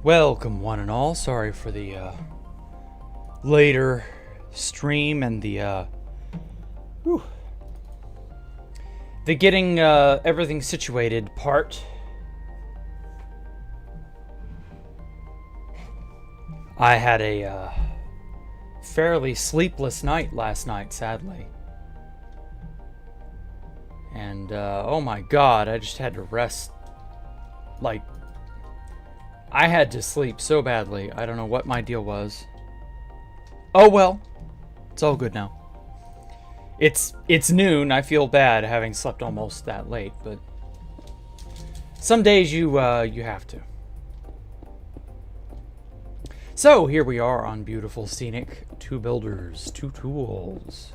Welcome, one and all. Sorry for the later stream and the getting everything situated part. I had a fairly sleepless night last night, sadly. And oh my god, I just had to rest. Like, I had to sleep so badly. I don't know what my deal was. Oh well, it's all good now. It's noon. I feel bad having slept almost that late, but some days you have to. So here we are on beautiful, scenic, two builders, two tools.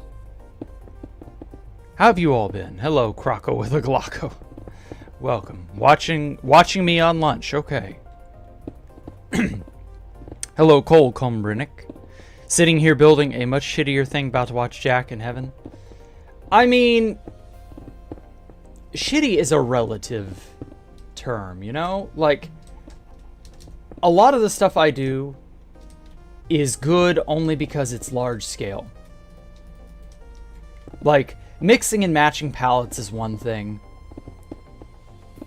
How have you all been? Hello, Croco with a Glocko. Welcome. Watching me on lunch. Okay. Hello, Cole Combrinick. Sitting here building a much shittier thing, about to watch Jack in heaven. I mean, shitty is a relative term, you know? Like, a lot of the stuff I do is good only because it's large scale. Like, mixing and matching palettes is one thing.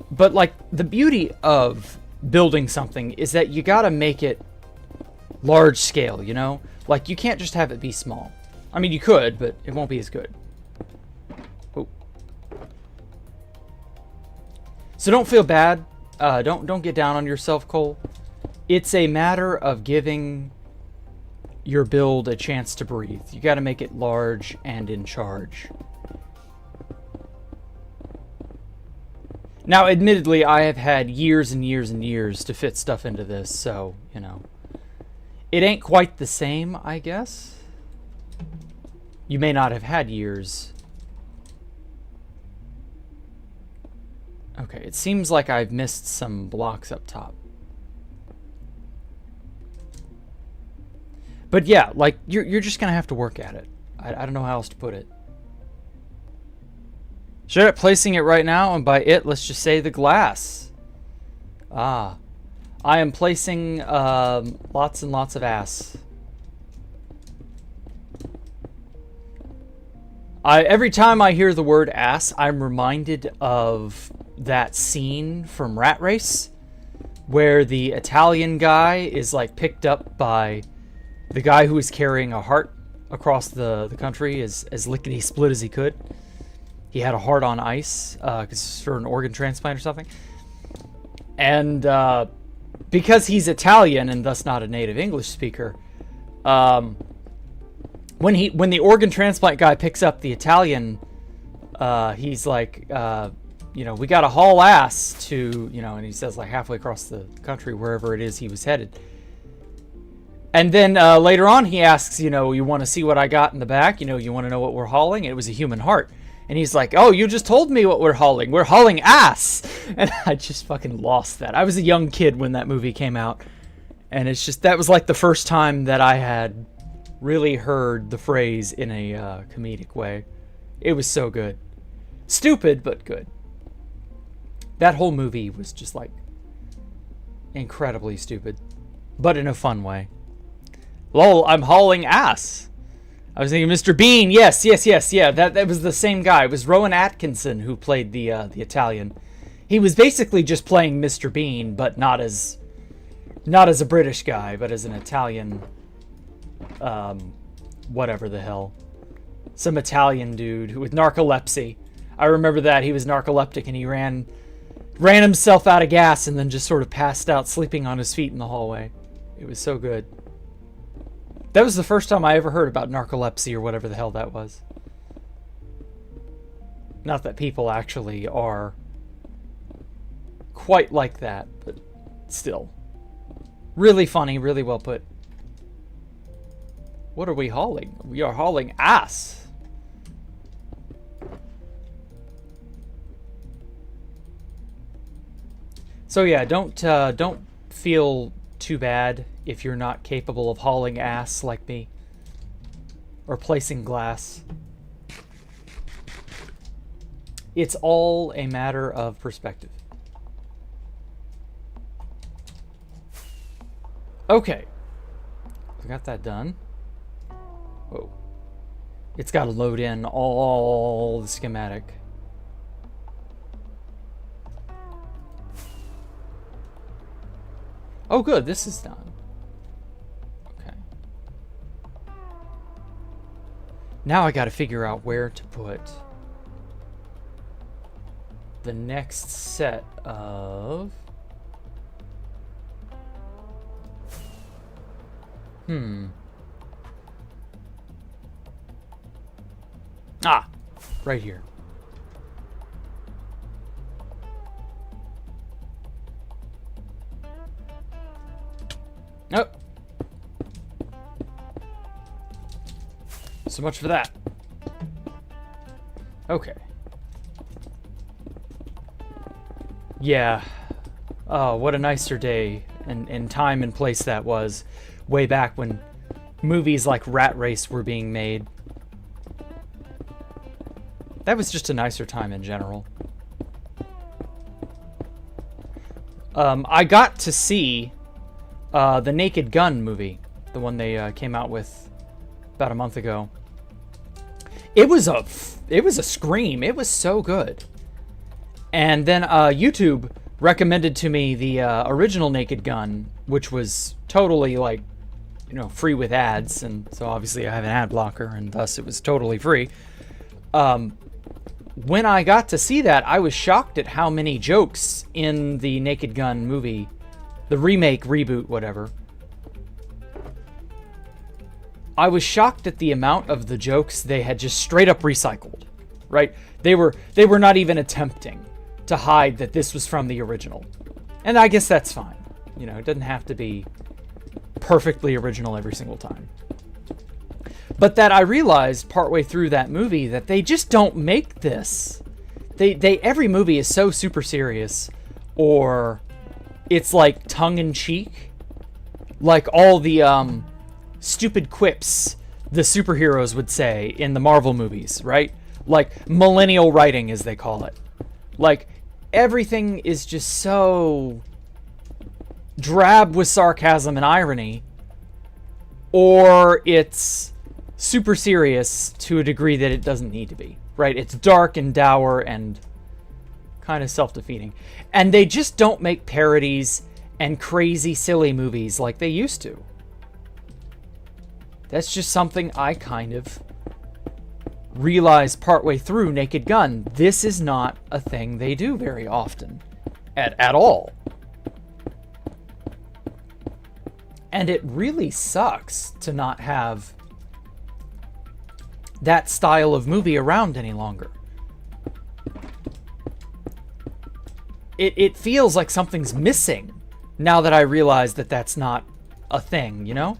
But, like, the beauty of building something is that you gotta make it large scale, you know? Like, you can't just have it be small. I mean, you could, but it won't be as good. Oh. So don't feel bad. Don't get down on yourself, Cole. It's a matter of giving your build a chance to breathe. You gotta make it large and in charge. Now, admittedly, I have had years and years and years to fit stuff into this, so, you know. It ain't quite the same, I guess. You may not have had years. Okay, it seems like I've missed some blocks up top. But yeah, like, you're just gonna have to work at it. I don't know how else to put it. Should I placing it right now? And by it, let's just say the glass. Ah. I am placing lots and lots of ass. Every time I hear the word ass, I'm reminded of that scene from Rat Race where the Italian guy is like picked up by the guy who is carrying a heart across the country as lickety-split as he could. He had a heart on ice for an organ transplant or something. And because he's Italian and thus not a native English speaker, when the organ transplant guy picks up the Italian, he's like, you know, we got to haul ass to, you know, and he says like halfway across the country, wherever it is he was headed. And then later on he asks, you know, you want to see what I got in the back? You know, you want to know what we're hauling? It was a human heart. And he's like, oh, you just told me what we're hauling. We're hauling ass. And I just fucking lost that. I was a young kid when that movie came out. And it's just, that was like the first time that I had really heard the phrase in a comedic way. It was so good. Stupid, but good. That whole movie was just like incredibly stupid, but in a fun way. Lol, I'm hauling ass. I was thinking Mr. Bean. Yes, yeah. That was the same guy. It was Rowan Atkinson who played the Italian. He was basically just playing Mr. Bean, but not as a British guy, but as an Italian, whatever the hell, some Italian dude who with narcolepsy. I remember that he was narcoleptic and he ran himself out of gas and then just sort of passed out, sleeping on his feet in the hallway. It was so good. That was the first time I ever heard about narcolepsy or whatever the hell that was. Not that people actually are quite like that, but still. Really funny, really well put. What are we hauling? We are hauling ass. So yeah, don't feel too bad if you're not capable of hauling ass like me. Or placing glass. It's all a matter of perspective. Okay. I got that done. Whoa. It's got to load in all the schematic. Oh, good. This is done. Okay. Now I got to figure out where to put the next set of... Ah, right here. Oh. So much for that. Okay. Yeah. Oh, what a nicer day and time and place that was. Way back when movies like Rat Race were being made. That was just a nicer time in general. I got to see the Naked Gun movie, the one they came out with about a month ago. It was a scream. It was so good. And then YouTube recommended to me the original Naked Gun, which was totally like, you know, free with ads, and so obviously I have an ad blocker, and thus it was totally free. When I got to see that, I was shocked at how many jokes in the Naked Gun movie, the remake, reboot, whatever. I was shocked at the amount of the jokes they had just straight up recycled, right? They were not even attempting to hide that this was from the original. And I guess that's fine. You know, it doesn't have to be perfectly original every single time. But that I realized partway through that movie that they just don't make this. Every movie is so super serious, or it's like tongue-in-cheek. Like all the stupid quips the superheroes would say in the Marvel movies, right? Like millennial writing, as they call it. Like everything is just so drab with sarcasm and irony, or it's super serious to a degree that it doesn't need to be, right? It's dark and dour and kind of self-defeating. And they just don't make parodies and crazy, silly movies like they used to. That's just something I kind of realized partway through Naked Gun. This is not a thing they do very often. At all. And it really sucks to not have that style of movie around any longer. It feels like something's missing now that I realize that that's not a thing, you know?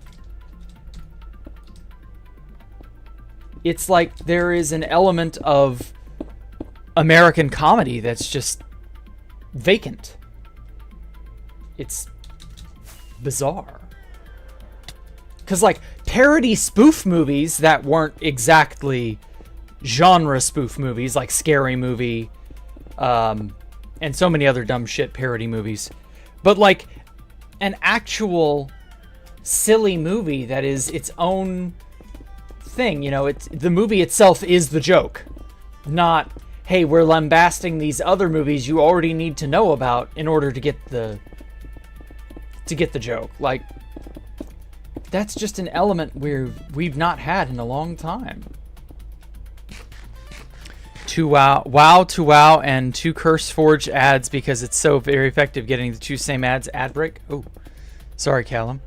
It's like there is an element of American comedy that's just vacant. It's bizarre. Because, like, parody spoof movies that weren't exactly genre spoof movies, like Scary Movie, and so many other dumb shit parody movies. But, like, an actual silly movie that is its own thing, you know, the movie itself is the joke. Not, hey, we're lambasting these other movies you already need to know about in order to get the joke. Like, that's just an element we've not had in a long time. To wow, and 2 CurseForge ads because it's so very effective getting the 2 same ads ad break. Oh, sorry, Callum.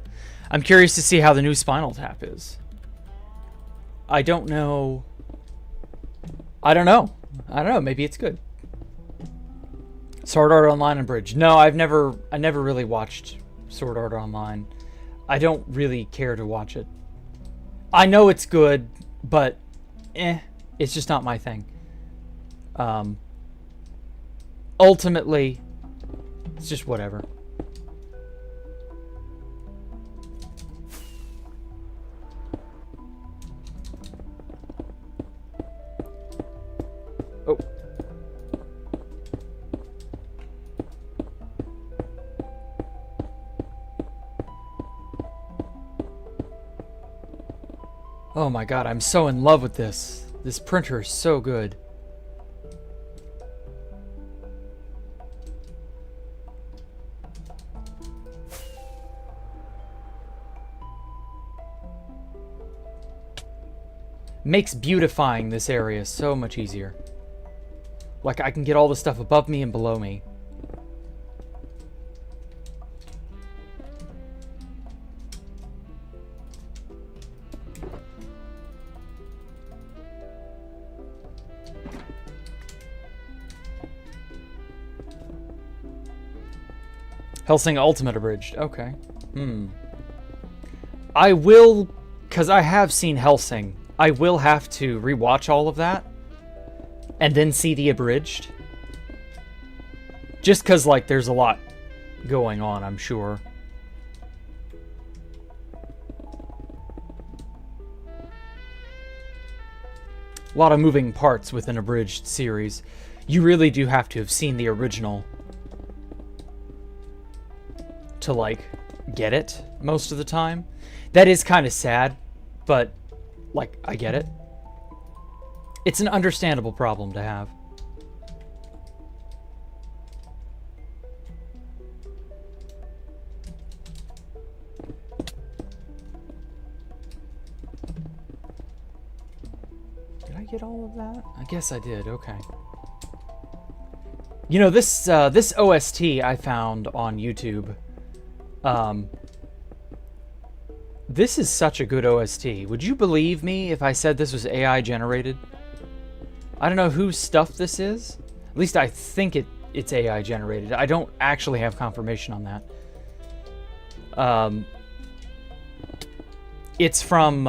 I'm curious to see how the new Spinal Tap is. I don't know. Maybe it's good. Sword Art Online and Bridge. No, I never really watched Sword Art Online. I don't really care to watch it. I know it's good, but it's just not my thing. Ultimately, it's just whatever. Oh. Oh my god, I'm so in love with this. This printer is so good. Makes beautifying this area so much easier. Like, I can get all the stuff above me and below me. Hellsing Ultimate Abridged. Okay. I will, because I have seen Hellsing, I will have to rewatch all of that and then see the abridged. Just because, like, there's a lot going on, I'm sure. A lot of moving parts with an abridged series. You really do have to have seen the original to, like, get it most of the time. That is kind of sad, but, like, I get it. It's an understandable problem to have. Did I get all of that? I guess I did. Okay. You know, this OST I found on YouTube. This is such a good OST. Would you believe me if I said this was AI generated? I don't know whose stuff this is. At least I think it's AI generated. I don't actually have confirmation on that. It's from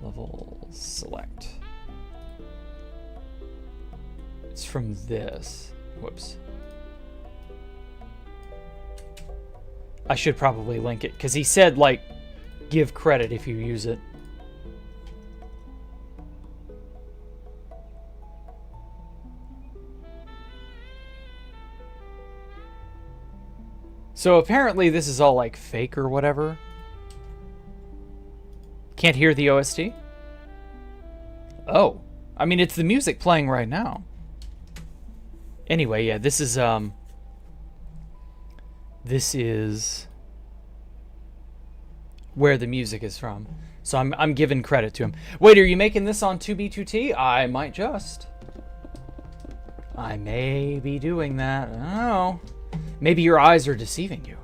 level select. It's from this. Whoops. I should probably link it, because he said, like, give credit if you use it. So apparently this is all, like, fake or whatever. Can't hear the OST? Oh. I mean, it's the music playing right now. Anyway, yeah, this is where the music is from. So I'm giving credit to him. Wait, are you making this on 2B2T? I might just. I may be doing that. I don't know. Maybe your eyes are deceiving you.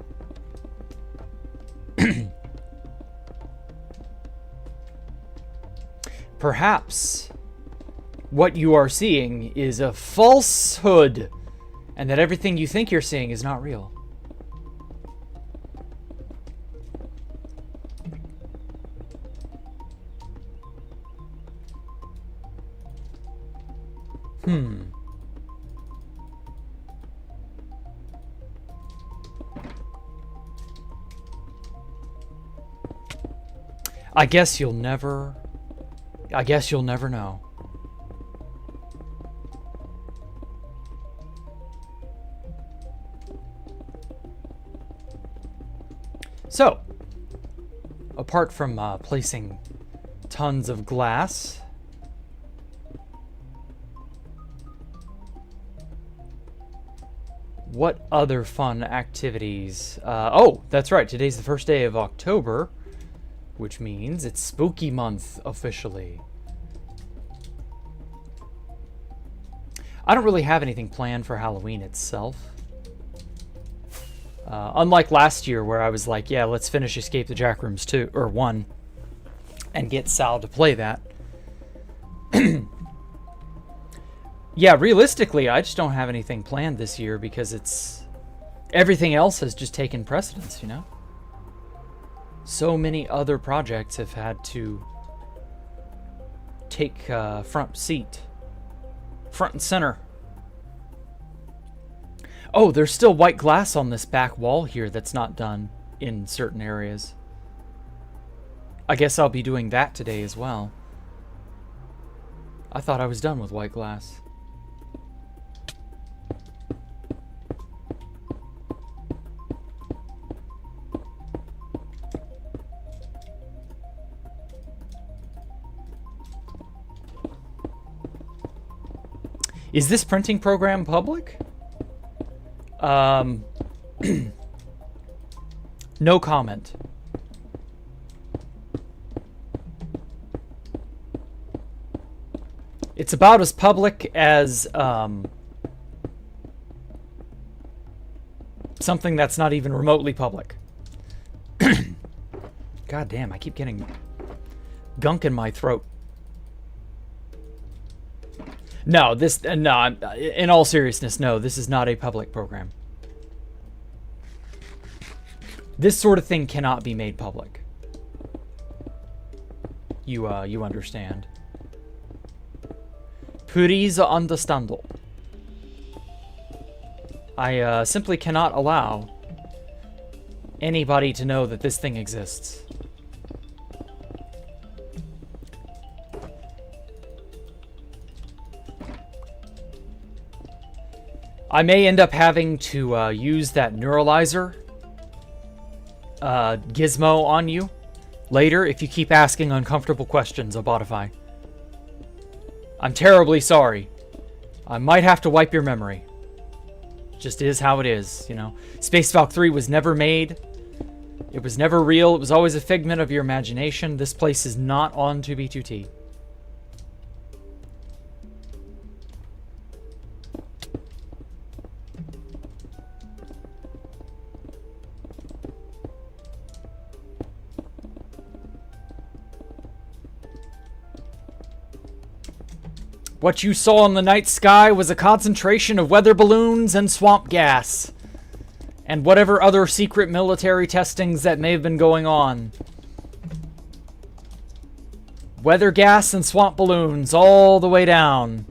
Perhaps what you are seeing is a falsehood, and that everything you think you're seeing is not real. I guess you'll never know. So, apart from placing tons of glass, what other fun activities? Oh, that's right. Today's the first day of October, which means it's spooky month officially. I don't really have anything planned for Halloween itself. Unlike last year where I was like, yeah, let's finish Escape the Jackrooms 2, or 1, and get Sal to play that. Yeah, realistically, I just don't have anything planned this year because everything else has just taken precedence, you know? So many other projects have had to take front and center. Oh, there's still white glass on this back wall here that's not done in certain areas. I guess I'll be doing that today as well. I thought I was done with white glass. Is this printing program public? No comment. It's about as public as something that's not even remotely public. God damn, I keep getting gunk in my throat. No, in all seriousness, no, this is not a public program. This sort of thing cannot be made public. You understand. Please understand. I simply cannot allow anybody to know that this thing exists. I may end up having to use that neuralizer gizmo on you later if you keep asking uncomfortable questions, Obotify. I'm terribly sorry. I might have to wipe your memory. Just is how it is, you know. Space Valk 3 was never made. It was never real. It was always a figment of your imagination. This place is not on 2B2T. What you saw in the night sky was a concentration of weather balloons and swamp gas. And whatever other secret military testings that may have been going on. Weather gas and swamp balloons all the way down.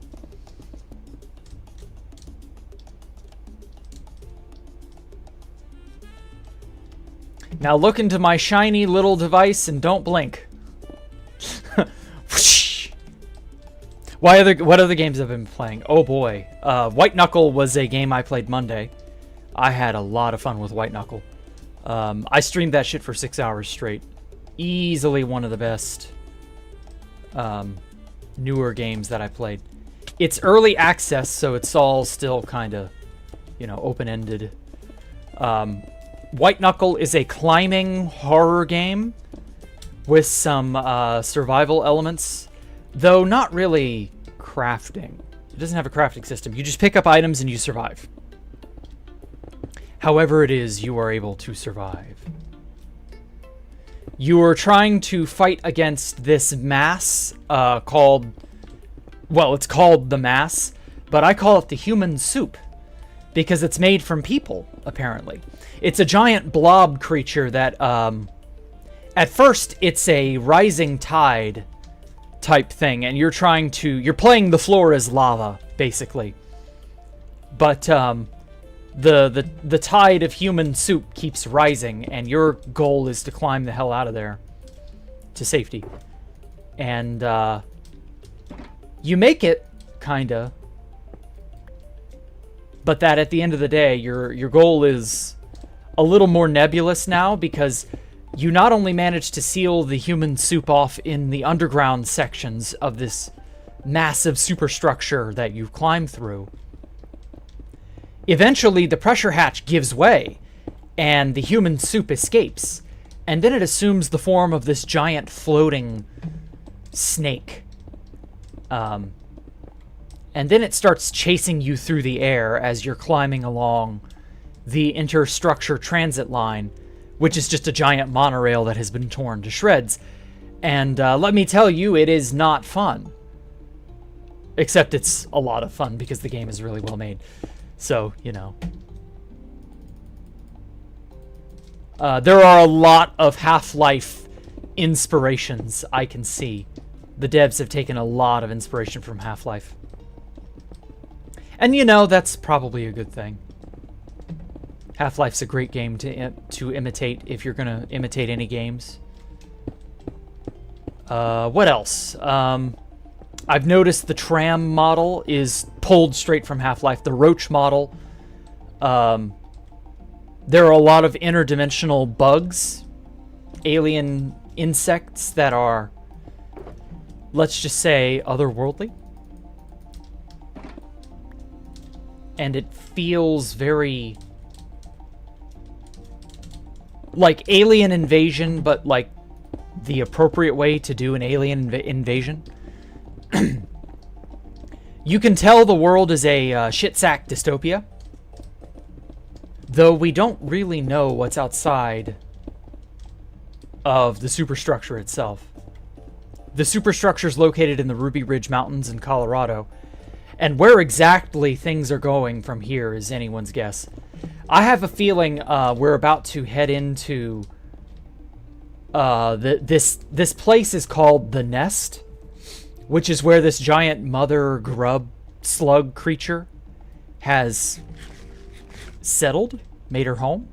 Now look into my shiny little device and don't blink. What other games have I been playing? Oh boy. White Knuckle was a game I played Monday. I had a lot of fun with White Knuckle. I streamed that shit for 6 hours straight. Easily one of the best newer games that I played. It's early access, so it's all still kind of, you know, open-ended. White Knuckle is a climbing horror game with some survival elements, though not really crafting. It doesn't have a crafting system. You just pick up items and you survive. However it is, you are able to survive. You are trying to fight against this mass called... Well, it's called the mass, but I call it the human soup because it's made from people, apparently. It's a giant blob creature that... at first, it's a rising tide type thing, and you're playing the floor as lava, basically. But the tide of human soup keeps rising, and your goal is to climb the hell out of there to safety. And you make it, kinda. But that at the end of the day, your goal is a little more nebulous now, because you not only manage to seal the human soup off in the underground sections of this massive superstructure that you climb through. Eventually, the pressure hatch gives way, and the human soup escapes. And then it assumes the form of this giant floating snake. And then it starts chasing you through the air as you're climbing along the interstructure transit line, which is just a giant monorail that has been torn to shreds. And let me tell you, it is not fun. Except it's a lot of fun because the game is really well made. So, you know. There are a lot of Half-Life inspirations I can see. The devs have taken a lot of inspiration from Half-Life. And you know, that's probably a good thing. Half-Life's a great game to imitate if you're going to imitate any games. What else? I've noticed the tram model is pulled straight from Half-Life. The roach model. There are a lot of interdimensional bugs. Alien insects that are, let's just say, otherworldly. And it feels very like alien invasion, but like the appropriate way to do an alien invasion. You can tell the world is a shit-sack dystopia, though we don't really know what's outside of the superstructure itself. The superstructure is located in the Ruby Ridge Mountains in Colorado, and where exactly things are going from here is anyone's guess. I have a feeling we're about to head into this place is called the Nest, which is where this giant mother grub slug creature has settled, made her home.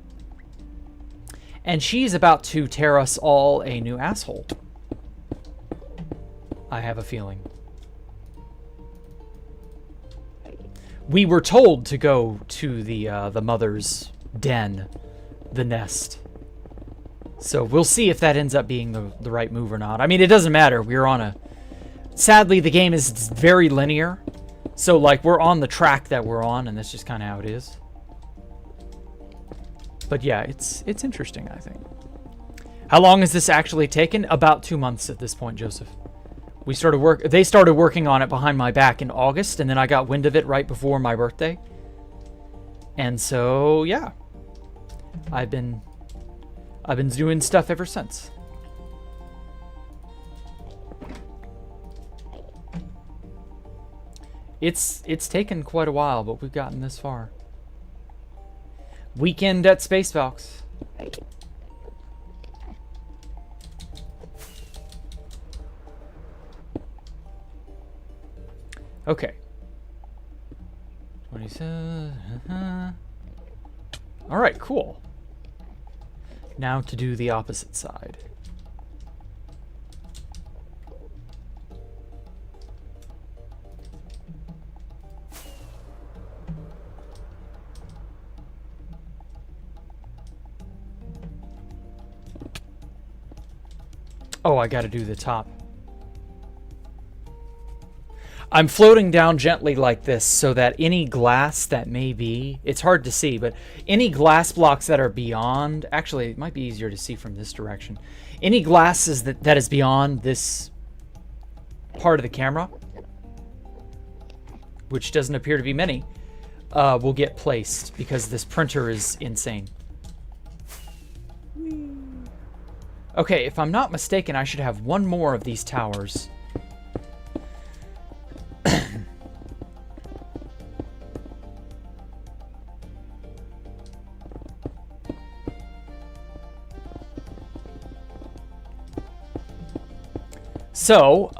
And she's about to tear us all a new asshole. I have a feeling. We were told to go to the mother's den, the Nest. So we'll see if that ends up being the right move or not. I mean, it doesn't matter. We're on a... Sadly, the game is very linear. So, like, we're on the track that we're on, and that's just kind of how it is. But yeah, it's interesting, I think. How long has this actually taken? About 2 months at this point, Joseph. They started working on it behind my back in August, and then I got wind of it right before my birthday. And so, yeah. I've been doing stuff ever since. It's taken quite a while, but we've gotten this far. Weekend at Space Valks. Okay. 27. All right, cool. Now to do the opposite side. Oh, I gotta do the top. I'm floating down gently like this so that any glass that may be... It's hard to see, but any glass blocks that are beyond... Actually, it might be easier to see from this direction. Any glasses that is beyond this part of the camera, which doesn't appear to be many, will get placed because this printer is insane. Okay, if I'm not mistaken, I should have one more of these towers. So,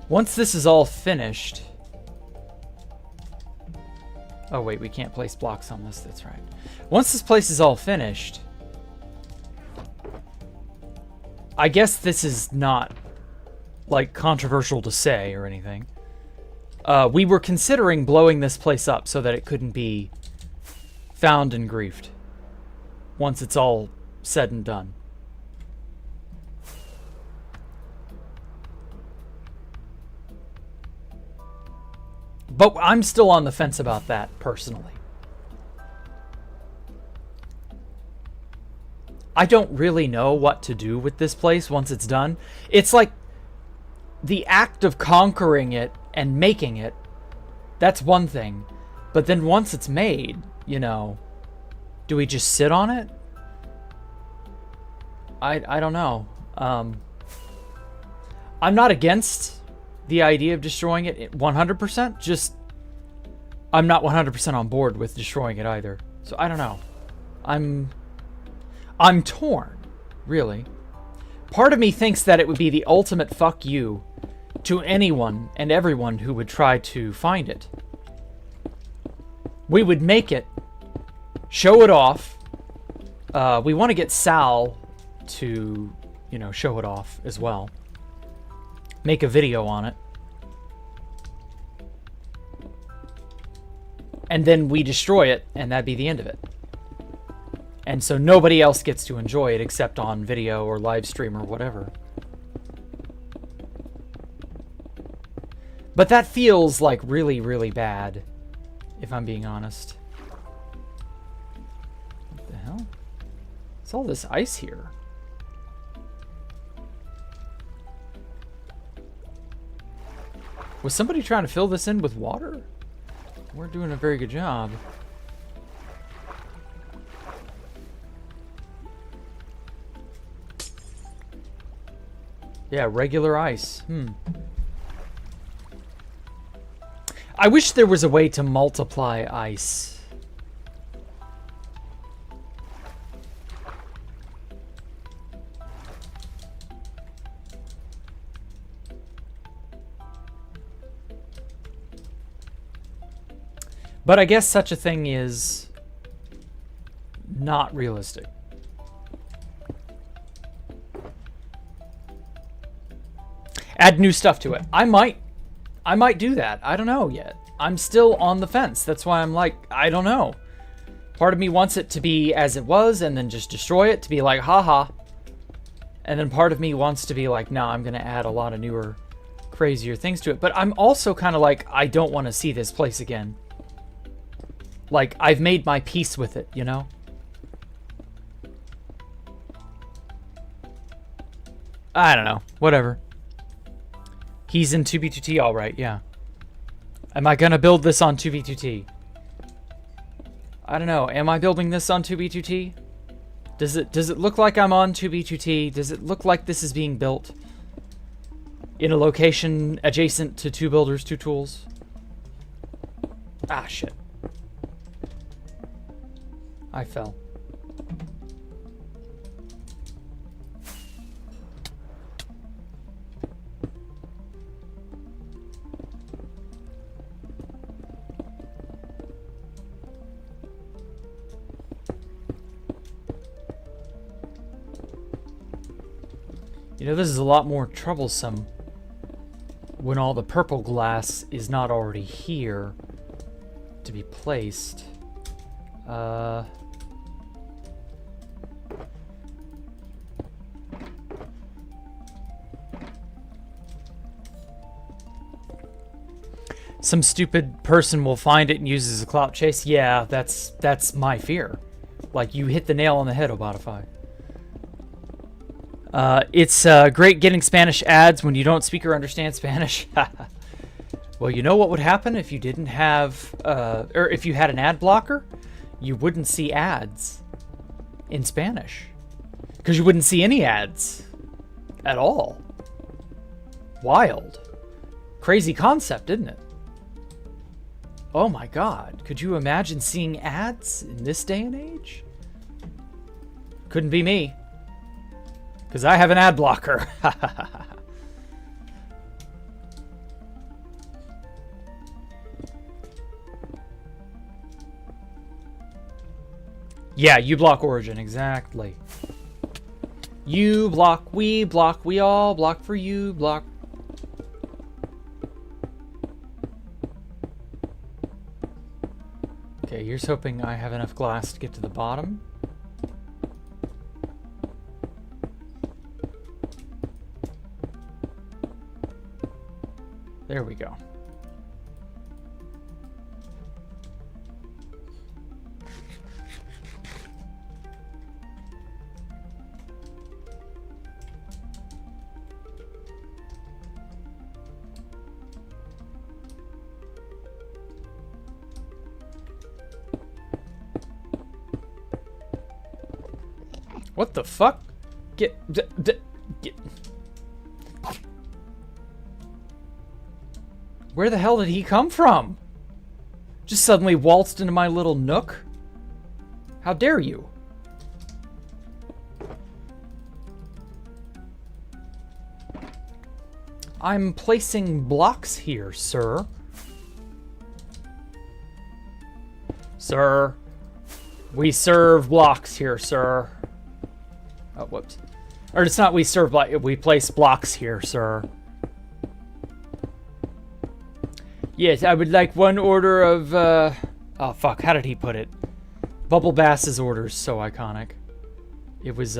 once this is all finished... Oh, wait, we can't place blocks on this. That's right. Once this place is all finished, I guess this is not, like, controversial to say or anything. We were considering blowing this place up so that it couldn't be found and griefed once it's all said and done. But I'm still on the fence about that, personally. I don't really know what to do with this place once it's done. It's like the act of conquering it and making it, that's one thing. But then once it's made, you know, do we just sit on it? I don't know. I'm not against the idea of destroying it 100%, just I'm not 100% on board with destroying it either. So I don't know. I'm torn, really. Part of me thinks that it would be the ultimate fuck you to anyone and everyone who would try to find it. We would make it, show it off. We want to get Sal to, you know, show it off as well. Make a video on it. And then we destroy it, and that'd be the end of it. And so nobody else gets to enjoy it except on video or live stream or whatever. But that feels like really, really bad, if I'm being honest. What the hell? What's all this ice here? Was somebody trying to fill this in with water? We're doing a very good job. Yeah, regular ice. I wish there was a way to multiply ice. But I guess such a thing is not realistic. Add new stuff to it. I might do that. I don't know yet. I'm still on the fence. That's why I'm like, I don't know. Part of me wants it to be as it was and then just destroy it, to be like, haha. And then part of me wants to be like, no, I'm going to add a lot of newer, crazier things to it. But I'm also kind of like, I don't want to see this place again. Like, I've made my peace with it, you know? I don't know. Whatever. He's in 2B2T, all right, yeah. Am I going to build this on 2B2T? I don't know. Am I building this on 2B2T? Does it look like I'm on 2B2T? Does it look like this is being built in a location adjacent to 2 builders, 2 tools? Ah, shit. I fell. You know, this is a lot more troublesome when all the purple glass is not already here to be placed. Some stupid person will find it and use it as a clout chase. Yeah, that's my fear. Like, you hit the nail on the head, Obotify. It's great getting Spanish ads when you don't speak or understand Spanish. Well, you know what would happen if you didn't have, or if you had an ad blocker? You wouldn't see ads in Spanish. Because you wouldn't see any ads at all. Wild. Crazy concept, isn't it? Oh my god, could you imagine seeing ads in this day and age? Couldn't be me. Because I have an ad blocker. Yeah, you block Origin, exactly. You block, we all block for you, block. Okay, here's hoping I have enough glass to get to the bottom. There we go. What the fuck? Get. Where the hell did he come from? Just suddenly waltzed into my little nook? How dare you? I'm placing blocks here, sir. Sir. We serve blocks here, sir. Oh, whoops. Or it's not we serve, we place blocks here, sir. Yes, I would like one order of, oh, fuck, how did he put it? Bubble Bass's order's so iconic. It was,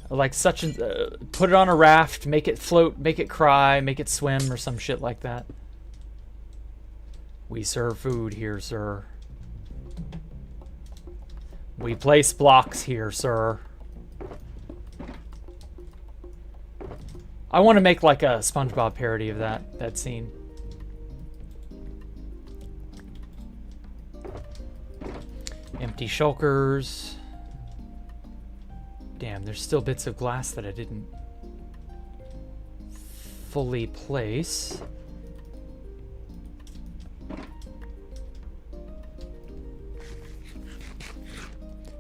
Like such a... put it on a raft, make it float, make it cry, make it swim, or some shit like that. We serve food here, sir. We place blocks here, sir. I want to make like a SpongeBob parody of that scene. Empty shulkers. Damn, there's still bits of glass that I didn't fully place.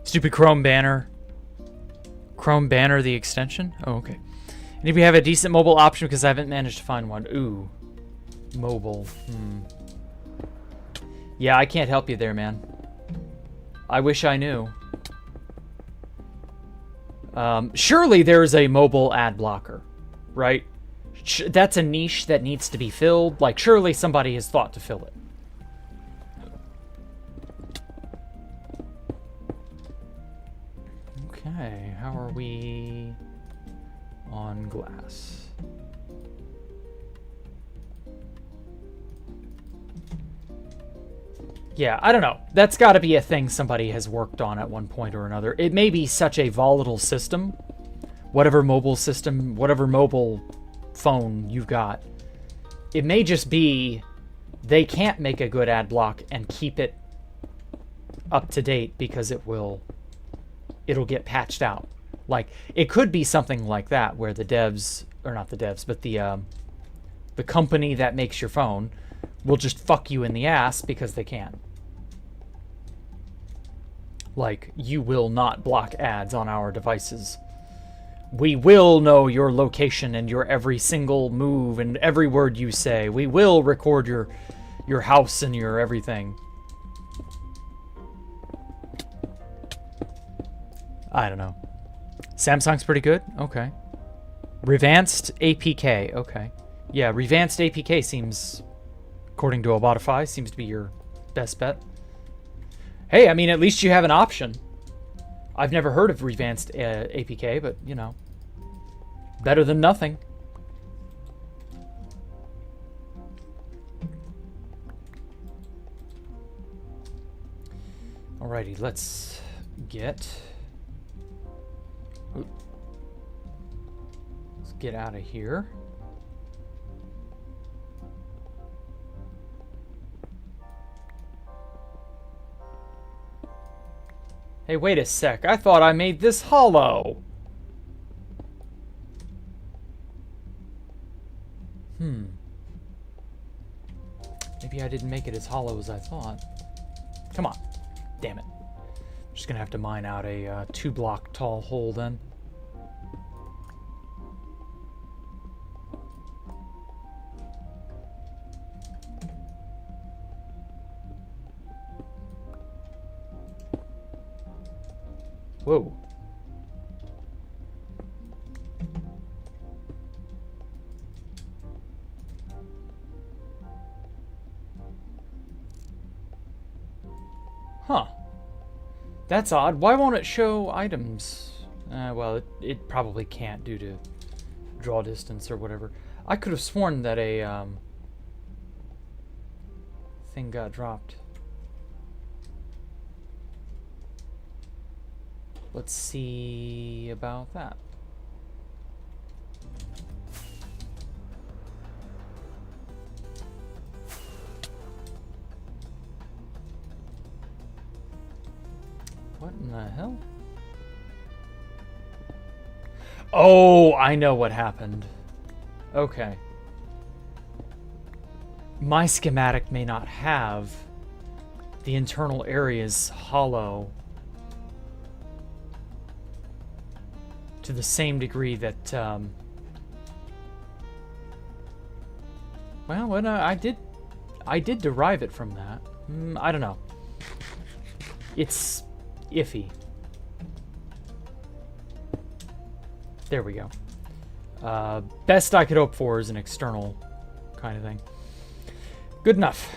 Stupid Chrome banner. Chrome banner, the extension? Oh, okay. And if we have a decent mobile option, because I haven't managed to find one. Ooh. Mobile. Yeah, I can't help you there, man. I wish I knew. Surely there's a mobile ad blocker, right? That's a niche that needs to be filled. Like, surely somebody has thought to fill it. Okay, how are we on glass? Yeah, I don't know. That's got to be a thing somebody has worked on at one point or another. It may be such a volatile system, whatever mobile system, whatever mobile phone you've got. It may just be they can't make a good ad block and keep it up to date because it'll get patched out. Like, it could be something like that where the devs, or not the devs, but the company that makes your phone will just fuck you in the ass because they can. Like, you will not block ads on our devices. We will know your location and your every single move and every word you say. We will record your house and your everything. I don't know. Samsung's pretty good? Okay. Revanced APK. Okay. Yeah, Revanced APK seems, according to Abotify, seems to be your best bet. Hey, I mean, at least you have an option. I've never heard of Revanced APK, but, you know, better than nothing. Alrighty, let's get... Let's get out of here. Hey, wait a sec. I thought I made this hollow. Maybe I didn't make it as hollow as I thought. Come on. Damn it. Just gonna have to mine out a 2-block tall hole then. Whoa. Huh. That's odd. Why won't it show items? Well, it probably can't due to draw distance or whatever. I could have sworn that a thing got dropped. Let's see about that. What in the hell? Oh, I know what happened. Okay. My schematic may not have the internal areas hollow to the same degree that, well, when I did derive it from that. I don't know. It's iffy. There we go. Best I could hope for is an external kind of thing. Good enough.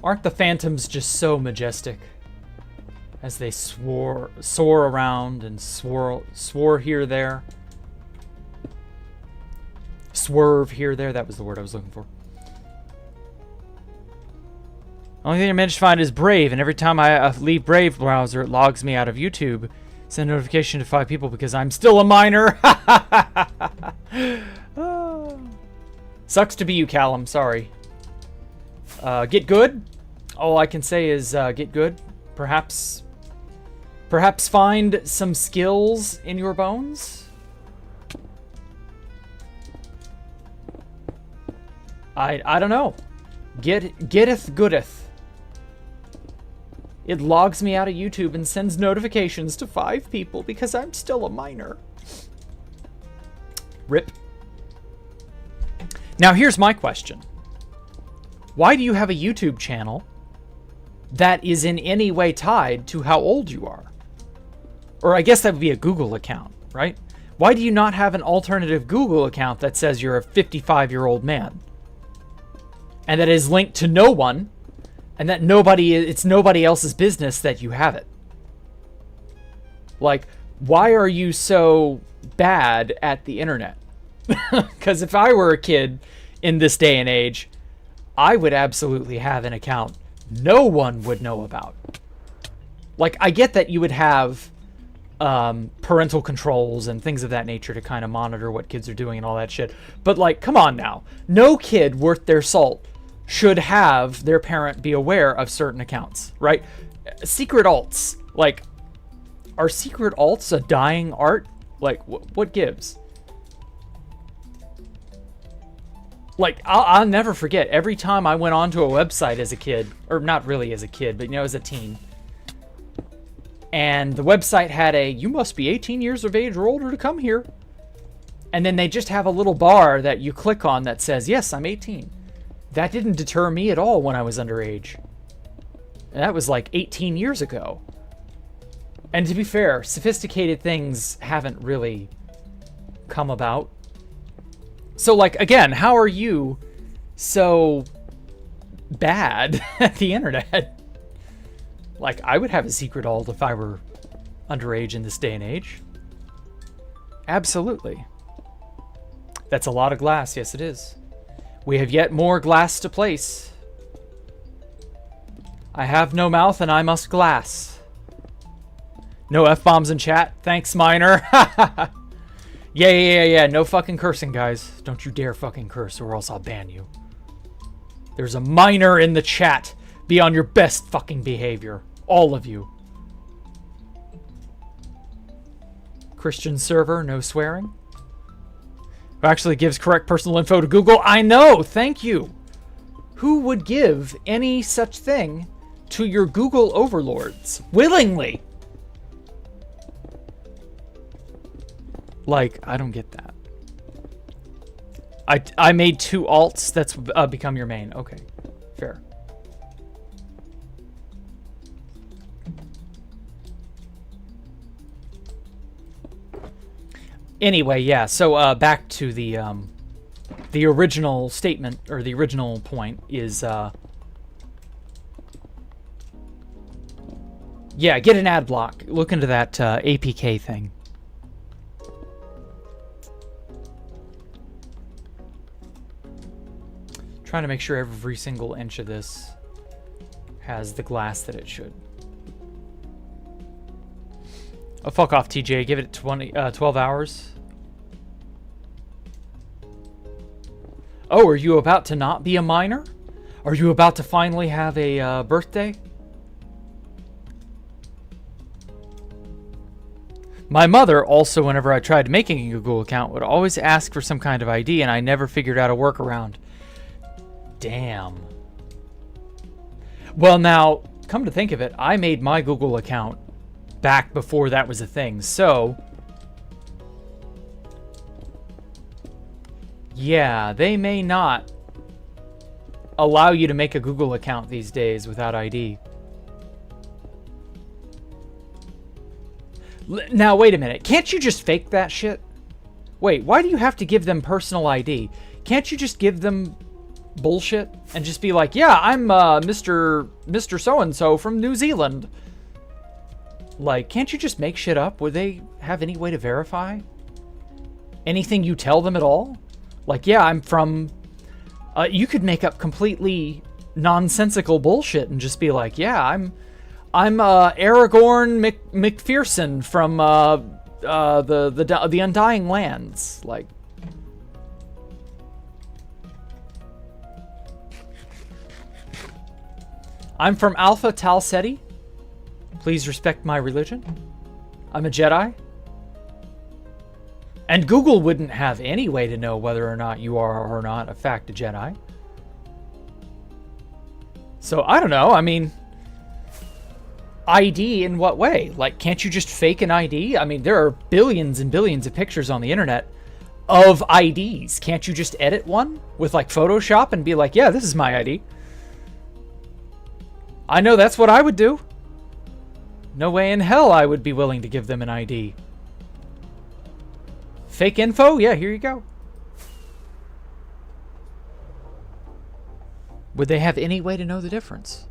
Aren't the phantoms just so majestic? as they soar around and swore here, there. Swerve here, there. That was the word I was looking for. Only thing I managed to find is Brave, and every time I leave Brave browser, it logs me out of YouTube. Send notification to 5 people because I'm still a minor. Sucks to be you, Callum. Sorry. Get good. All I can say is get good. Perhaps find some skills in your bones. I don't know. Getteth goodeth. It logs me out of YouTube and sends notifications to 5 people because I'm still a minor. Rip. Now here's my question. Why do you have a YouTube channel that is in any way tied to how old you are? Or I guess that would be a Google account, right? Why do you not have an alternative Google account that says you're a 55-year-old man? And that is linked to no one, and that it's nobody else's business that you have it. Like, why are you so bad at the internet? Because if I were a kid in this day and age, I would absolutely have an account no one would know about. Like, I get that you would have parental controls and things of that nature to kind of monitor what kids are doing and all that shit. But, like, come on now. No kid worth their salt should have their parent be aware of certain accounts, right? Secret alts. Like, are secret alts a dying art? Like, what gives? Like, I'll never forget, every time I went onto a website as a kid, or not really as a kid, but, you know, as a teen, and the website had you must be 18 years of age or older to come here. And then they just have a little bar that you click on that says, yes, I'm 18. That didn't deter me at all when I was underage. And that was like 18 years ago. And to be fair, sophisticated things haven't really come about. So, like, again, how are you so bad at the internet? Like, I would have a secret alt if I were underage in this day and age. Absolutely. That's a lot of glass. Yes, it is. We have yet more glass to place. I have no mouth and I must glass. No F-bombs in chat. Thanks, Miner. Yeah. No fucking cursing, guys. Don't you dare fucking curse or else I'll ban you. There's a Miner in the chat. Be on your best fucking behavior. All of you. Christian server, no swearing. Who actually gives correct personal info to Google? I know, thank you. Who would give any such thing to your Google overlords? Willingly. Like, I don't get that. I made 2 alts, that's become your main. Okay, fair. Anyway, yeah, so back to the original statement, or the original point is, yeah, get an ad block. Look into that APK thing. Trying to make sure every single inch of this has the glass that it should. Oh, fuck off, TJ. Give it 12 hours. Oh, are you about to not be a minor? Are you about to finally have a birthday? My mother also, whenever I tried making a Google account, would always ask for some kind of ID, and I never figured out a workaround. Damn. Well, now, come to think of it, I made my Google account back before that was a thing, so yeah, they may not allow you to make a Google account these days without ID. Now, wait a minute. Can't you just fake that shit? Wait, why do you have to give them personal ID? Can't you just give them bullshit and just be like, yeah, I'm Mr. So-and-so from New Zealand. Like, can't you just make shit up? Would they have any way to verify anything you tell them at all? Like, yeah, I'm from... you could make up completely nonsensical bullshit and just be like, yeah, I'm Aragorn McPherson from the Undying Lands. Like... I'm from Alpha Tau Ceti. Please respect my religion. I'm a Jedi. And Google wouldn't have any way to know whether or not you are or not a fact a Jedi. So I don't know. I mean, ID in what way? Like, can't you just fake an ID? I mean, there are billions and billions of pictures on the internet of IDs. Can't you just edit one with like Photoshop and be like, yeah, this is my ID? I know that's what I would do. No way in hell I would be willing to give them an ID. Fake info? Yeah, here you go. Would they have any way to know the difference?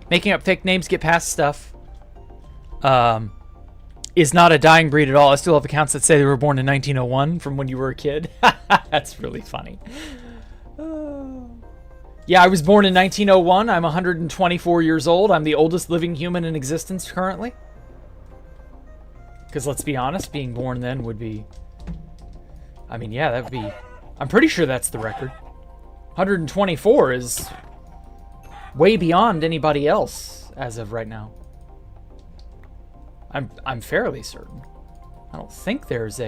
Making up fake names, get past stuff. Is not a dying breed at all. I still have accounts that say they were born in 1901 from when you were a kid. That's really funny. Yeah, I was born in 1901. I'm 124 years old. I'm the oldest living human in existence currently. Because let's be honest, being born then would be... I mean, yeah, that would be... I'm pretty sure that's the record. 124 is way beyond anybody else as of right now. I'm fairly certain. I don't think there's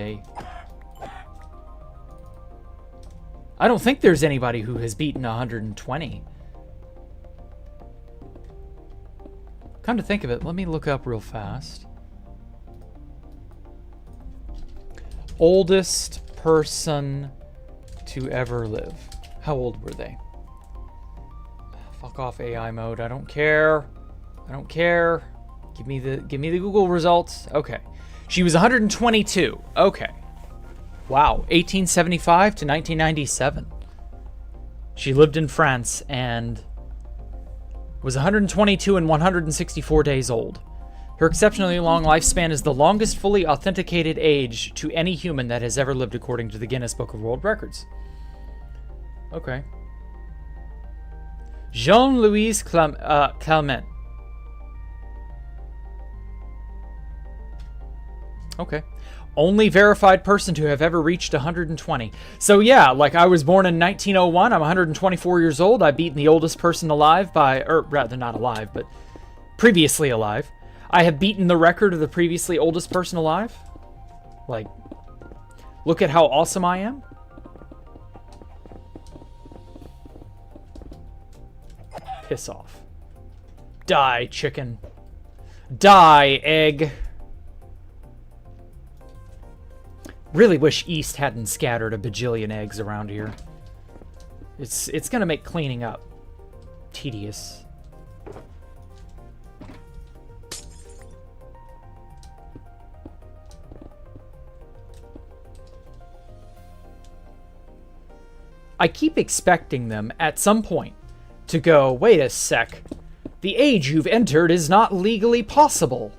anybody who has beaten 120. Come to think of it, let me look up real fast. Oldest person to ever live. How old were they? Fuck off AI mode. I don't care. I don't care. Give me the Google results. Okay. She was 122. Okay. Wow. 1875 to 1997. She lived in France and was 122 and 164 days old. Her exceptionally long lifespan is the longest fully authenticated age to any human that has ever lived according to the Guinness Book of World Records. Okay. Jean-Louise Calment. Okay. Only verified person to have ever reached 120. So yeah, like I was born in 1901. I'm 124 years old. I've beaten the oldest person alive by, or rather not alive, but previously alive. I have beaten the record of the previously oldest person alive. Like, look at how awesome I am. Piss off. Die, chicken. Die, egg. Really wish East hadn't scattered a bajillion eggs around here. It's gonna make cleaning up tedious. I keep expecting them at some point to go, wait a sec, the age you've entered is not legally possible.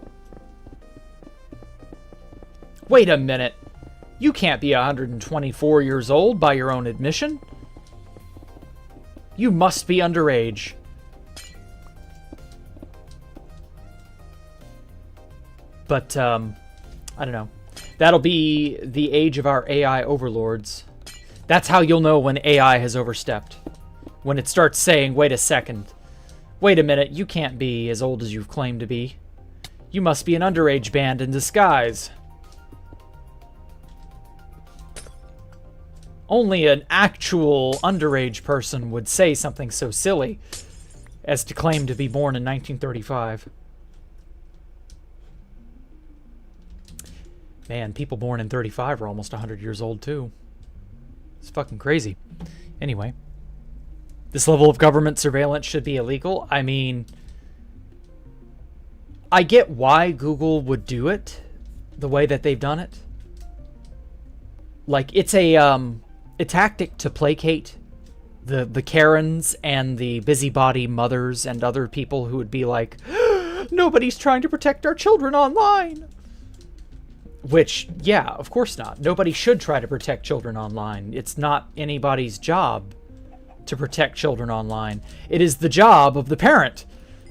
Wait a minute. You can't be 124 years old by your own admission. You must be underage. But, I don't know. That'll be the age of our AI overlords. That's how you'll know when AI has overstepped. When it starts saying, wait a second. Wait a minute, you can't be as old as you've claimed to be. You must be an underage band in disguise. Only an actual underage person would say something so silly as to claim to be born in 1935. Man, people born in 35 are almost 100 years old too. It's fucking crazy. Anyway, this level of government surveillance should be illegal. I mean, I get why Google would do it the way that they've done it. Like, it's a tactic to placate The Karens and the busybody mothers and other people who would be like, nobody's trying to protect our children online. Which, yeah, of course not. Nobody should try to protect children online. It's not anybody's job to protect children online. It is the job of the parent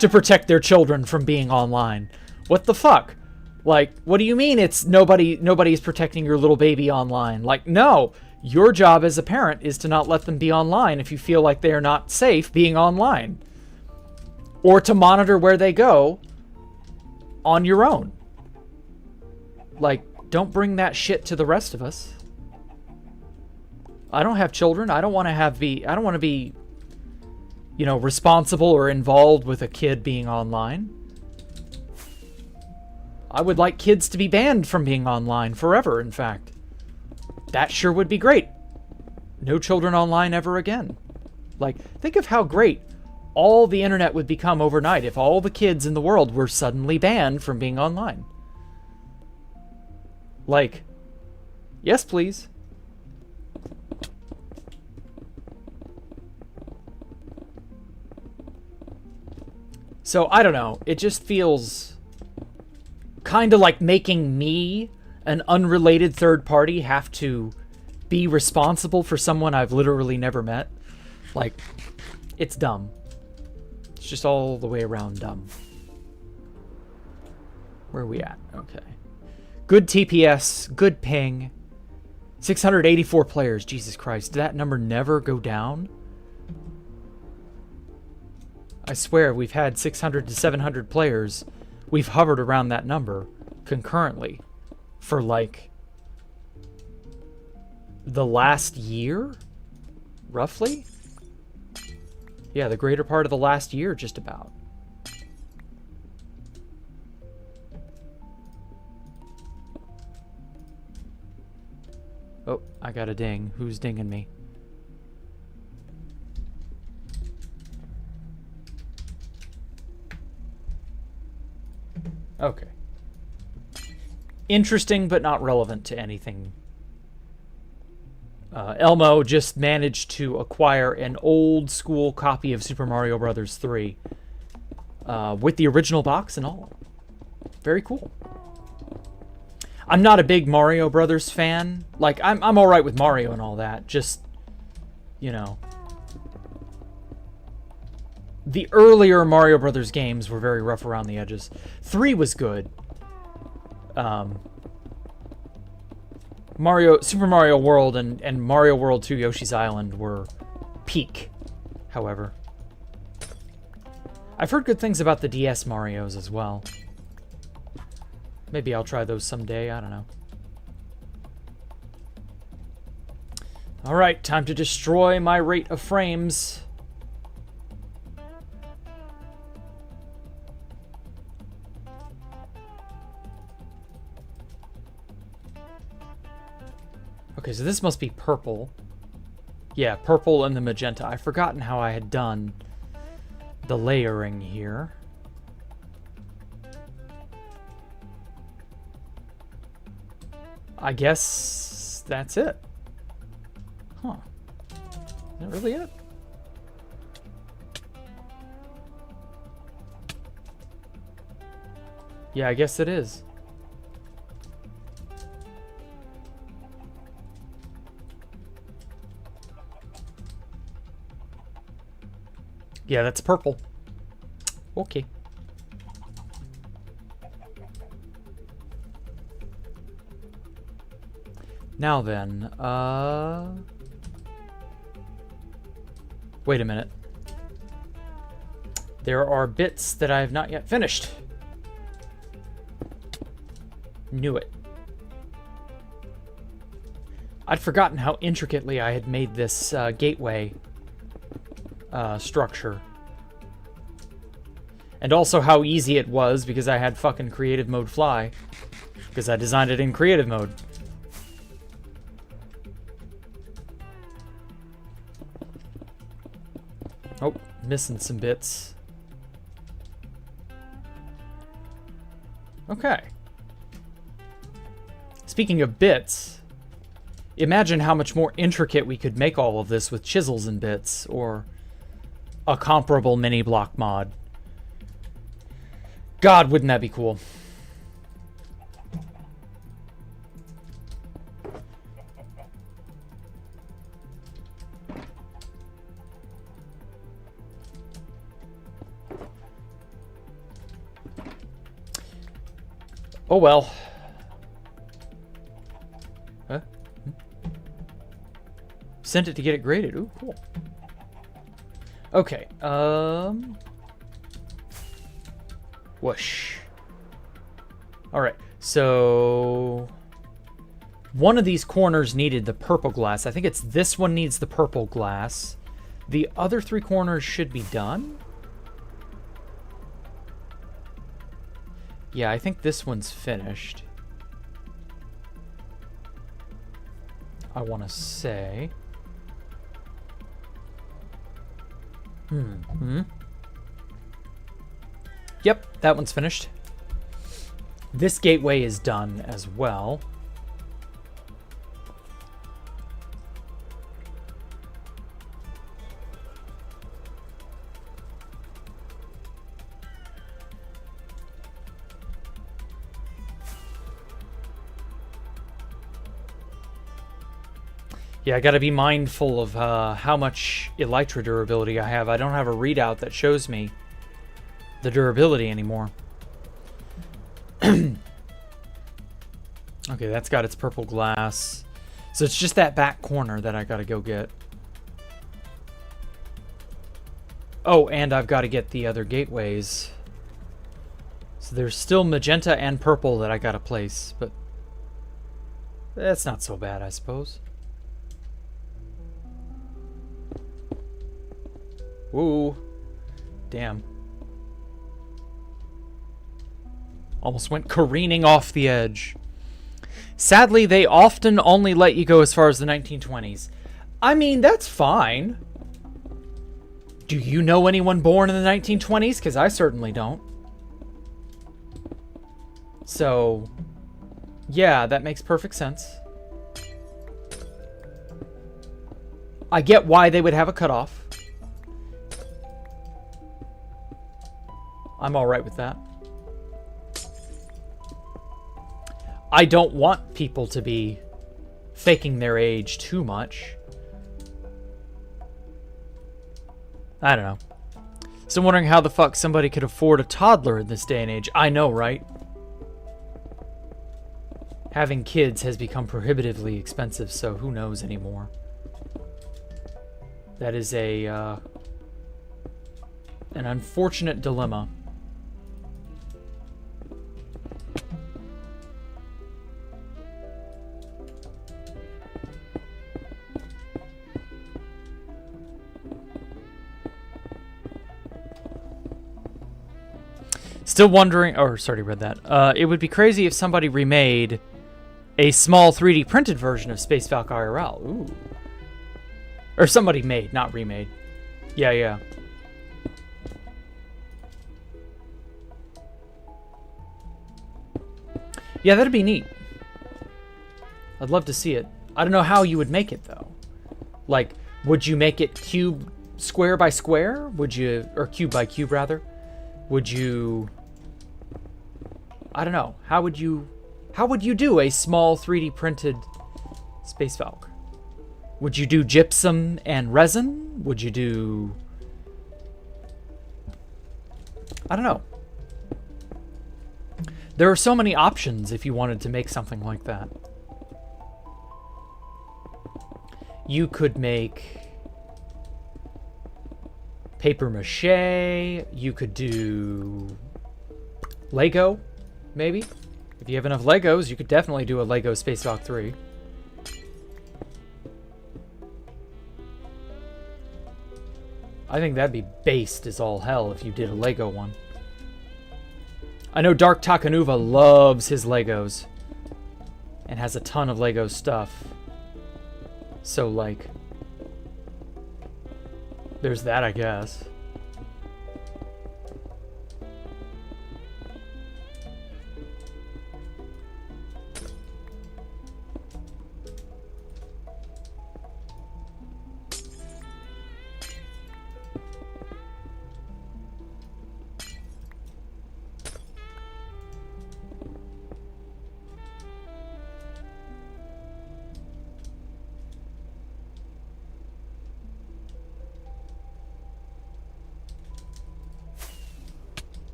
to protect their children from being online. What the fuck? Like, what do you mean it's nobody's protecting your little baby online? Like, no. Your job as a parent is to not let them be online if you feel like they are not safe being online. Or to monitor where they go on your own. Like, don't bring that shit to the rest of us. I don't have children. I don't want to be, you know, responsible or involved with a kid being online. I would like kids to be banned from being online forever, in fact. That sure would be great. No children online ever again. Like, think of how great all the internet would become overnight if all the kids in the world were suddenly banned from being online. Like, yes, please. So, I don't know. It just feels kind of like making me, an unrelated third party, have to be responsible for someone I've literally never met. Like, it's dumb. It's just all the way around dumb. Where are we at? Okay. Good TPS, good ping. 684 players. Jesus Christ. Did that number never go down? I swear, we've had 600 to 700 players. We've hovered around that number concurrently for, like, the last year? Roughly? Yeah, the greater part of the last year, just about. Oh, I got a ding. Who's dinging me? Okay. Interesting, but not relevant to anything. Elmo just managed to acquire an old school copy of Super Mario Bros. 3 with the original box and all. Very cool. I'm not a big Mario Brothers fan. Like, I'm all right with Mario and all that. Just, you know, the earlier Mario Brothers games were very rough around the edges. 3 was good. Super Mario World and Mario World 2 Yoshi's Island were peak, however. I've heard good things about the DS Marios as well. Maybe I'll try those someday, I don't know. Alright, time to destroy my rate of frames. Okay, so this must be purple. Yeah, purple and the magenta. I've forgotten how I had done the layering here. I guess that's it. Huh. Is that really it? Yeah, I guess it is. Yeah, that's purple. Okay. Now then, wait a minute. There are bits that I have not yet finished. Knew it. I'd forgotten how intricately I had made this gateway structure. And also how easy it was because I had fucking creative mode fly. Because I designed it in creative mode. Oh, missing some bits. Okay. Speaking of bits, Imagine how much more intricate we could make all of this with chisels and bits, or a comparable mini block mod. God, wouldn't that be cool? Oh well. Huh? Sent it to get it graded. Ooh, cool. Okay, whoosh. Alright, so... one of these corners needed the purple glass. I think it's this one needs the purple glass. The other 3 corners should be done. Yeah, I think this one's finished. I want to say... Yep, that one's finished. This gateway is done as well. Yeah, I gotta be mindful of how much elytra durability I have. I don't have a readout that shows me the durability anymore. Okay, that's got its purple glass. So it's just that back corner that I gotta go get. Oh, and I've got to get the other gateways. So there's still magenta and purple that I gotta place, but that's not so bad, I suppose. Woo. Damn. Almost went careening off the edge. Sadly, they often only let you go as far as the 1920s. I mean, that's fine. Do you know anyone born in the 1920s? Because I certainly don't. So, yeah, that makes perfect sense. I get why they would have a cutoff. I'm alright with that. I don't want people to be faking their age too much. I don't know. So I'm wondering how the fuck somebody could afford a toddler in this day and age. I know, right? Having kids has become prohibitively expensive, so who knows anymore. That is a an unfortunate dilemma. Still wondering, or sorry, read that. It would be crazy if somebody remade a small 3D printed version of Space Valk IRL. Ooh. Or somebody made, not remade. Yeah, yeah. Yeah, that'd be neat. I'd love to see it. I don't know how you would make it, though. Like, would you make it cube square by square? Would you, or cube by cube, rather? Would you... I don't know. How would you do a small 3D printed Space Valk? Would you do gypsum and resin? Would you do... I don't know. There are so many options if you wanted to make something like that. You could make paper mache. You could do Lego, maybe. If you have enough Legos, you could definitely do a Lego Space Valk 3. I think that'd be based as all hell if you did a Lego one. I know Dark Takanuva loves his Legos and has a ton of Lego stuff. So, like, there's that, I guess.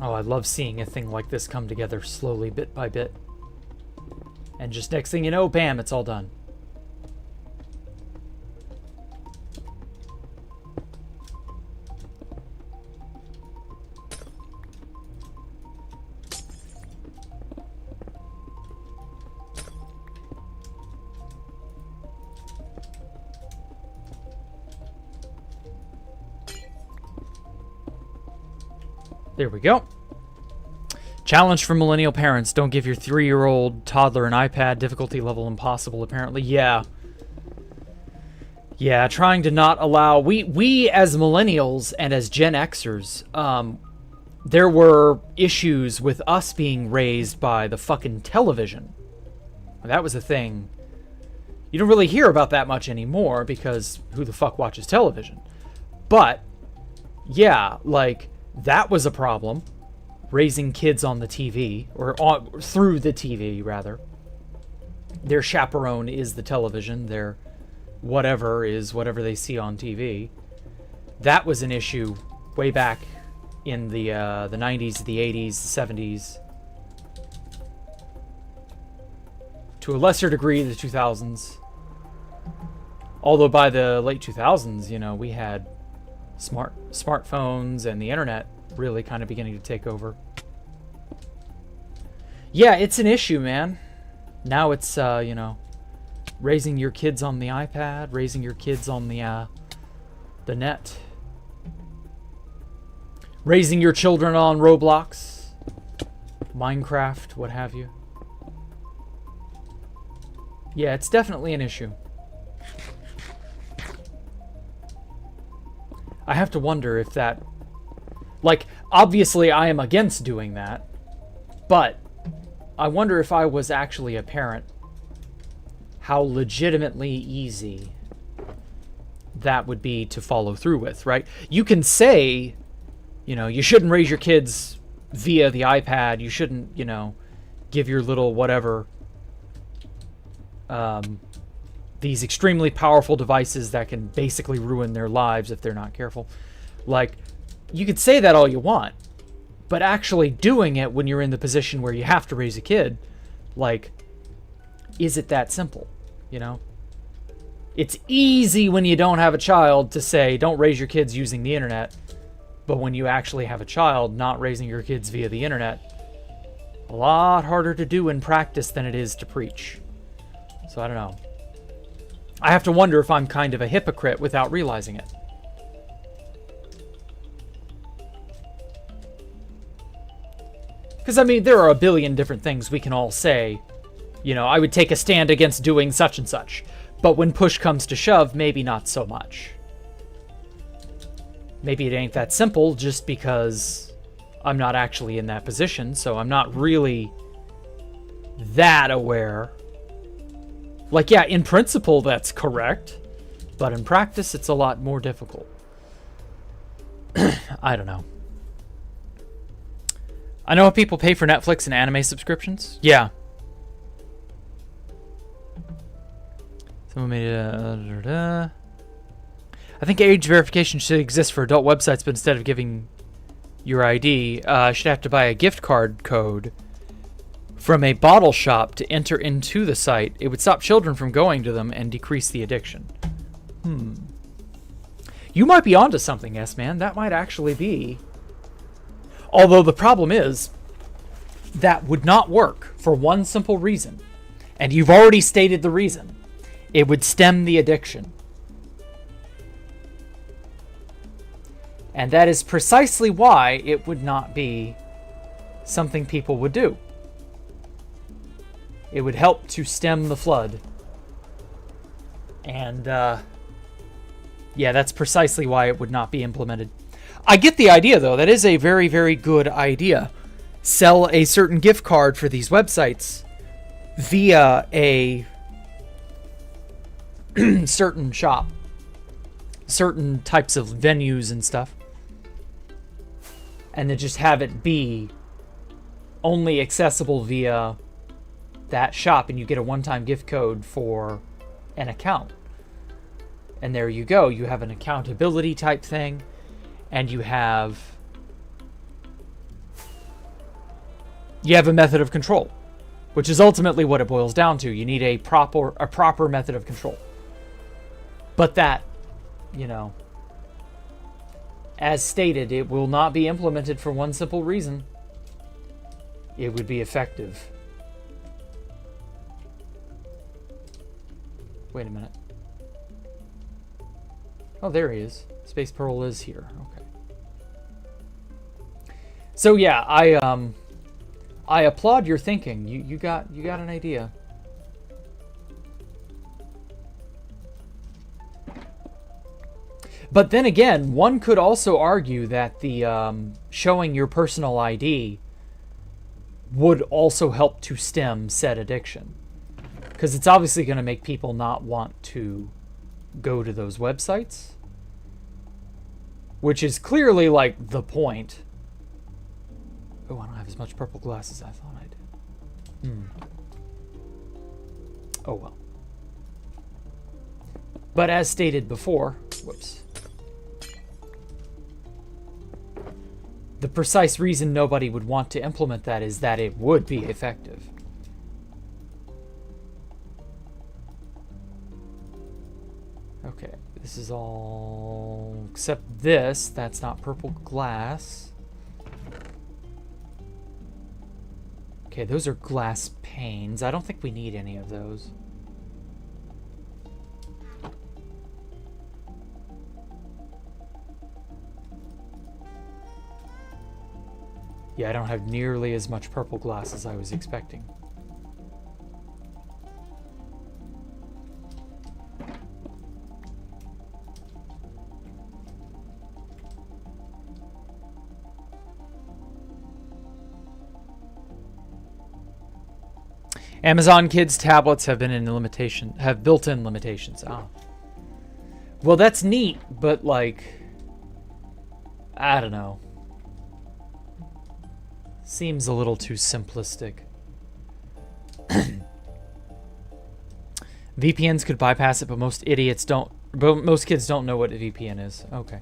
Oh, I love seeing a thing like this come together slowly, bit by bit. And just next thing you know, bam, it's all done. There we go. Challenge for millennial parents. Don't give your 3-year-old toddler an iPad. Difficulty level impossible, apparently. Yeah. Yeah, trying to not allow... We as millennials and as Gen Xers, there were issues with us being raised by the fucking television. That was a thing. You don't really hear about that much anymore because who the fuck watches television? But, yeah, like... That was a problem, raising kids on the TV, or through the TV, rather. Their chaperone is the television, their whatever is whatever they see on TV. That was an issue way back in the 90s, the 80s, the 70s. To a lesser degree, the 2000s. Although by the late 2000s, you know, we had smartphones and the internet really kind of beginning to take over. Yeah, it's an issue, man. Now it's you know, raising your kids on the iPad, raising your kids on the net, raising your children on Roblox, Minecraft, what have you. Yeah, it's definitely an issue. I have to wonder if that... Like, obviously I am against doing that, but I wonder if I was actually a parent, how legitimately easy that would be to follow through with, right? You can say, you know, you shouldn't raise your kids via the iPad, you shouldn't, you know, give your little whatever, these extremely powerful devices that can basically ruin their lives if they're not careful. Like, you could say that all you want, but actually doing it when you're in the position where you have to raise a kid, like, is it that simple, you know? It's easy when you don't have a child to say, don't raise your kids using the internet, but when you actually have a child, not raising your kids via the internet, a lot harder to do in practice than it is to preach. So I don't know. I have to wonder if I'm kind of a hypocrite without realizing it. Because, I mean, there are a billion different things we can all say. You know, I would take a stand against doing such and such. But when push comes to shove, maybe not so much. Maybe it ain't that simple just because I'm not actually in that position, so I'm not really that aware. Like, yeah, in principle, that's correct. But in practice, it's a lot more difficult. I don't know. I know how people pay for Netflix and anime subscriptions. Yeah. Someone made a... I think age verification should exist for adult websites, but instead of giving your ID, should have to buy a gift card code from a bottle shop to enter into the site. It would stop children from going to them and decrease the addiction. You might be onto something, S-Man. That might actually be... Although the problem is, that would not work for one simple reason. And you've already stated the reason. It would stem the addiction. And that is precisely why it would not be something people would do. It would help to stem the flood. And, yeah, that's precisely why it would not be implemented. I get the idea, though. That is a very, very good idea. Sell a certain gift card for these websites via a certain shop. Certain types of venues and stuff. And then just have it be only accessible via that shop, and you get a one-time gift code for an account. And there you go. You have an accountability type thing. And you have you have a method of control, which is ultimately what it boils down to. You need a proper method of control. But that, you know, as stated, it will not be implemented for one simple reason. It would be effective. Wait a minute. Oh, there he is. Space Pearl is here. Okay. So yeah, I applaud your thinking. You got an idea. But then again, one could also argue that the showing your personal ID would also help to stem said addiction. Because it's obviously going to make people not want to go to those websites. Which is clearly, like, the point. Oh, I don't have as much purple glass as I thought I did. Oh, well. But as stated before... Whoops. The precise reason nobody would want to implement that is that it would be effective. Okay, this is all... except this. That's not purple glass. Okay, those are glass panes. I don't think we need any of those. Yeah, I don't have nearly as much purple glass as I was expecting. Amazon Kids tablets have built-in limitations. Oh. Well, that's neat, but like, I don't know. Seems a little too simplistic. VPNs could bypass it, but most idiots don't. But most kids don't know what a VPN is. Okay.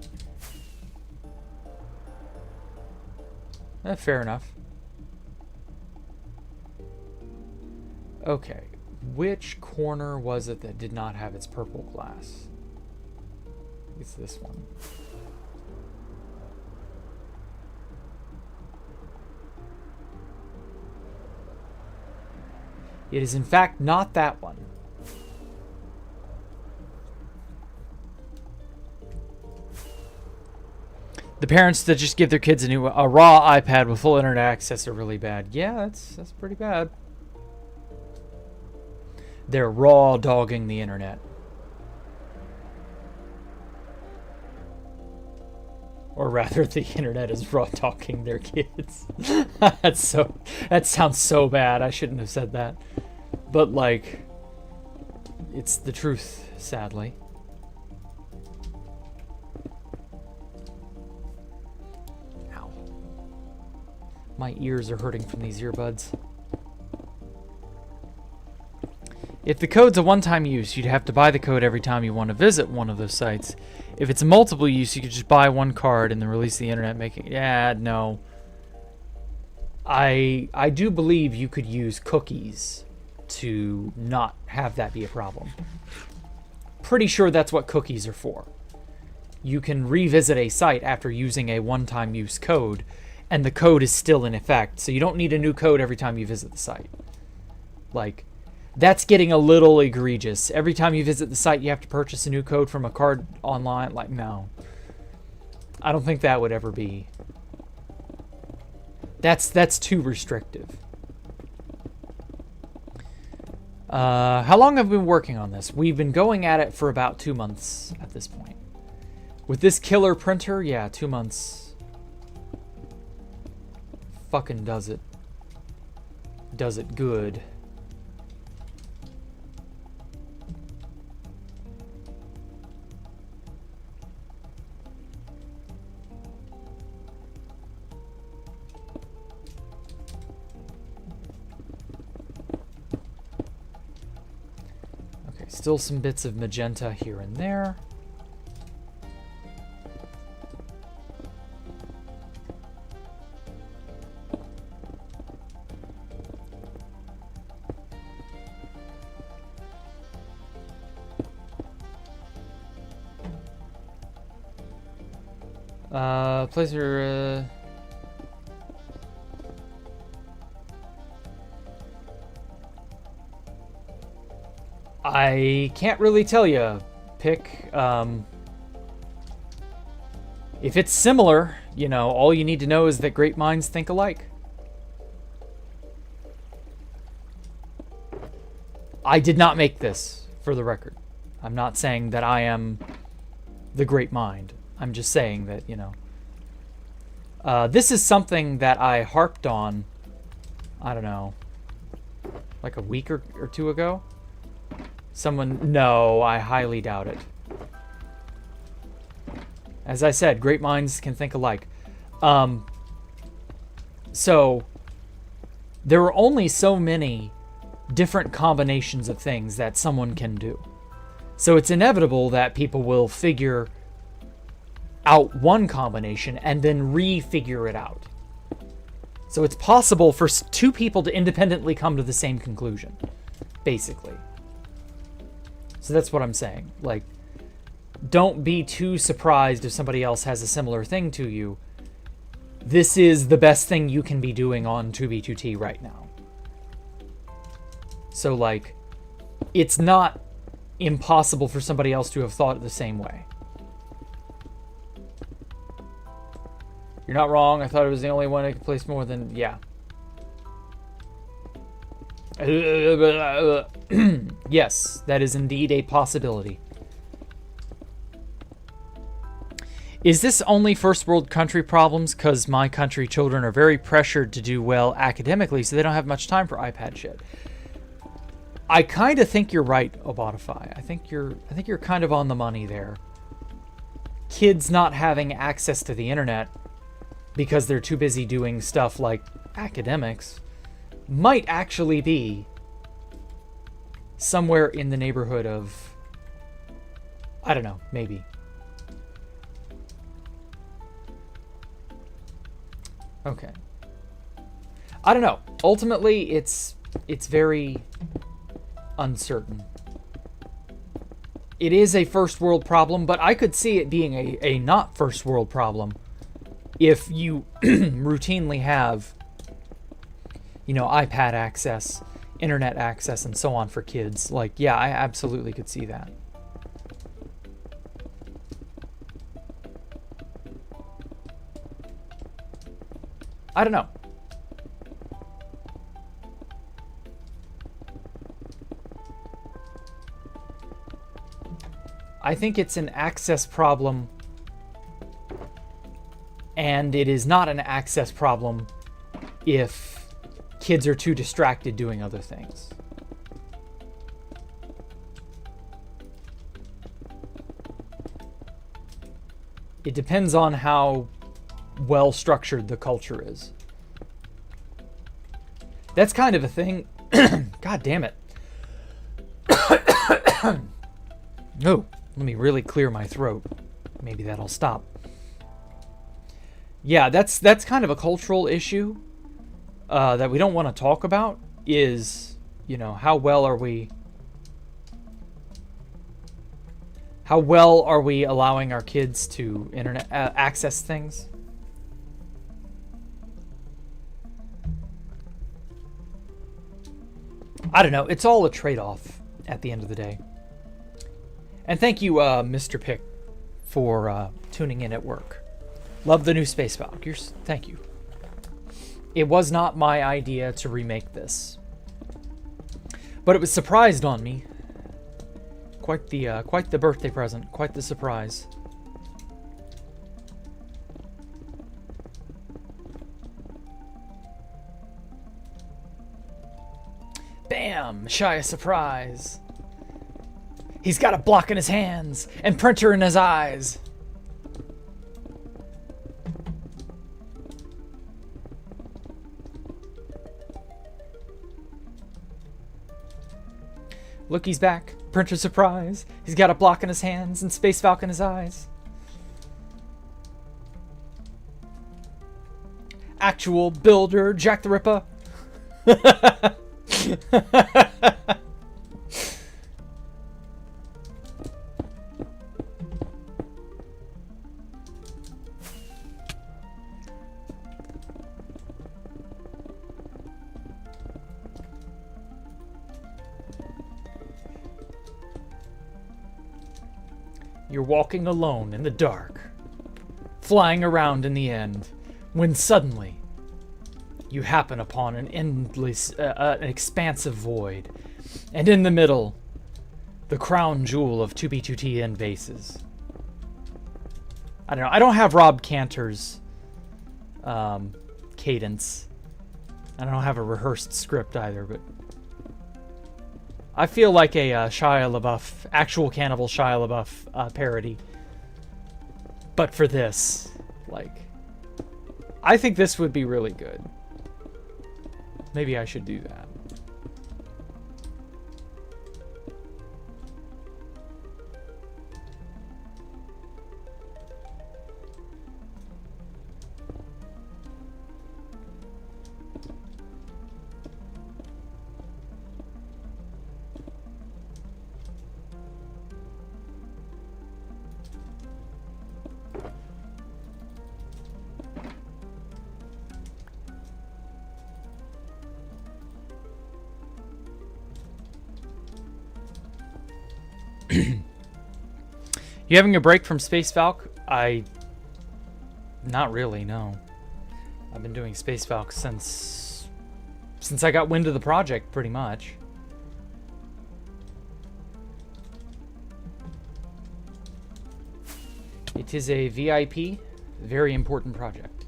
Fair enough. Okay. Which corner was it that did not have its purple glass? It's this one. It is in fact not that one. The parents that just give their kids a raw iPad with full internet access are really bad. Yeah, that's pretty bad. They're raw dogging the internet. Or rather, the internet is raw dogging their kids. That sounds so bad. I shouldn't have said that. But like, it's the truth, sadly. Ow. My ears are hurting from these earbuds. If the code's a one-time use, you'd have to buy the code every time you want to visit one of those sites. If it's a multiple use, you could just buy one card and then release the internet making... Yeah, no. I do believe you could use cookies to not have that be a problem. Pretty sure that's what cookies are for. You can revisit a site after using a one-time use code, and the code is still in effect, so you don't need a new code every time you visit the site. Like... That's getting a little egregious. Every time you visit the site, you have to purchase a new code from a card online. Like, no. I don't think that would ever be. That's too restrictive. How long have we been working on this? We've been going at it for about 2 months at this point. With this killer printer, yeah, 2 months. Fucking does it. Does it good. Still some bits of magenta here and there. Pleasure. I can't really tell you, Pick. If it's similar, you know, all you need to know is that great minds think alike. I did not make this, for the record. I'm not saying that I am the great mind. I'm just saying that, you know. This is something that I harped on, I don't know, like a week or two ago. No, I highly doubt it. As I said, great minds can think alike. So, there are only so many different combinations of things that someone can do. So it's inevitable that people will figure out one combination and then refigure it out. So it's possible for two people to independently come to the same conclusion, basically. So that's what I'm saying. Like, don't be too surprised if somebody else has a similar thing to you. This is the best thing you can be doing on 2B2T right now. So, like, it's not impossible for somebody else to have thought the same way. You're not wrong. I thought it was the only one that could place more than... Yeah. Yes, that is indeed a possibility. Is this only first world country problems? Because my country children are very pressured to do well academically, so they don't have much time for iPad shit. I kind of think you're right, Obotify. I think you're kind of on the money there. Kids not having access to the internet because they're too busy doing stuff like academics might actually be somewhere in the neighborhood of, I don't know, maybe. Okay. I don't know. Ultimately, it's very uncertain. It is a first world problem, but I could see it being a not first world problem if you routinely have, you know, iPad access, internet access, and so on for kids. Like, yeah, I absolutely could see that. I don't know. I think it's an access problem, and it is not an access problem if kids are too distracted doing other things. It depends on how well structured the culture is. That's kind of a thing. God damn it. Oh, let me really clear my throat. Maybe that'll stop. Yeah, that's kind of a cultural issue that we don't want to talk about. Is, you know, how well are we allowing our kids to internet access things? I don't know. It's all a trade-off at the end of the day. And thank you, Mr. Pick, for tuning in at work. Love the new Space Valk. Thank you. It was not my idea to remake this, but it was surprised on me. Quite the birthday present. Quite the surprise. Bam! Shy surprise. He's got a block in his hands and printer in his eyes. Look, he's back. Printer surprise. He's got a block in his hands and Space Valk in his eyes. Actual builder Jacktherippa. You're walking alone in the dark, flying around in the end, when suddenly you happen upon an endless, an expansive void, and in the middle, the crown jewel of 2B2TN bases. I don't know. I don't have Rob Cantor's cadence. I don't have a rehearsed script either, but I feel like a Shia LaBeouf, actual Cannibal Shia LaBeouf parody. But for this, like, I think this would be really good. Maybe I should do that. You having a break from Space Valk? Not really, no. I've been doing Space Valk since I got wind of the project, pretty much. It is a VIP, very important project.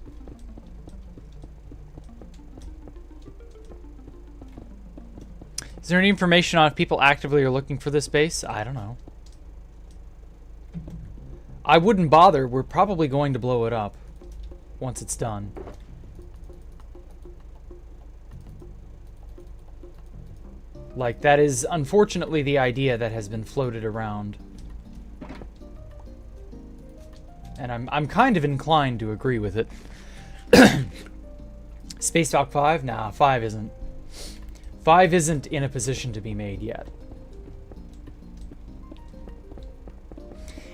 Is there any information on if people actively are looking for this base? I don't know. I wouldn't bother. We're probably going to blow it up once it's done. Like, that is unfortunately the idea that has been floated around. And I'm kind of inclined to agree with it. Space Valk 5? Nah, 5 isn't. 5 isn't in a position to be made yet.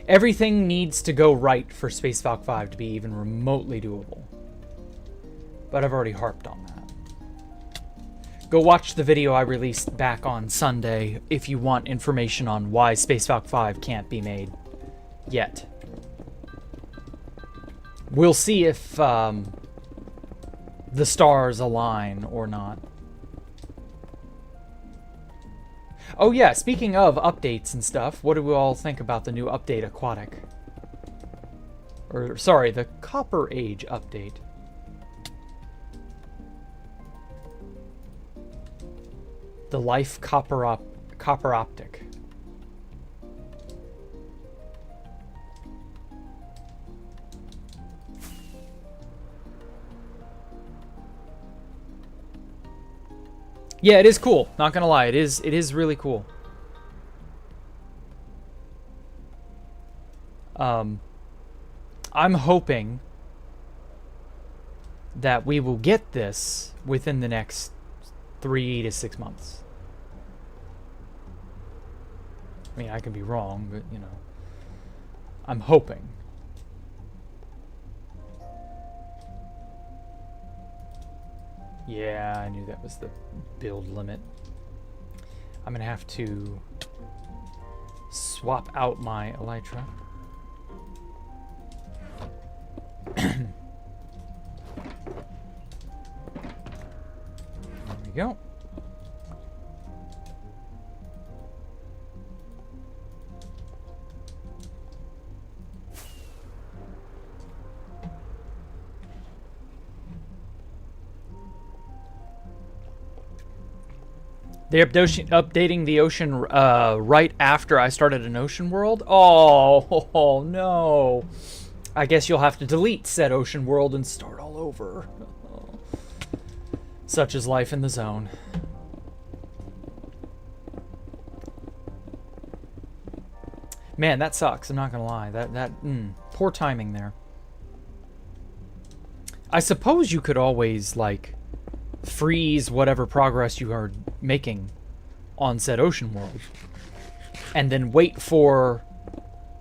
Everything needs to go right for Space Valk 5 to be even remotely doable. But I've already harped on that. Go watch the video I released back on Sunday if you want information on why Space Valk 5 can't be made yet. We'll see if the stars align or not. Oh yeah, speaking of updates and stuff, what do we all think about the new update, Aquatic? Or, sorry, the Copper Age update. The Life Copper Optic. Yeah, it is cool. Not gonna lie, it is really cool. I'm hoping that we will get this within the next 3 to 6 months. I mean, I could be wrong, but you know, I'm hoping. Yeah, I knew that was the build limit. I'm gonna have to swap out my elytra. There we go. They're updating the ocean right after I started an ocean world? Oh, no. I guess you'll have to delete said ocean world and start all over. Oh. Such is life in the zone. Man, that sucks. I'm not gonna lie. Poor timing there. I suppose you could always, like, freeze whatever progress you are making on said ocean world and then wait for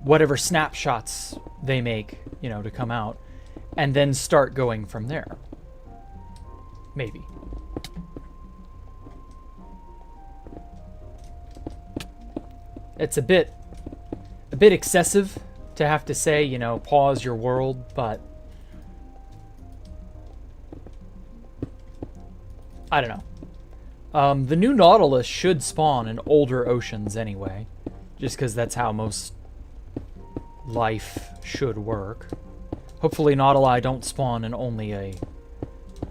whatever snapshots they make, you know, to come out, and then start going from there. Maybe. It's a bit bit excessive to have to say, you know, pause your world, but I don't know. The new Nautilus should spawn in older oceans anyway, just because that's how most life should work. Hopefully Nautili don't spawn in only a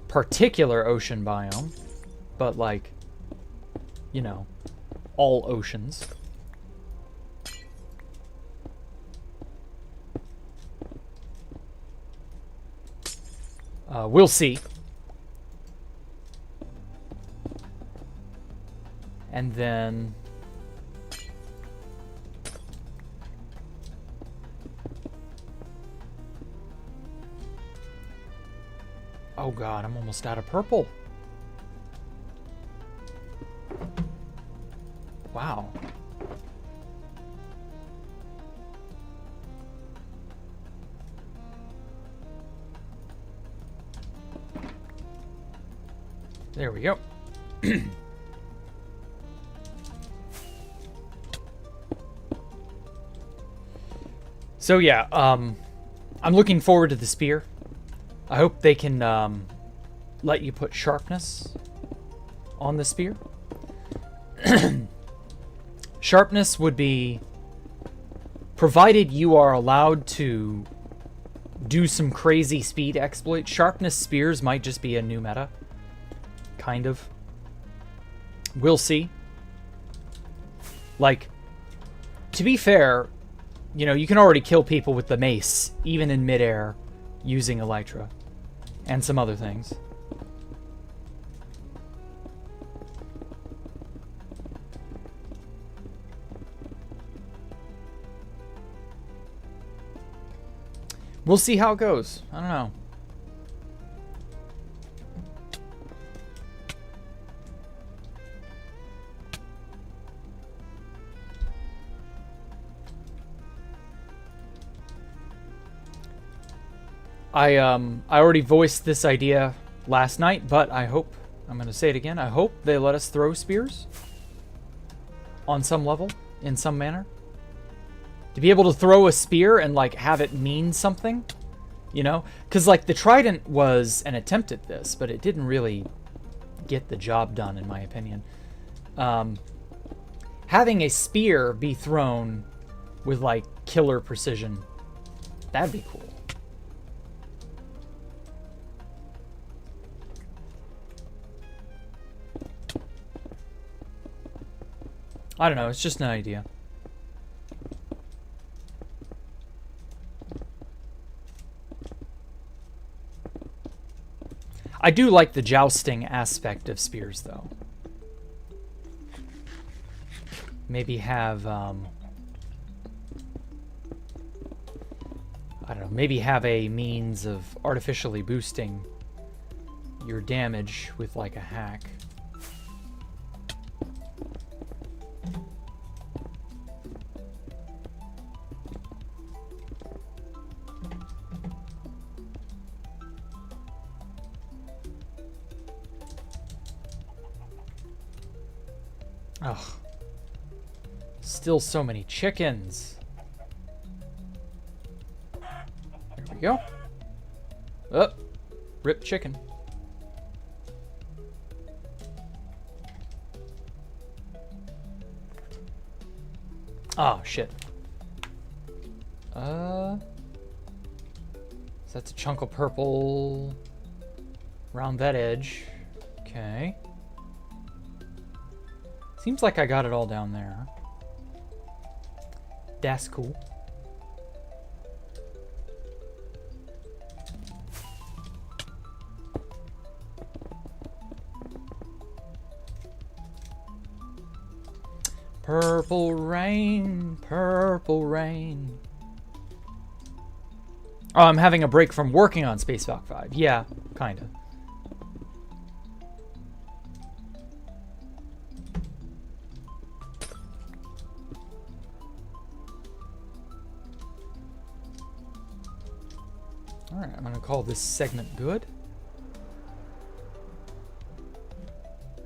particular ocean biome, but like, you know, all oceans. We'll see. And then oh god, I'm almost out of purple. Wow. There we go. So yeah, I'm looking forward to the spear. I hope they can let you put sharpness on the spear. Sharpness would be provided you are allowed to do some crazy speed exploits. Sharpness spears might just be a new meta. Kind of. We'll see. Like, to be fair, you know, you can already kill people with the mace, even in midair, using Elytra. And some other things. We'll see how it goes. I don't know. I already voiced this idea last night, but I hope, I'm going to say it again, I hope they let us throw spears on some level, in some manner. To be able to throw a spear and, like, have it mean something, you know? Because, like, the Trident was an attempt at this, but it didn't really get the job done, in my opinion. Having a spear be thrown with, like, killer precision, that'd be cool. I don't know, it's just an idea. I do like the jousting aspect of spears, though. Maybe have, I don't know, maybe have a means of artificially boosting your damage with, like, a hack. Ugh. Still so many chickens. There we go. Oh, rip chicken. Oh, shit. So that's a chunk of purple around that edge. Okay. Seems like I got it all down there. That's cool. Purple rain, purple rain. Oh, I'm having a break from working on Spacewalk 5. Yeah, kinda. Alright, I'm gonna call this segment good.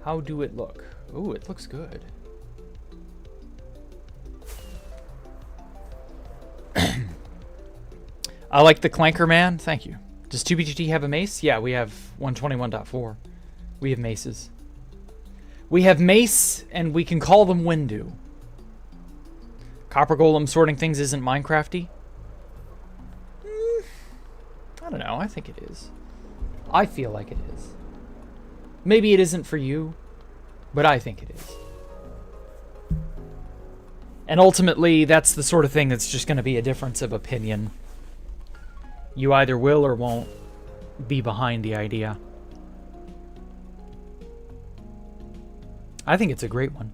How do it look? Ooh, it looks good. I like the Clanker Man. Thank you. Does 2BGT have a mace? Yeah, we have 121.4. We have maces. We have mace, and we can call them Windu. Copper Golem sorting things isn't Minecrafty? I don't know. I think it is. I feel like it is. Maybe it isn't for you, but I think it is. And ultimately, that's the sort of thing that's just going to be a difference of opinion. You either will or won't be behind the idea. I think it's a great one.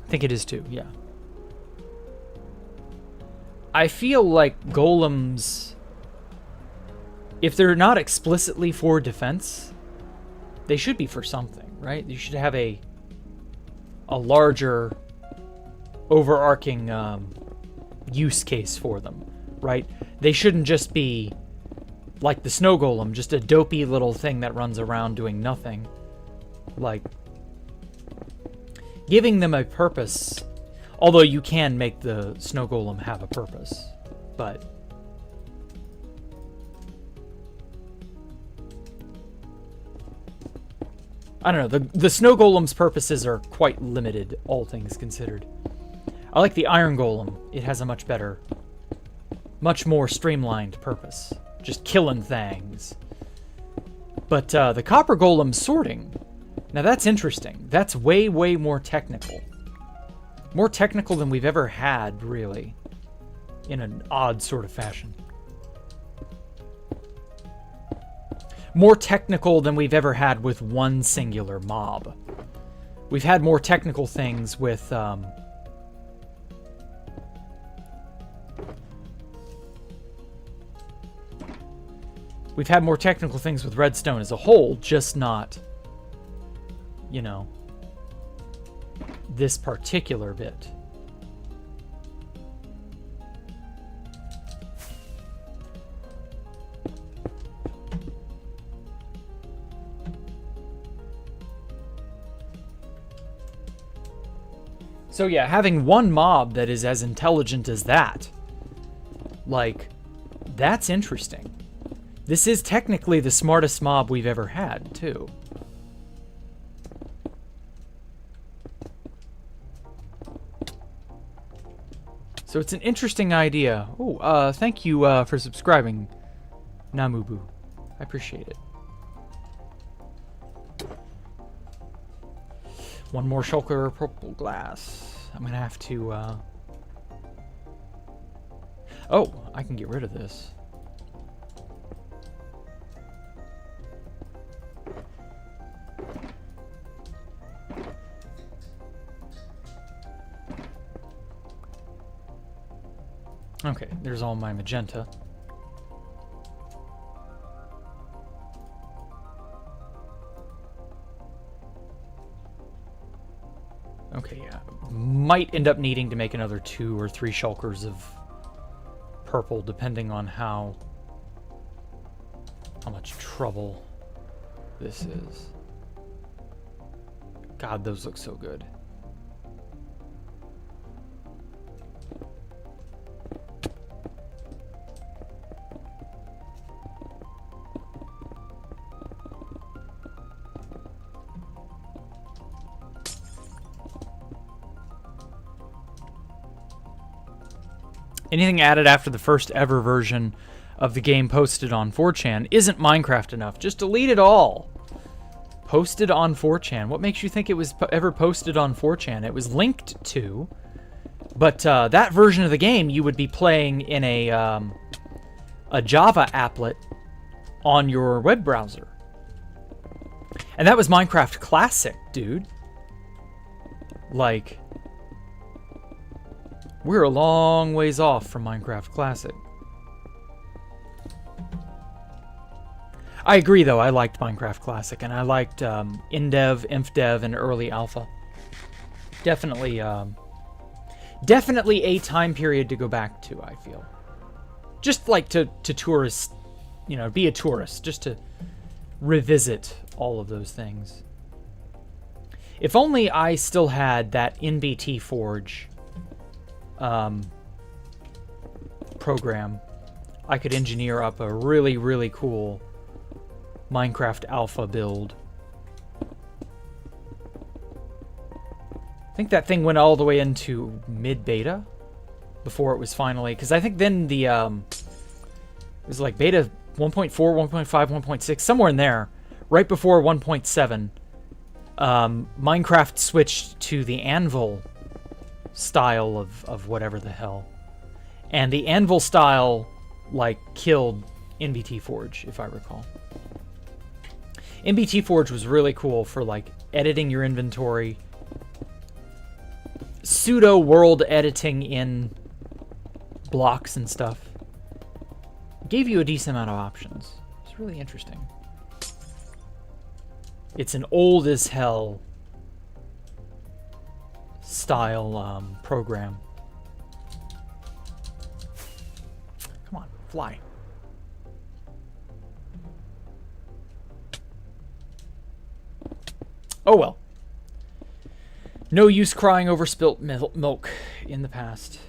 I think it is too, yeah. I feel like golems, if they're not explicitly for defense, they should be for something, right? You should have a larger, overarching use case for them, right? They shouldn't just be like the snow golem, just a dopey little thing that runs around doing nothing. Like, giving them a purpose, although you can make the snow golem have a purpose, but I don't know, the snow golem's purposes are quite limited, all things considered. I like the iron golem. It has a much better, much more streamlined purpose. Just killing things. But the copper golem sorting, now that's interesting. That's way, way more technical. More technical than we've ever had, really, in an odd sort of fashion. More technical than we've ever had with one singular mob. We've had more technical things with we've had more technical things with Redstone as a whole, just not, you know, this particular bit. So yeah, having one mob that is as intelligent as that, like, that's interesting. This is technically the smartest mob we've ever had, too. So it's an interesting idea. Oh, thank you for subscribing, Namubu. I appreciate it. One more shulker purple glass. I'm gonna have to, oh, I can get rid of this. Okay, there's all my magenta. Okay, yeah. Might end up needing to make another 2 or 3 shulkers of purple, depending on how much trouble this is. God, those look so good. Anything added after the first ever version of the game posted on 4chan isn't Minecraft enough. Just delete it all. Posted on 4chan. What makes you think it was ever posted on 4chan? It was linked to, but that version of the game you would be playing in a Java applet on your web browser. And that was Minecraft Classic, dude. Like, we're a long ways off from Minecraft Classic. I agree, though. I liked Minecraft Classic, and I liked InDev, InfDev, and Early Alpha. Definitely, definitely a time period to go back to, I feel. Just like to tourist, you know, be a tourist, just to revisit all of those things. If only I still had that NBT Forge program, I could engineer up a really, really cool Minecraft alpha build. I think that thing went all the way into mid-beta before it was finally... Because I think then the... it was like beta 1.4, 1.5, 1.6, somewhere in there. Right before 1.7, Minecraft switched to the Anvil style of whatever the hell. And the Anvil style, like, killed NBT Forge, if I recall. NBT Forge was really cool for, like, editing your inventory, pseudo world editing in blocks and stuff. Gave you a decent amount of options. It's really interesting. It's an old as hell style program. Come on, fly. Oh well. No use crying over spilt milk in the past.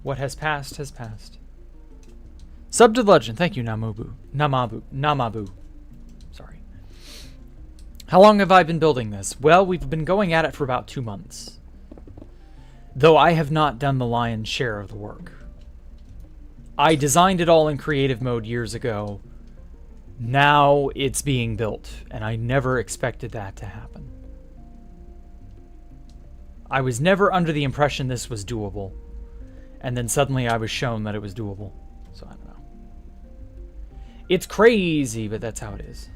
What has passed has passed. Sub to the legend. Thank you, Namabu. Sorry. How long have I been building this? Well, we've been going at it for about 2 months. Though I have not done the lion's share of the work. I designed it all in creative mode years ago. Now it's being built, and I never expected that to happen. I was never under the impression this was doable, and then suddenly I was shown that it was doable. So I don't know. It's crazy, but that's how it is.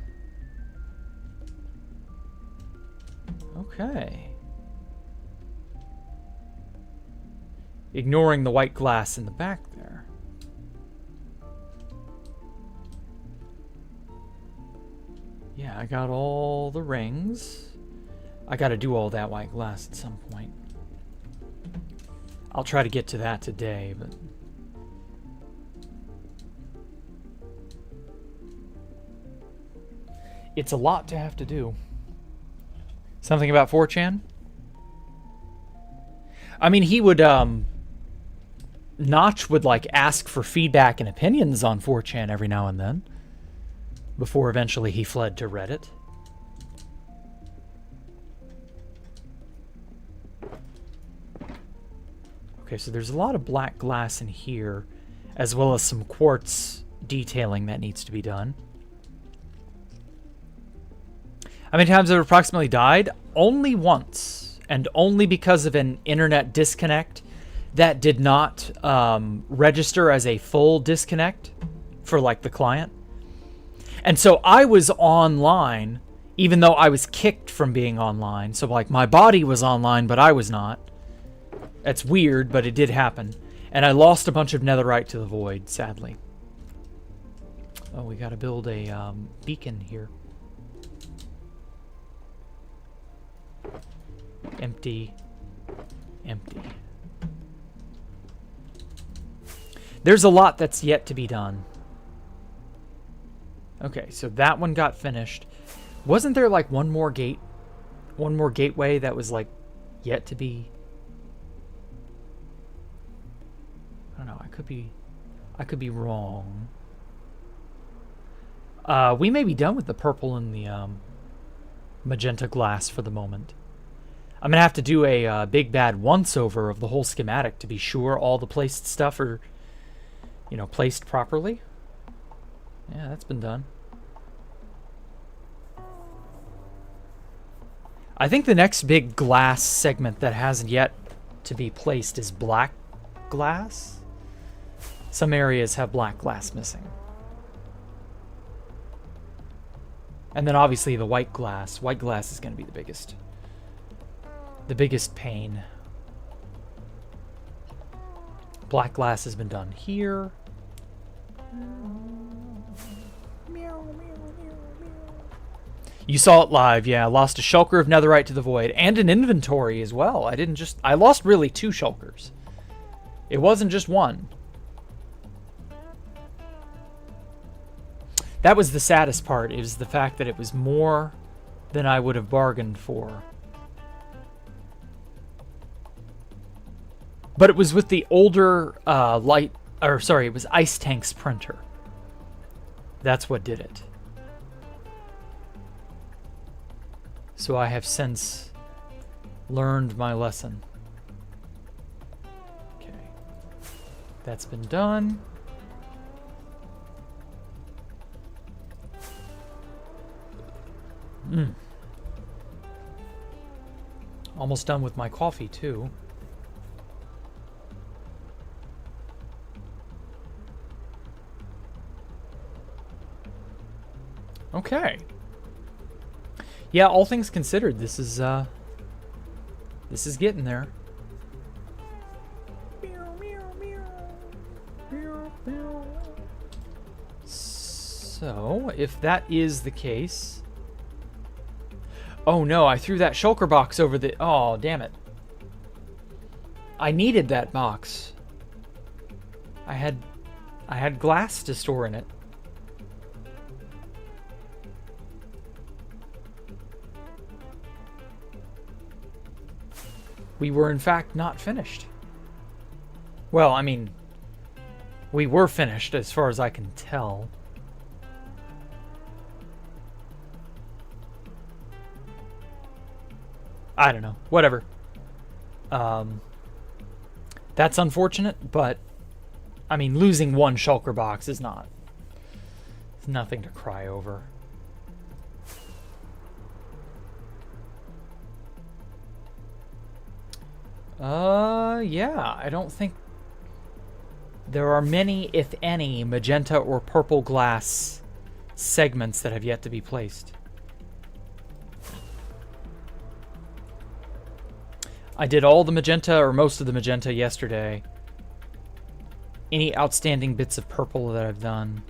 Okay. Ignoring the white glass in the back there. Yeah, I got all the rings. I got to do all that white glass at some point. I'll try to get to that today, but... It's a lot to have to do. Something about 4chan? I mean, he would, Notch would, like, ask for feedback and opinions on 4chan every now and then. Before eventually he fled to Reddit. Okay, so there's a lot of black glass in here, as well as some quartz detailing that needs to be done. How many times have I approximately died? Only once, and only because of an internet disconnect that did not register as a full disconnect for, like, the client. And so I was online, even though I was kicked from being online. So, like, my body was online, but I was not. That's weird, but it did happen. And I lost a bunch of netherite to the void, sadly. Oh, we gotta build a beacon here. Empty. Empty. There's a lot that's yet to be done. Okay, so that one got finished. Wasn't there, like, one more gateway that was, like, yet to be... I don't know, I could be wrong. We may be done with the purple and the magenta glass for the moment. I'm gonna have to do a big bad once-over of the whole schematic to be sure all the placed stuff are, you know, placed properly. Yeah, that's been done. I think the next big glass segment that hasn't yet to be placed is black glass. Some areas have black glass missing. And then obviously the white glass. White glass is going to be the biggest pain. Black glass has been done here. You saw it live, yeah. I lost a shulker of netherite to the void and an inventory as well. I lost really 2 shulkers. It wasn't just one. That was the saddest part, is the fact that it was more than I would have bargained for. But it was with the older it was Ice Tank's printer. That's what did it. So I have since learned my lesson. Okay. That's been done. Almost done with my coffee, too. Okay. Yeah, all things considered, this is getting there. So, if that is the case... Oh no, I threw that shulker box over the... Oh, damn it. I needed that box. I had glass to store in it. We were in fact not finished. Well, I mean, we were finished as far as I can tell. I don't know. Whatever. That's unfortunate, but I mean, losing one shulker box is not... It's nothing to cry over. Yeah, I don't think there are many, if any, magenta or purple glass segments that have yet to be placed. I did all the magenta, or most of the magenta, yesterday. Any outstanding bits of purple that I've done.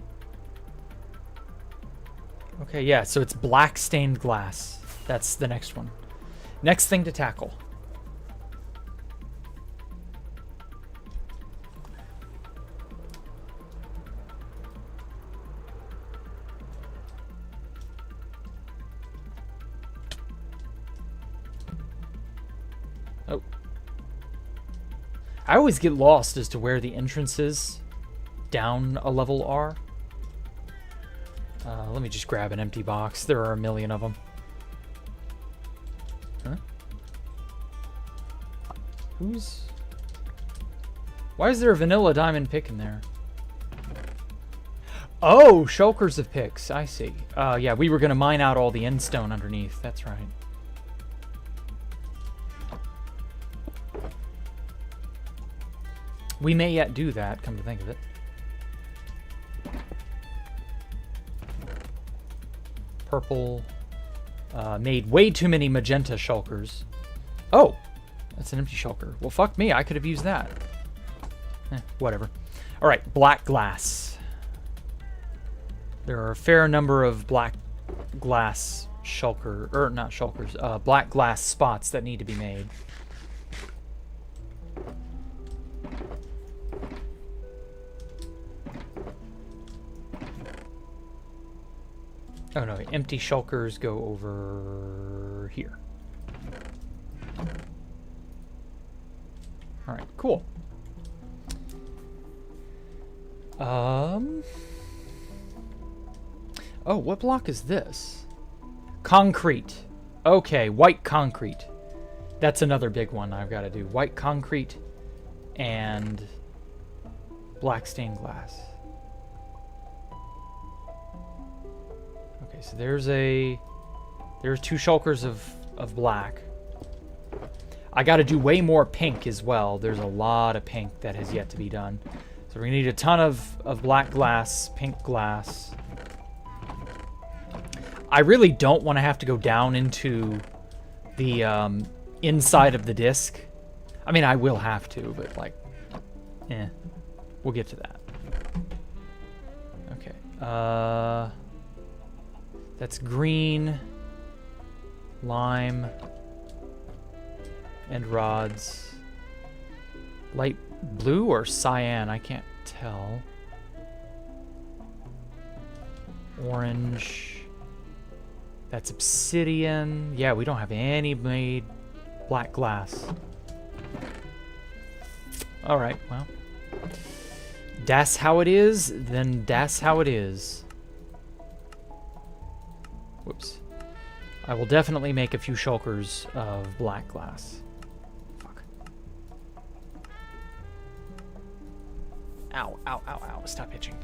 Okay, yeah, so it's black stained glass. That's the next one. Next thing to tackle. Oh. I always get lost as to where the entrances down a level are. Let me just grab an empty box. There are a million of them. Huh? Why is there a vanilla diamond pick in there? Oh, shulkers of picks. I see. Yeah, we were going to mine out all the end stone underneath. That's right. We may yet do that, come to think of it. Purple. Made way too many magenta shulkers. Oh! That's an empty shulker. Well, fuck me. I could have used that. Whatever. Alright, black glass. There are a fair number of black glass shulker... Or, not shulkers. Black glass spots that need to be made. Oh no, empty shulkers go over here. Alright, cool. Oh, what block is this? Concrete. Okay, white concrete. That's another big one I've got to do. White concrete and black stained glass. Okay, so there's two shulkers of black. I got to do way more pink as well. There's a lot of pink that has yet to be done. So we're gonna need a ton of black glass, pink glass. I really don't want to have to go down into the inside of the disc. I mean, I will have to, but like, we'll get to that. Okay. That's green, lime, and rods. Light blue or cyan? I can't tell. Orange. That's obsidian. Yeah, we don't have any made black glass. Alright, well. Das how it is, then das how it is. Whoops. I will definitely make a few shulkers of black glass. Fuck. Ow, ow, ow, ow. Stop itching.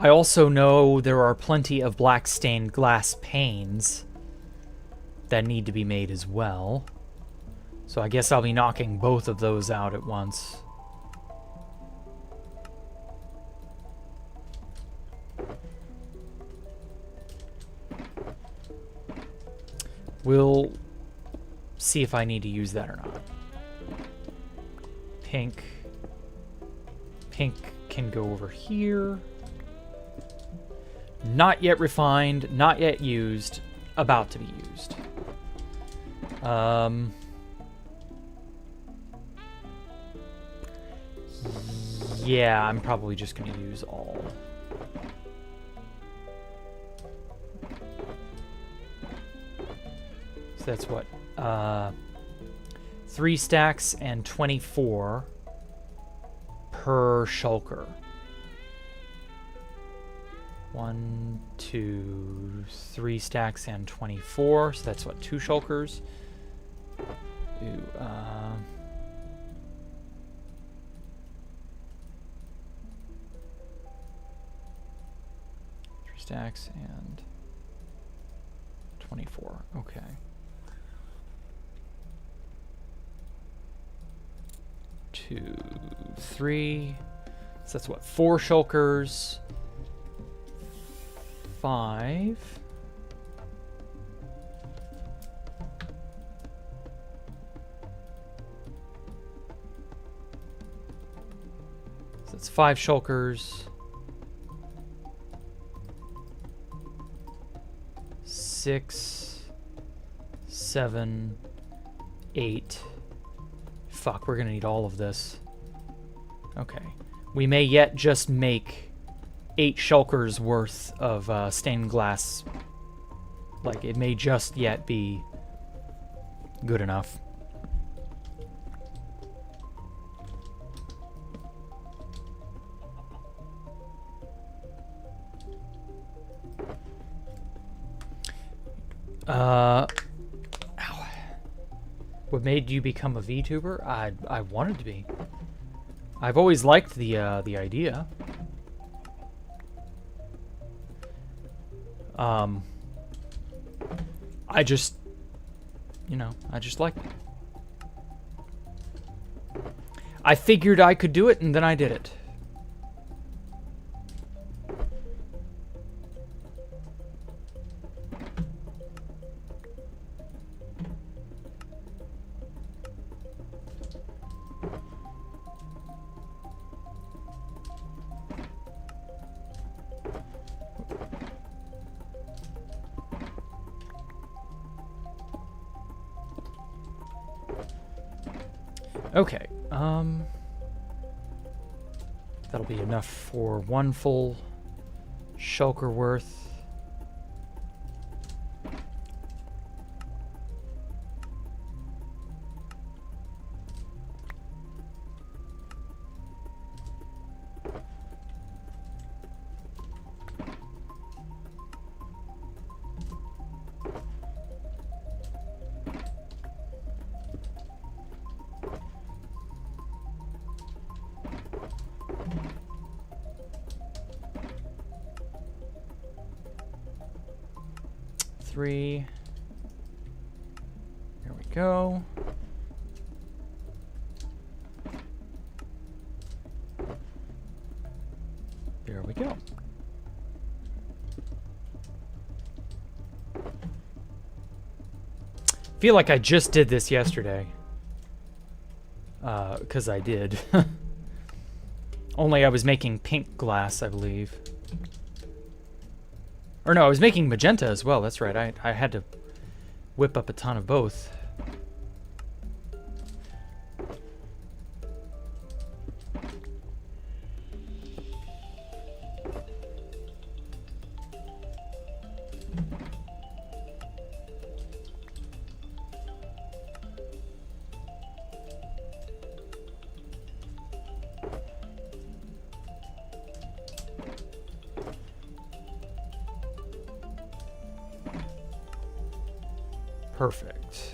I also know there are plenty of black stained glass panes that need to be made as well. So I guess I'll be knocking both of those out at once. We'll see if I need to use that or not. Pink. Pink can go over here. Not yet refined, not yet used, about to be used. Yeah, I'm probably just going to use all. So that's what? 3 stacks and 24 per shulker. 1, 2, 3 stacks and 24. So that's what, 2 shulkers. Ooh, 3 stacks and 24. Okay. 2, 3. So that's what, 4 shulkers. 5. So that's 5 shulkers. 6, 7, 8. Fuck, we're gonna need all of this. Okay. We may yet just make 8 shulkers worth of stained glass. Like, it may just yet be good enough. Ow. What made you become a VTuber? I wanted to be. I've always liked the idea. I just, you know, I just liked it. I figured I could do it, and then I did it. Okay, that'll be enough for 1 full shulker worth. Three. There we go. There we go. Feel like I just did this yesterday. 'Cause I did. Only I was making pink glass, I believe. Or no, I was making magenta as well. That's right. I had to whip up a ton of both. Perfect.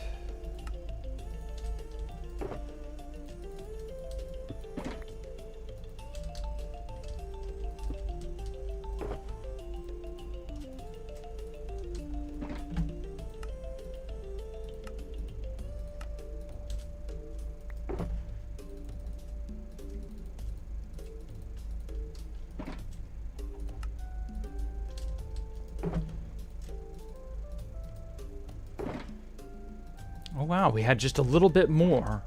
Oh wow, we had just a little bit more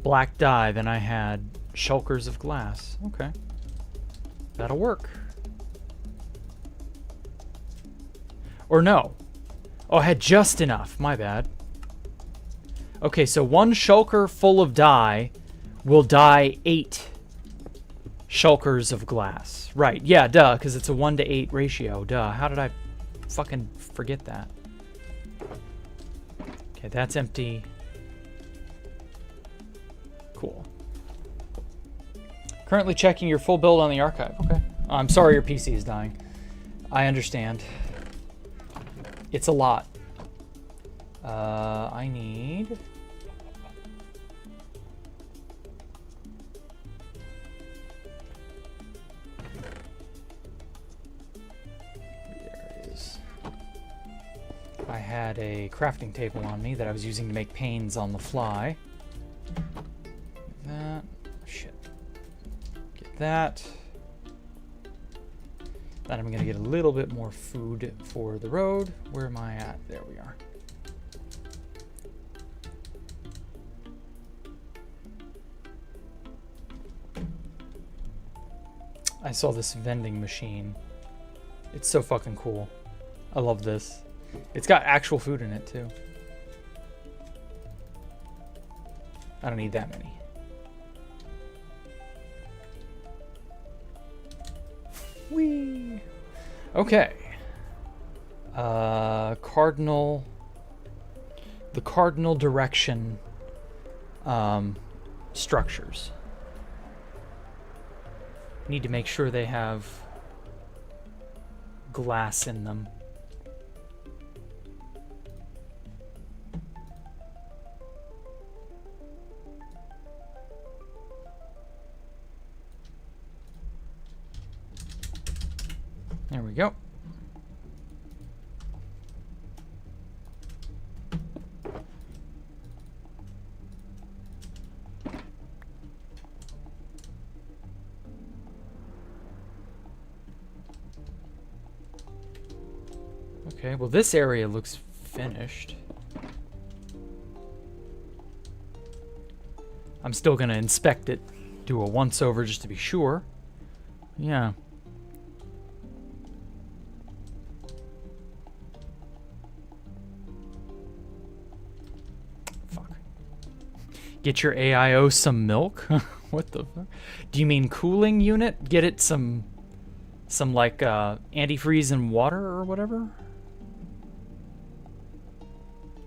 black dye than I had shulkers of glass. Okay. That'll work. Or no. Oh, I had just enough. My bad. Okay, so 1 shulker full of dye will dye 8 shulkers of glass. Right, yeah, duh, because it's a 1:8 ratio. Duh, how did I fucking forget that? Okay, that's empty. Cool. Currently checking your full build on the archive. Okay. I'm sorry your PC is dying. I understand. It's a lot. I need... There it is. I had a crafting table on me that I was using to make panes on the fly. That. Shit. Get that. Then I'm going to get a little bit more food for the road. Where am I at? There we are. I saw this vending machine. It's so fucking cool. I love this. It's got actual food in it too. I don't need that many. Whee! Okay. Cardinal... The cardinal direction structures. Need to make sure they have glass in them. There we go. Okay, well this area looks finished. I'm still gonna inspect it, do a once over just to be sure. Yeah. Fuck. Get your AIO some milk? What the fuck? Do you mean cooling unit? Get it some like antifreeze and water or whatever?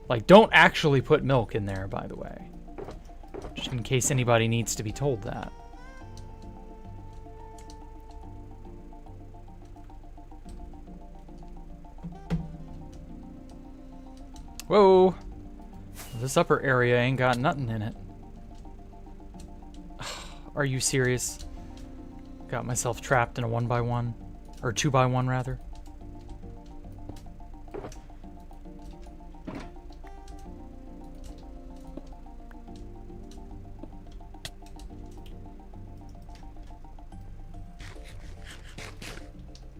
Like, don't actually put milk in there, by the way. Just in case anybody needs to be told that. Whoa! This upper area ain't got nothing in it. Are you serious? Got myself trapped in a 1x1. Or 2x1, rather.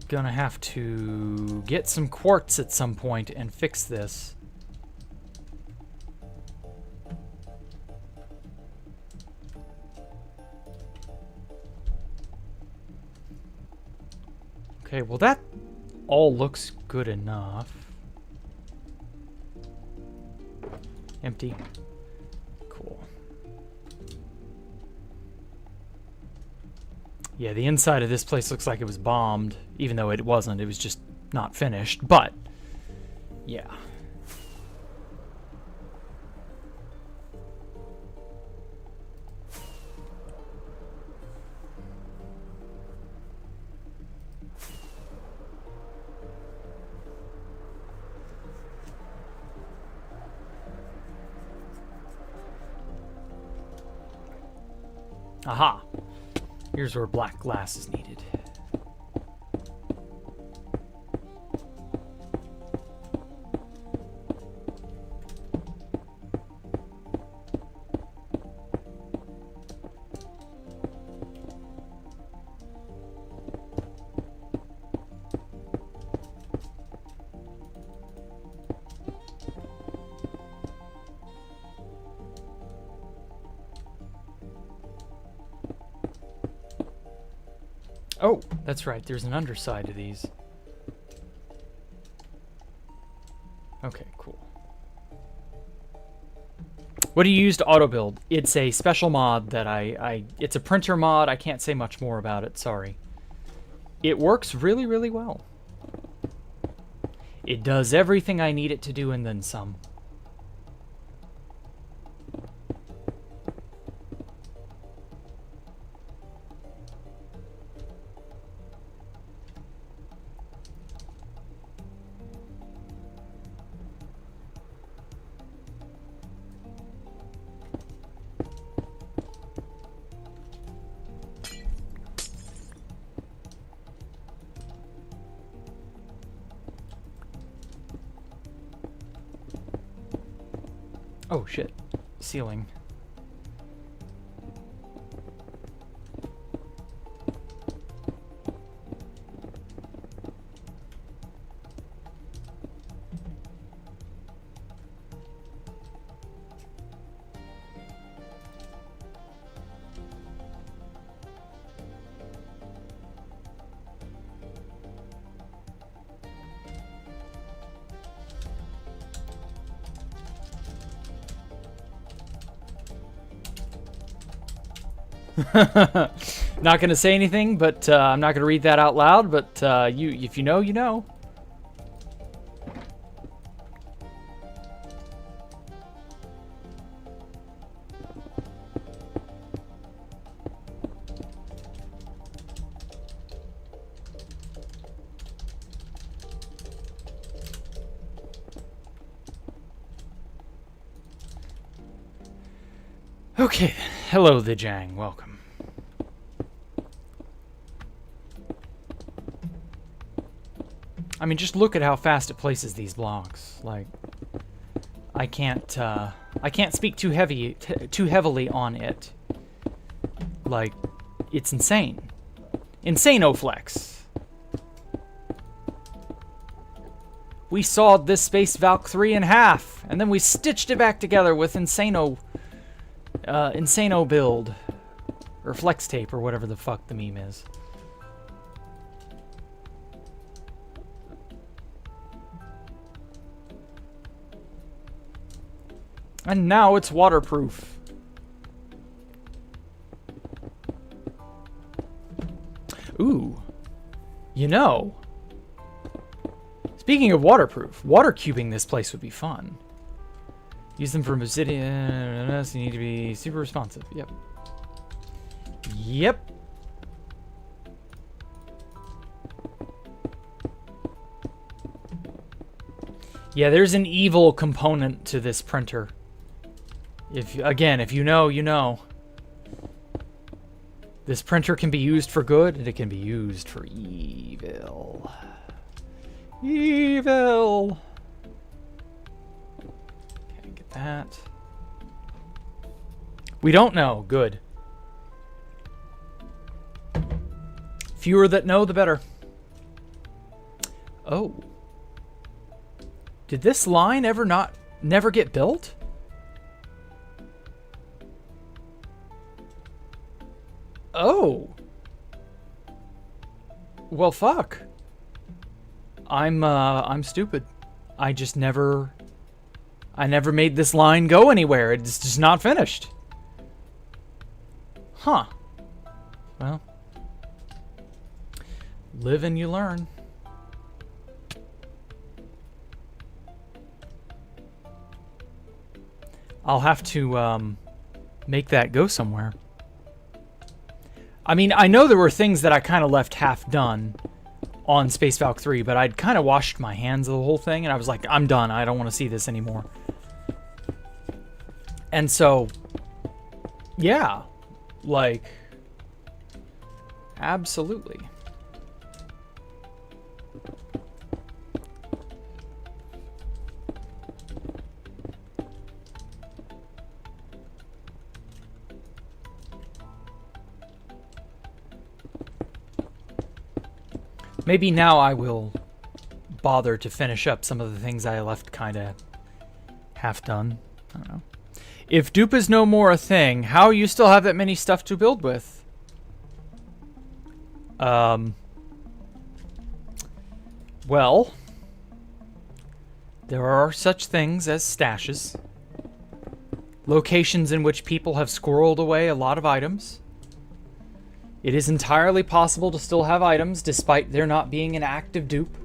Gonna have to get some quartz at some point and fix this. Okay, well that all looks good enough. Empty. Cool. Yeah, the inside of this place looks like it was bombed, even though it wasn't. It was just not finished, but yeah. Aha. Here's where black glass is needed. Oh, that's right. There's an underside to these. Okay, cool. What do you use to auto build? It's a special mod that it's a printer mod. I can't say much more about it. Sorry. It works really, really well. It does everything I need it to do and then some. Oh shit. Ceiling. Not gonna say anything, but I'm not gonna read that out loud. But if you know, you know. Okay, hello the Jang, welcome. I mean, just look at how fast it places these blocks. Like, I can't speak too heavily on it. Like, it's insane. Insane-o-flex. We sawed this Space Valk 3 in half, and then we stitched it back together with Insano build. Or flex tape, or whatever the fuck the meme is. And now it's waterproof. Ooh. You know. Speaking of waterproof, water cubing this place would be fun. Use them for obsidian. You need to be super responsive. Yep. Yep. Yeah, there's an evil component to this printer. If you know, you know. This printer can be used for good, and it can be used for evil. Evil! Okay, get that. We don't know. Good. Fewer that know, the better. Oh. Did this line never get built? Oh. Well, fuck. I'm stupid. I never made this line go anywhere. It's just not finished. Huh. Well. Live and you learn. I'll have to make that go somewhere. I mean, I know there were things that I kind of left half done on Space Valk 3, but I'd kind of washed my hands of the whole thing, and I was like, I'm done. I don't want to see this anymore. And so, yeah, Like, absolutely. Maybe now I will bother to finish up some of the things I left kind of half done. I don't know. If dupe is no more a thing, how you still have that many stuff to build with? Well, there are such things as stashes. Locations in which people have squirreled away a lot of items. It is entirely possible to still have items despite there not being an active dupe.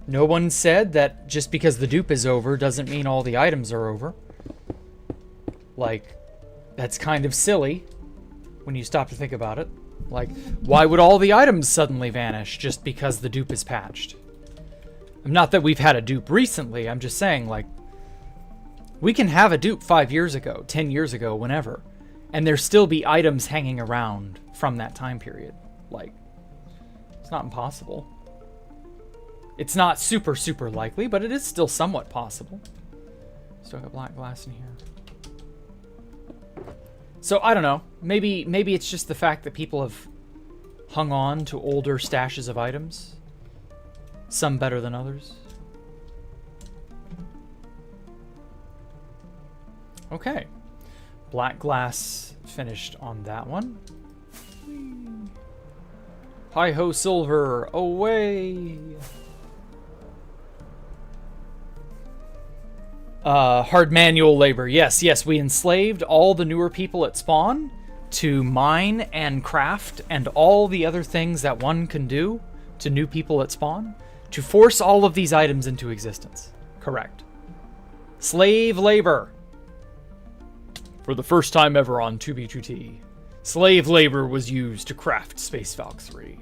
No one said that just because the dupe is over doesn't mean all the items are over. Like, that's kind of silly when you stop to think about it. Like, why would all the items suddenly vanish just because the dupe is patched? Not that we've had a dupe recently, I'm just saying, like, we can have a dupe 5 years ago, 10 years ago, whenever, and there still be items hanging around from that time period. Like, it's not impossible. It's not super, super likely, but it is still somewhat possible. Still got black glass in here. So, I don't know. Maybe it's just the fact that people have hung on to older stashes of items. Some better than others. Okay. Black glass finished on that one. Hi-ho, silver, away! Hard manual labor. Yes, we enslaved all the newer people at spawn to mine and craft and all the other things that one can do to new people at spawn to force all of these items into existence. Correct. Slave labor. For the first time ever on 2B2T, slave labor was used to craft Space Valk 3.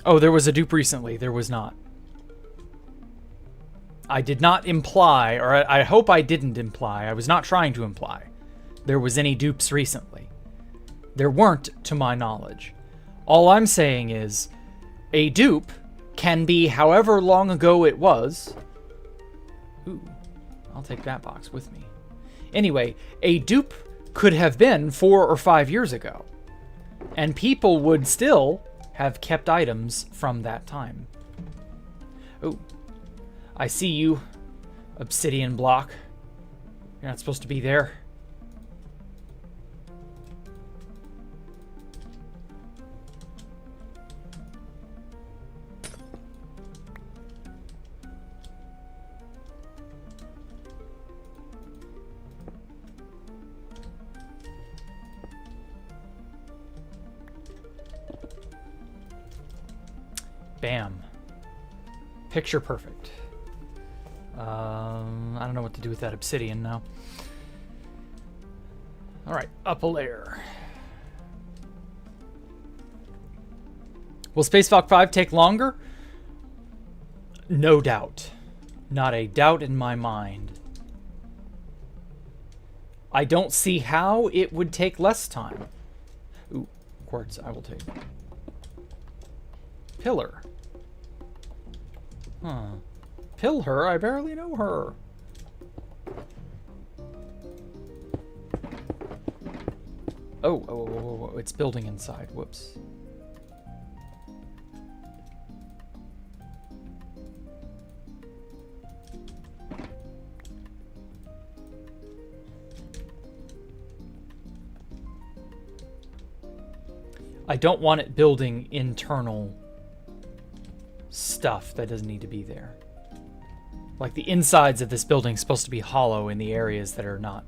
Oh, there was a dupe recently. There was not. I did not imply, or I hope I didn't imply, I was not trying to imply, there was any dupes recently. There weren't, to my knowledge. All I'm saying is, a dupe can be however long ago it was. Ooh, I'll take that box with me. Anyway, a dupe could have been 4 or 5 years ago. And people would still have kept items from that time. Ooh, I see you, obsidian block. You're not supposed to be there. Bam. Picture perfect. I don't know what to do with that obsidian now. Alright, up a layer. Will Space Valk 5 take longer? No doubt. Not a doubt in my mind. I don't see how it would take less time. Ooh, quartz I will take. Pillar. Huh. Pill her? I barely know her. Oh, it's building inside. Whoops. I don't want it building internal stuff that doesn't need to be there. Like the insides of this building is supposed to be hollow in the areas that are not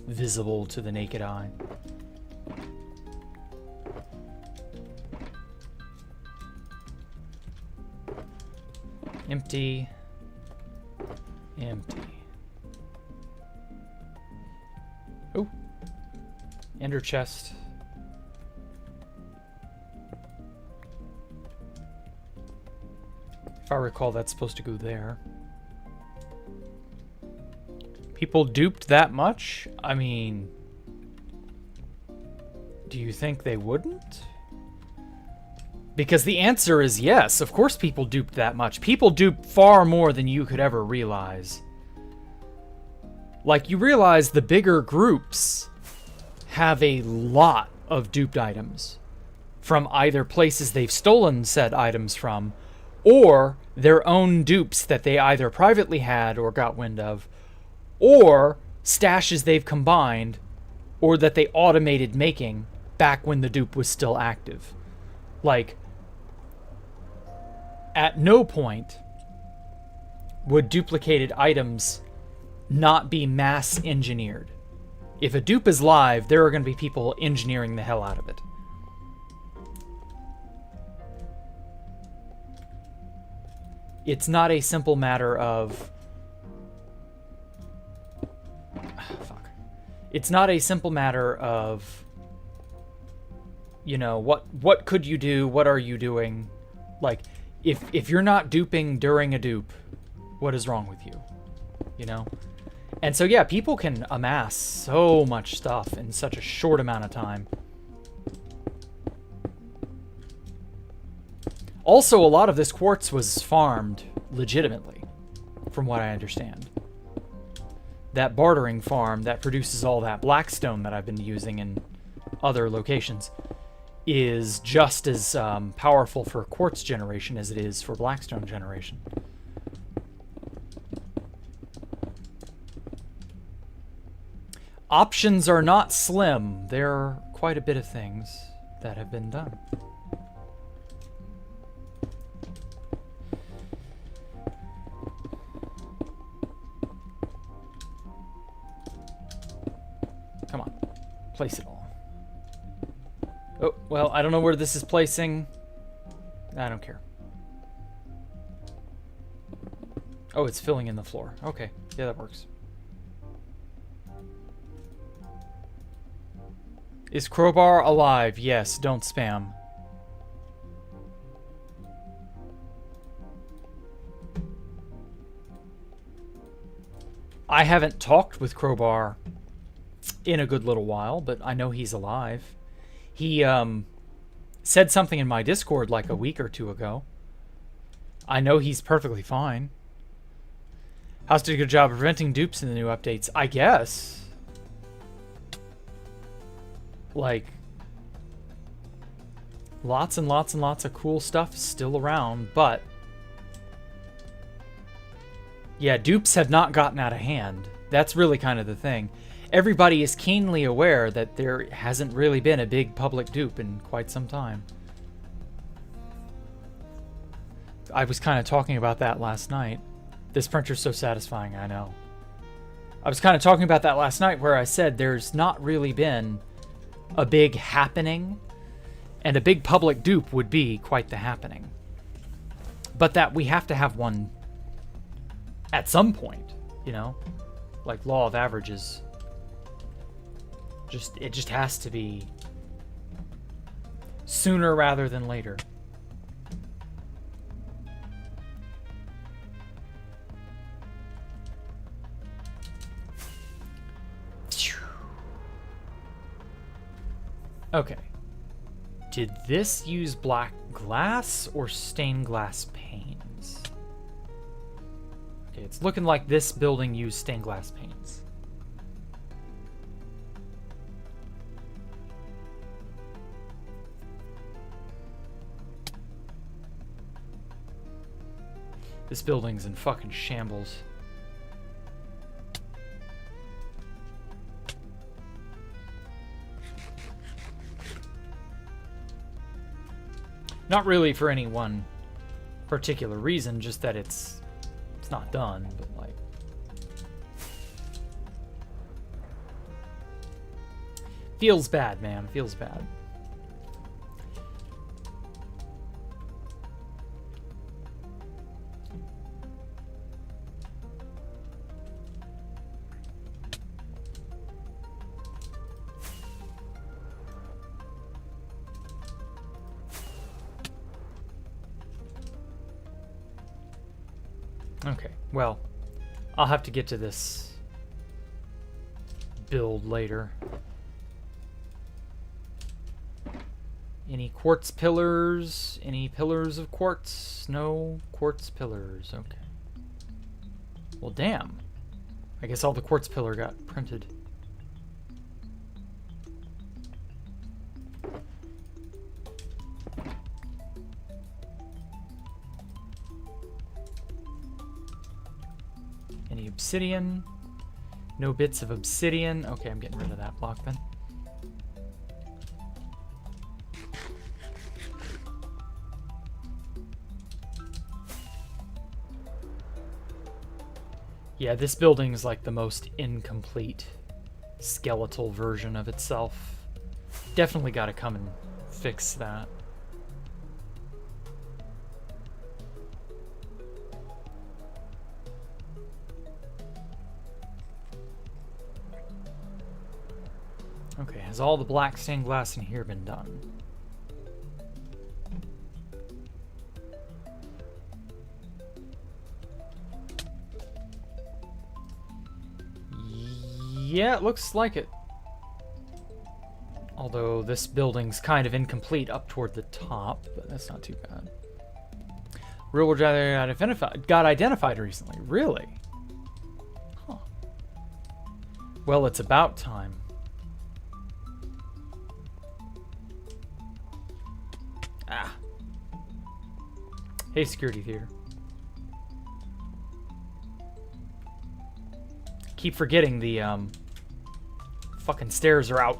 visible to the naked eye. Empty. Empty. Oh. Ender chest. If I recall, that's supposed to go there. People duped that much? I mean, do you think they wouldn't? Because the answer is yes. Of course people duped that much. People dupe far more than you could ever realize. Like, you realize the bigger groups have a lot of duped items from either places they've stolen said items from, or their own dupes that they either privately had or got wind of, or stashes they've combined, or that they automated making back when the dupe was still active. Like, at no point would duplicated items not be mass engineered. If a dupe is live, there are going to be people engineering the hell out of it. It's not a simple matter of... Fuck. It's not a simple matter of, you know, what could you do? What are you doing? Like, if you're not duping during a dupe, what is wrong with you? You know? And so, yeah, people can amass so much stuff in such a short amount of time. Also, a lot of this quartz was farmed legitimately, from what I understand. That bartering farm that produces all that blackstone that I've been using in other locations is just as powerful for quartz generation as it is for blackstone generation. Options are not slim. There are quite a bit of things that have been done. Come on. Place it all. Oh, well, I don't know where this is placing. I don't care. Oh, it's filling in the floor. Okay. Yeah, that works. Is Crowbar alive? Yes, don't spam. I haven't talked with Crowbar in a good little while, but I know he's alive. He said something in my Discord like a week or two ago. I know he's perfectly fine. House did a good job of preventing dupes in the new updates, I guess. Like, lots and lots and lots of cool stuff still around, but yeah, dupes have not gotten out of hand. That's really kind of the thing. Everybody is keenly aware that there hasn't really been a big public dupe in quite some time. I was kind of talking about that last night. This printer's so satisfying, I know. I was kind of talking about that last night where I said there's not really been a big happening, and a big public dupe would be quite the happening. But that we have to have one at some point, you know? Like law of averages. It just has to be sooner rather than later. Okay. Did this use black glass or stained glass panes? Okay, it's looking like this building used stained glass panes. This building's in fucking shambles. Not really for any one particular reason, just that it's not done, but like... Feels bad, man. Feels bad. Okay, well, I'll have to get to this build later. Any quartz pillars? Any pillars of quartz? No quartz pillars. Okay. Well, damn. I guess all the quartz pillar got printed. Any obsidian? No bits of obsidian. Okay, I'm getting rid of that block then. Yeah, this building is like the most incomplete skeletal version of itself. Definitely got to come and fix that. Okay, has all the black stained glass in here been done? Yeah, it looks like it. Although this building's kind of incomplete up toward the top, but that's not too bad. Real world got identified recently. Really? Huh. Well, it's about time. Ah. Hey, security theater. Keep forgetting the fucking stairs are out.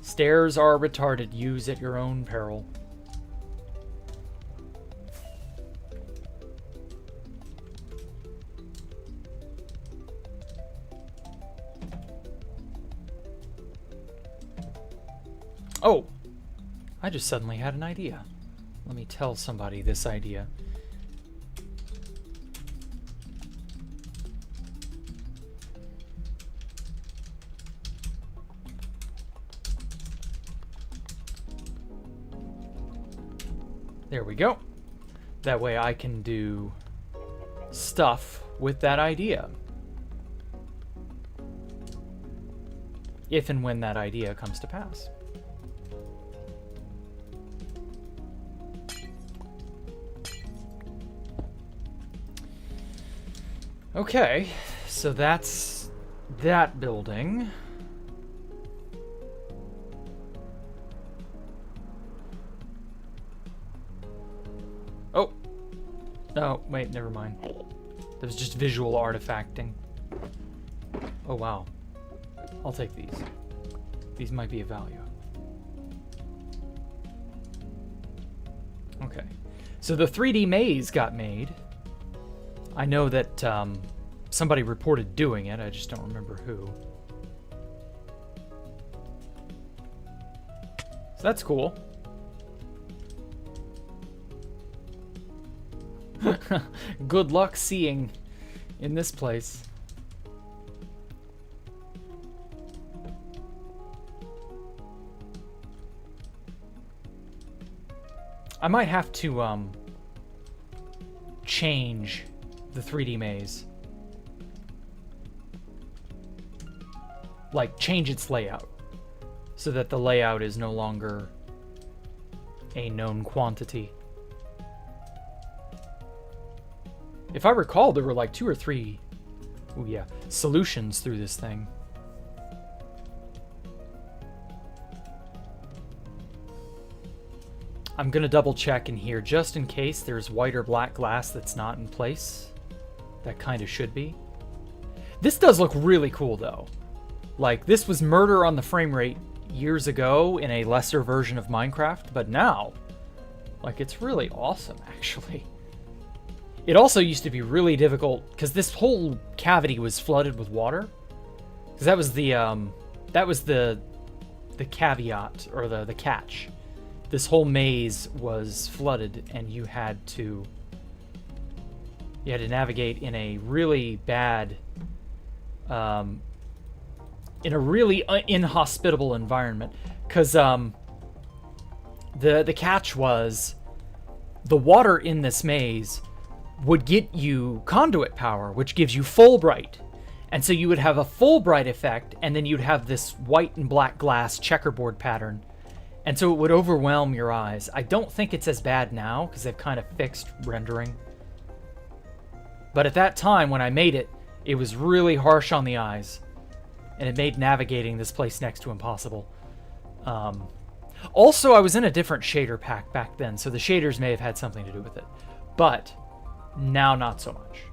Stairs are retarded. Use at your own peril. Oh, I just suddenly had an idea. Let me tell somebody this idea. There we go. That way I can do stuff with that idea. If and when that idea comes to pass. Okay, so that's that building. Oh! No, wait, never mind. That was just visual artifacting. Oh, wow. I'll take these. These might be of value. Okay. So the 3D maze got made. I know that somebody reported doing it. I just don't remember who. So that's cool. Good luck seeing in this place. I might have to change the 3D maze. Like, change its layout so that the layout is no longer a known quantity. If I recall, there were like 2 or 3, oh yeah, solutions through this thing. I'm gonna double check in here just in case there's white or black glass that's not in place. That kind of should be. This does look really cool though. Like, this was murder on the frame rate years ago in a lesser version of Minecraft, but now, like, it's really awesome actually. It also used to be really difficult because this whole cavity was flooded with water. Because that was the caveat, or the catch. This whole maze was flooded, and you had to navigate in a really bad, in a really inhospitable environment. Because The catch was the water in this maze would get you conduit power, which gives you Fulbright. And so you would have a Fulbright effect, and then you'd have this white and black glass checkerboard pattern. And so it would overwhelm your eyes. I don't think it's as bad now, because they've kind of fixed rendering. But at that time, when I made it, it was really harsh on the eyes. And it made navigating this place next to impossible. Also, I was in a different shader pack back then, so the shaders may have had something to do with it. But now, not so much.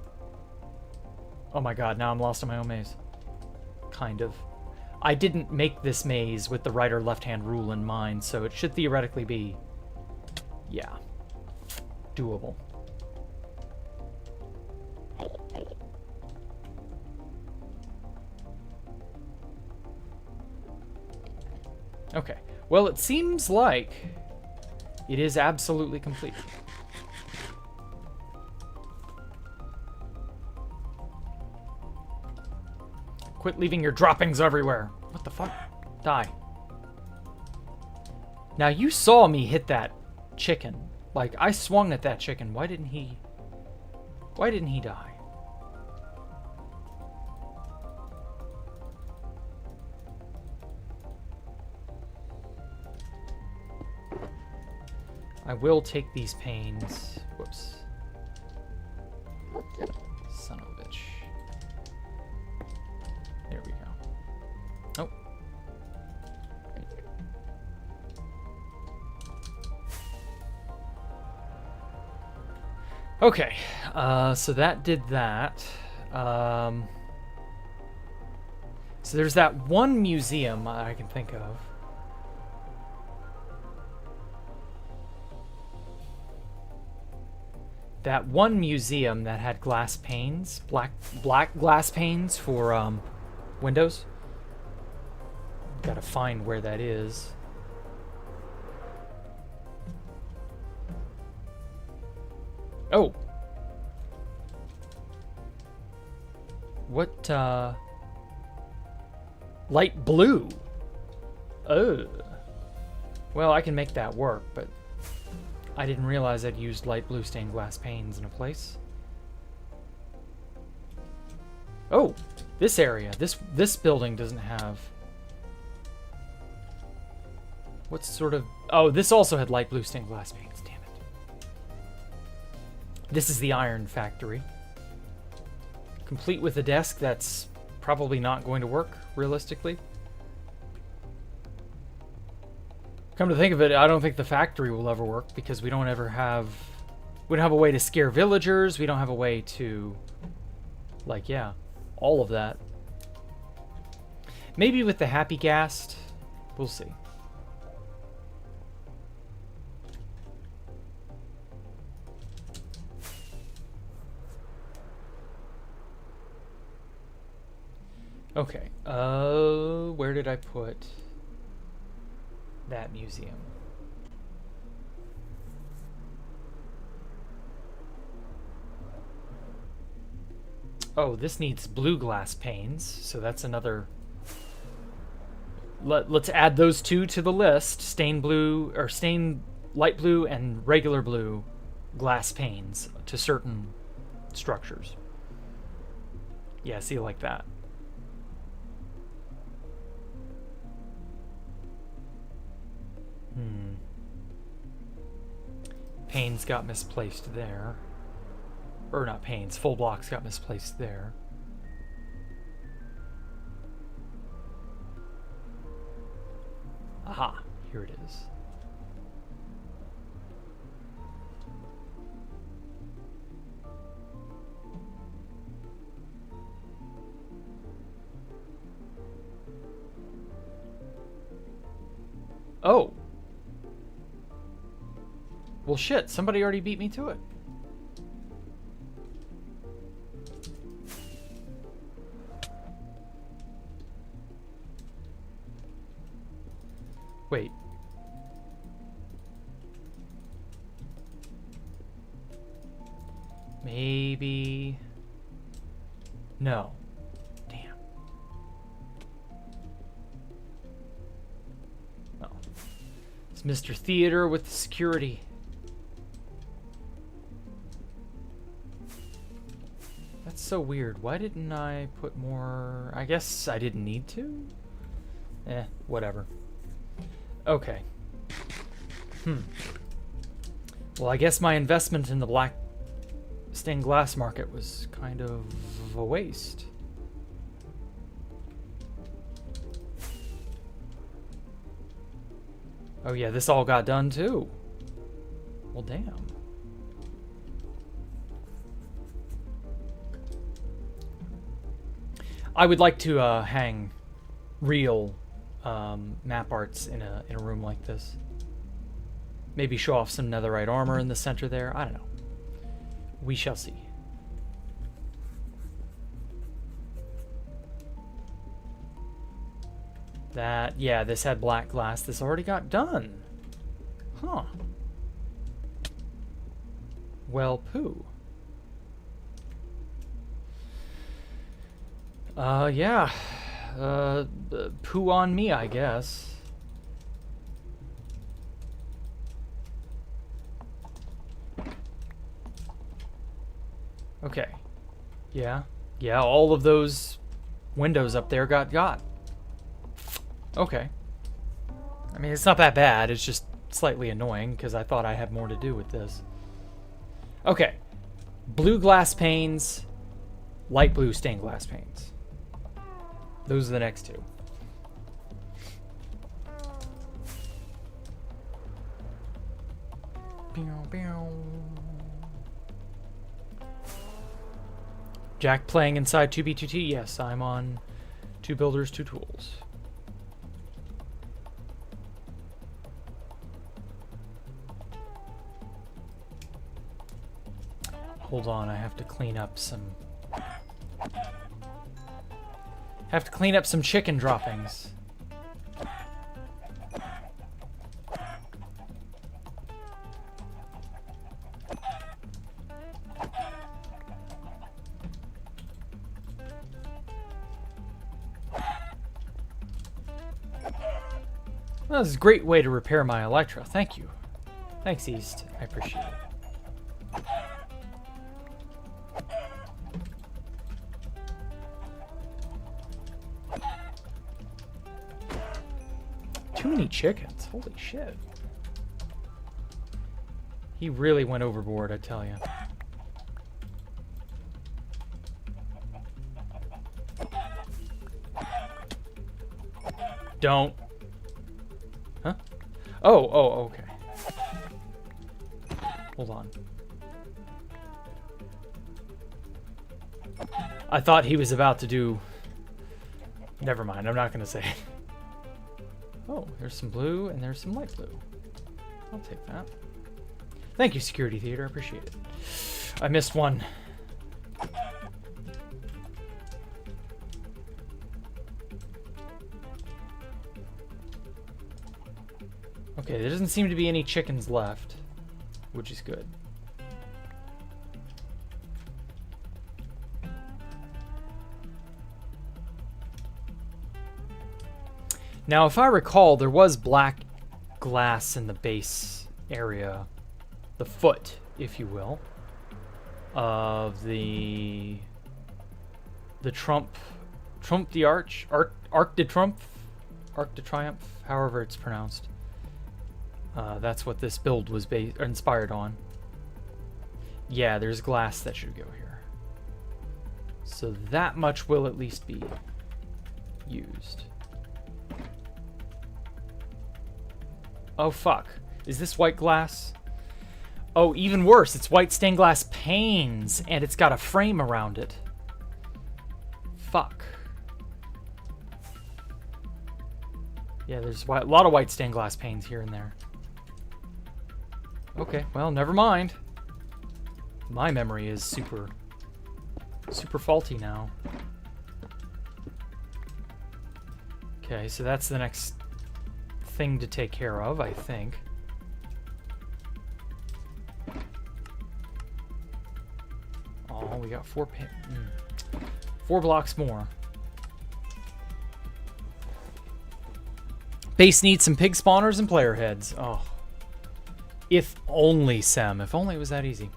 Oh my god, now I'm lost in my own maze. Kind of. I didn't make this maze with the right or left-hand rule in mind, so it should theoretically be, yeah, doable. Okay, well, it seems like it is absolutely complete. Quit leaving your droppings everywhere. What the fuck? Die. Now, you saw me hit that chicken. Like, I swung at that chicken. Why didn't he die? I will take these pains. Whoops. Son of a bitch. There we go. Oh. Okay, so that did that. So there's that one museum I can think of. That one museum that had glass panes, black glass panes for windows. Gotta find where that is. Oh. What, light blue. Oh. Well, I can make that work, but I didn't realize I'd used light blue stained glass panes in a place. Oh, this area. This building doesn't have... What sort of... Oh, this also had light blue stained glass panes. Damn it. This is the iron factory. Complete with a desk that's probably not going to work, realistically. Come to think of it, I don't think the factory will ever work because we don't have a way to scare villagers. We don't have a way to, like, yeah, all of that. Maybe with the happy ghast, we'll see. Okay, where did I put that museum? Oh, this needs blue glass panes, so that's another... Let's add those two to the list. Stained blue, or stained light blue and regular blue glass panes to certain structures. Yeah, see, like that. Panes got misplaced there. Or not panes, full blocks got misplaced there. Aha, here it is. Oh. Well, shit, somebody already beat me to it. Wait. Maybe... No. Damn. It's Mr. Theater with the security. That's so weird. Why didn't I put more? I guess I didn't need to? Whatever. Okay. Well, I guess my investment in the black stained glass market was kind of a waste. Oh yeah, this all got done too. Well, damn. I would like to hang real map arts in a room like this. Maybe show off some netherite armor in the center there. I don't know. We shall see. That, yeah, this had black glass. This already got done. Huh. Well, poo. Yeah. Poo on me, I guess. Okay. Yeah. Yeah, all of those windows up there got. Okay. I mean, it's not that bad. It's just slightly annoying because I thought I had more to do with this. Okay. Blue glass panes, light blue stained glass panes. Those are the next two. Jack playing inside 2B2T? Yes, I'm on 2 Builders, 2 Tools. Hold on, I have to clean up some... chicken droppings. Well, this is a great way to repair my Electra. Thank you. Thanks, East. I appreciate it. Too many chickens. Holy shit. He really went overboard, I tell you. Don't. Huh? Oh, okay. Hold on. I thought he was about to do... Never mind, I'm not going to say it. Oh, there's some blue and there's some light blue. I'll take that. Thank you, Security Theater. I appreciate it. I missed one. Okay, there doesn't seem to be any chickens left, which is good. Now, if I recall, there was black glass in the base area, the foot, if you will, of the Arc de Triomphe, however it's pronounced. That's what this build was inspired on. Yeah, there's glass that should go here. So that much will at least be used. Oh, fuck. Is this white glass? Oh, even worse. It's white stained glass panes, and it's got a frame around it. Fuck. Yeah, there's a lot of white stained glass panes here and there. Okay, well, never mind. My memory is super faulty now. Okay, so that's the next thing to take care of, I think. Oh, we got 4 blocks more. Base needs some pig spawners and player heads. Oh. If only, Sem. If only it was that easy.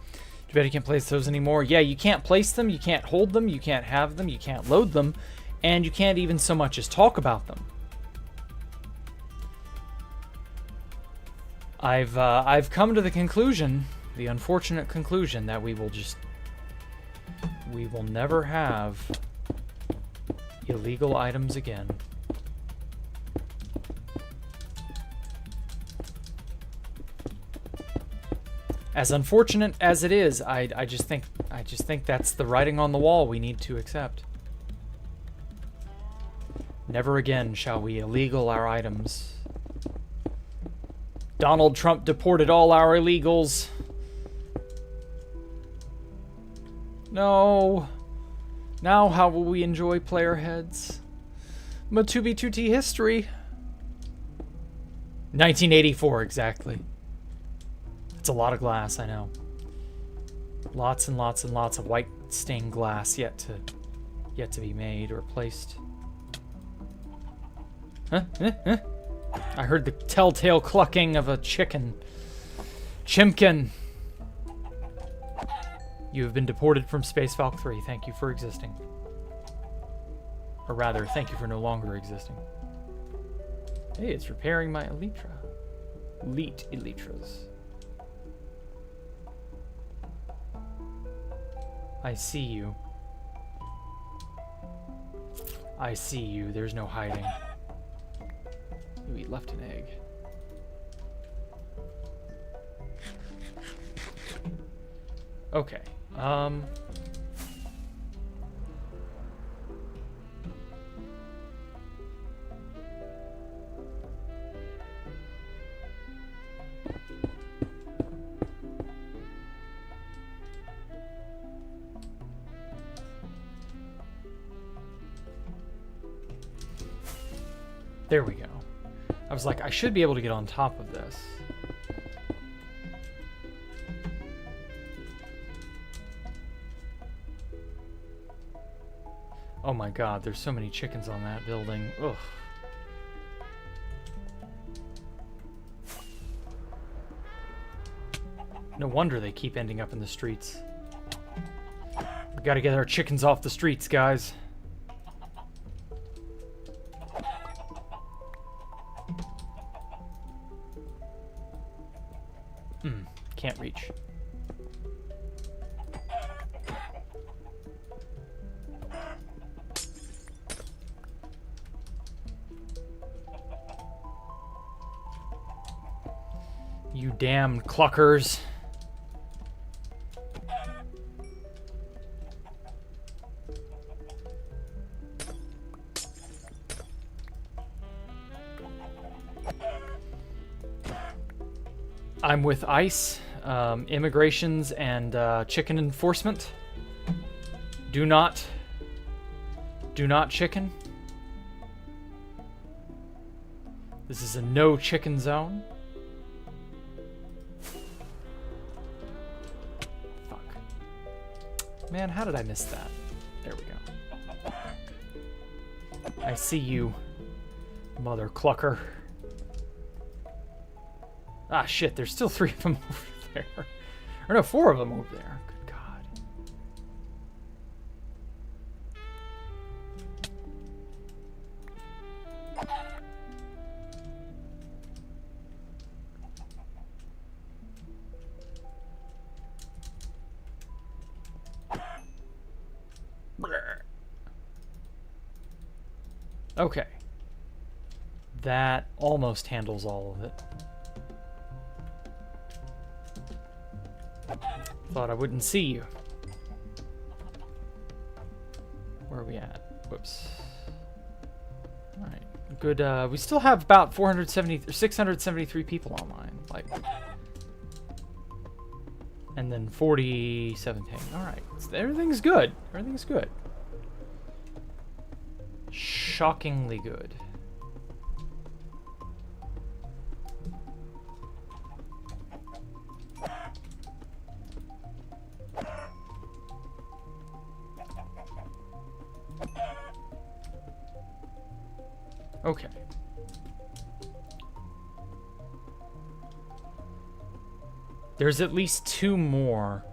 Too bad you can't place those anymore. Yeah, you can't place them, you can't hold them, you can't have them, you can't load them, and you can't even so much as talk about them. I've come to the conclusion, the unfortunate conclusion, that we will never have illegal items again. As unfortunate as it is, I just think that's the writing on the wall we need to accept. Never again shall we illegal our items. Donald Trump deported all our illegals. No. Now how will we enjoy player heads? Matubi Tuti history. 1984, exactly. It's a lot of glass, I know. Lots and lots and lots of white stained glass yet to be made or placed. Huh? I heard the telltale clucking of a chicken. Chimkin. You have been deported from Space Falcon 3. Thank you for existing. Or rather, thank you for no longer existing. Hey, it's repairing my Elytra. Elite Elytras. I see you. I see you. There's no hiding. You eat left an egg. Okay. There we go. I was like, I should be able to get on top of this. Oh my god, there's so many chickens on that building. Ugh. No wonder they keep ending up in the streets. We gotta get our chickens off the streets, guys. Can't reach. You damned cluckers. I'm with ICE, immigrations, and chicken enforcement. Do not chicken. This is a no chicken zone. Fuck. Man, how did I miss that? There we go. I see you, mother clucker. Ah, shit, there's still 3 of them over there. Or no, 4 of them over there. Good God. Okay. That almost handles all of it. Thought I wouldn't see you. Where are we at? Whoops. All right. Good. We still have about 673 people online. Like, and then 47 paying. All right. So everything's good. Everything's good. Shockingly good. Okay. There's at least 2 more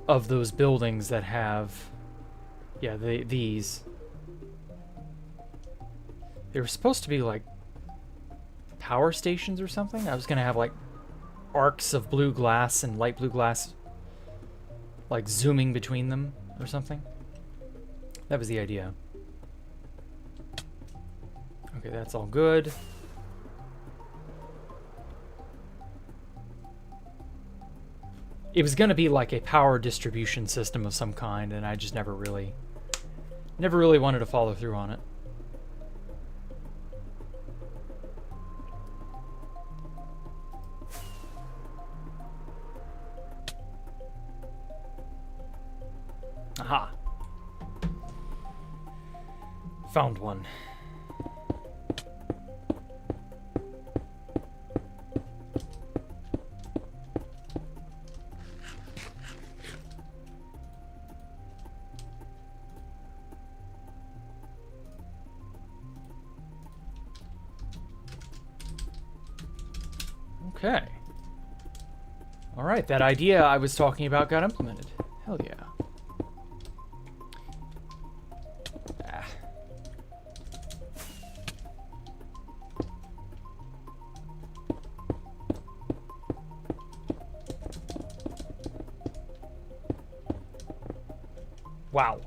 of those buildings that have... Yeah, these. They were supposed to be, like, power stations or something. I was going to have, like, arcs of blue glass and light blue glass, like, zooming between them or something. That was the idea. Okay, that's all good. It was going to be like a power distribution system of some kind, and I just never really wanted to follow through on it. Aha. Found one. Okay. All right, that idea I was talking about got implemented. Hell yeah. Ah. Wow.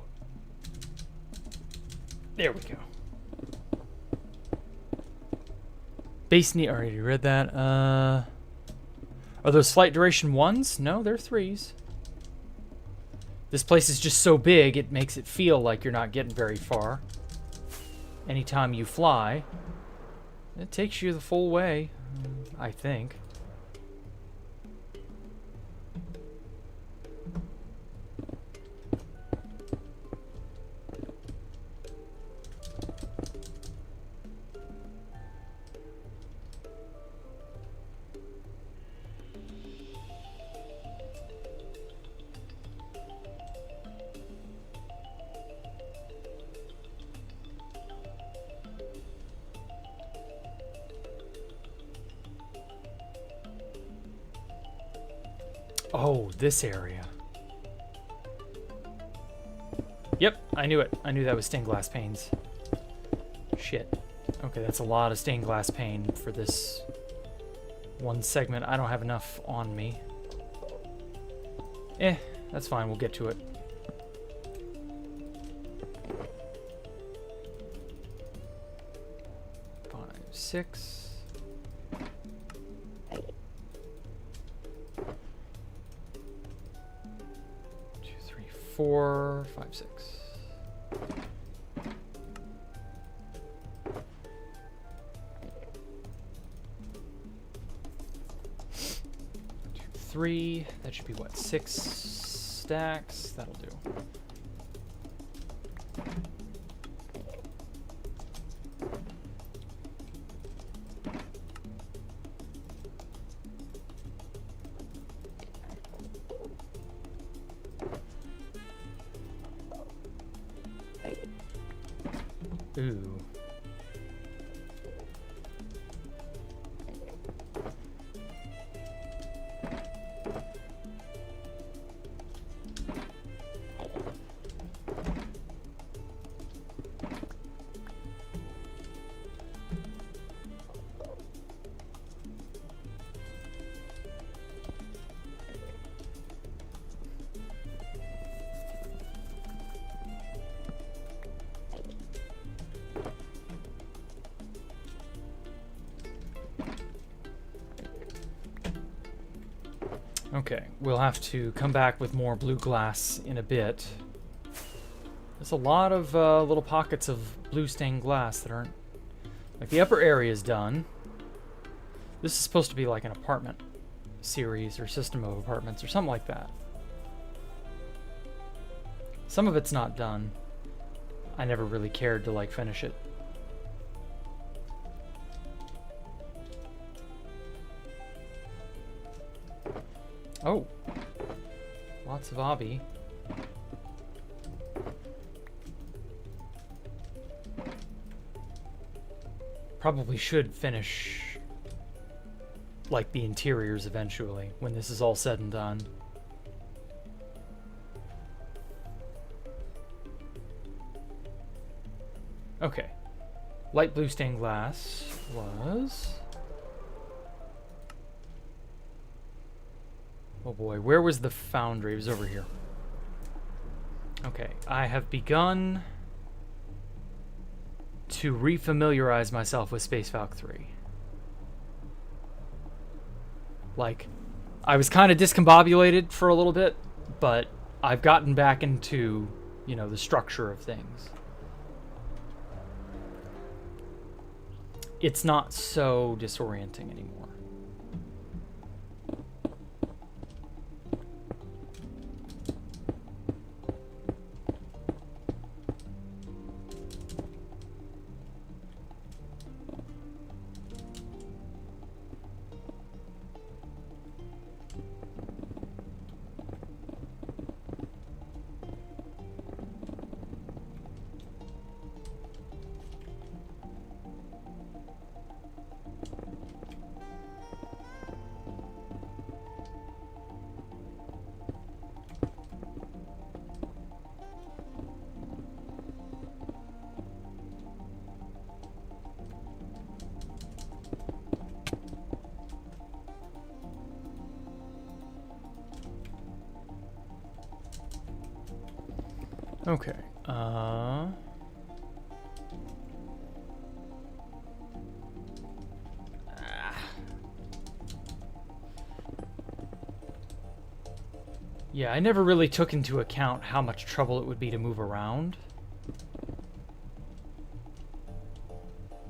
There we go. Base need. Already read that. Are those flight duration 1s? No, they're 3s. This place is just so big, it makes it feel like you're not getting very far. Anytime you fly, it takes you the full way, I think. Oh, this area. Yep, I knew it. I knew that was stained glass panes. Shit. Okay, that's a lot of stained glass pane for this one segment. I don't have enough on me. That's fine. We'll get to it. Five, 6. 4, 5, 6. 2, 3. That should be what? 6 stacks. That'll do. Ooh. Okay, we'll have to come back with more blue glass in a bit. There's a lot of little pockets of blue stained glass that aren't... Like, the upper area is done. This is supposed to be like an apartment series or system of apartments or something like that. Some of it's not done. I never really cared to, like, finish it. Oh, lots of obby. Probably should finish like the interiors eventually when this is all said and done. Okay. Light blue stained glass was... Oh boy, where was the foundry? It was over here. Okay, I have begun to refamiliarize myself with Space Falcon 3. Like, I was kind of discombobulated for a little bit, but I've gotten back into, you know, the structure of things. It's not so disorienting anymore. Okay. Yeah, I never really took into account how much trouble it would be to move around.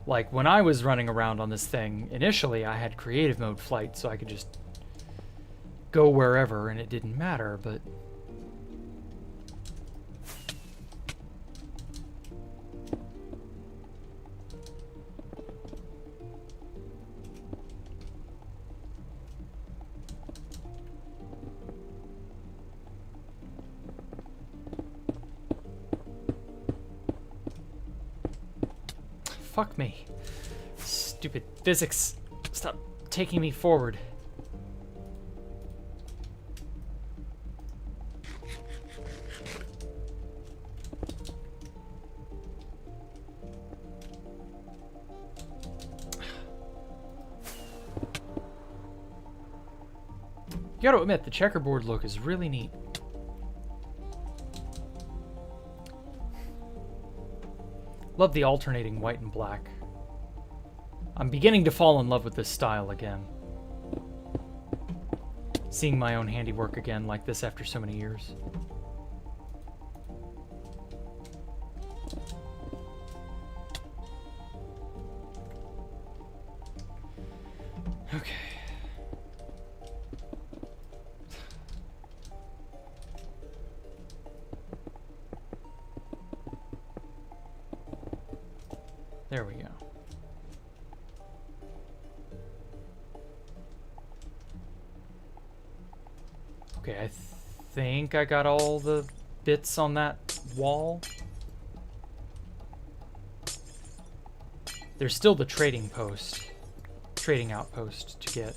Like, when I was running around on this thing, initially I had creative mode flight, so I could just go wherever and it didn't matter, but... Fuck me. Stupid physics. Stop taking me forward. You gotta admit, the checkerboard look is really neat. Love the alternating white and black. I'm beginning to fall in love with this style again. Seeing my own handiwork again like this after so many years. Okay. There we go. Okay, I think I got all the bits on that wall. There's still the trading outpost to get.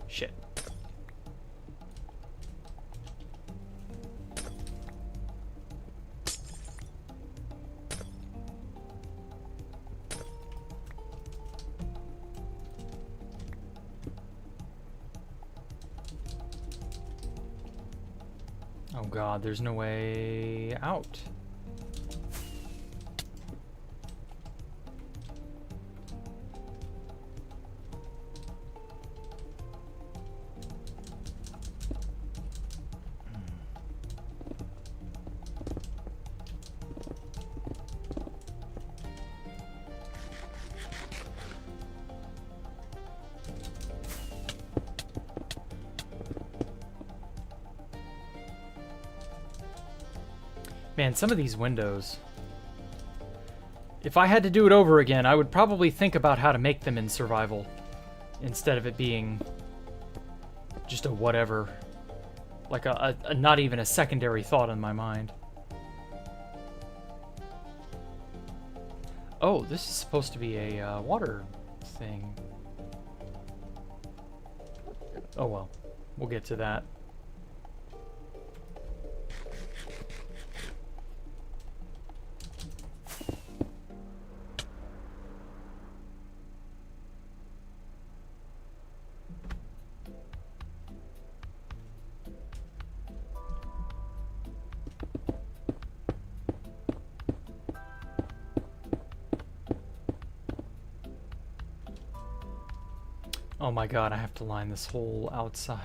Shit. Oh god, there's no way out. Man, some of these windows... If I had to do it over again, I would probably think about how to make them in survival, instead of it being just a whatever. Like a not even a secondary thought in my mind. Oh, this is supposed to be a water thing. Oh well. We'll get to that. Oh my god, I have to line this whole outside.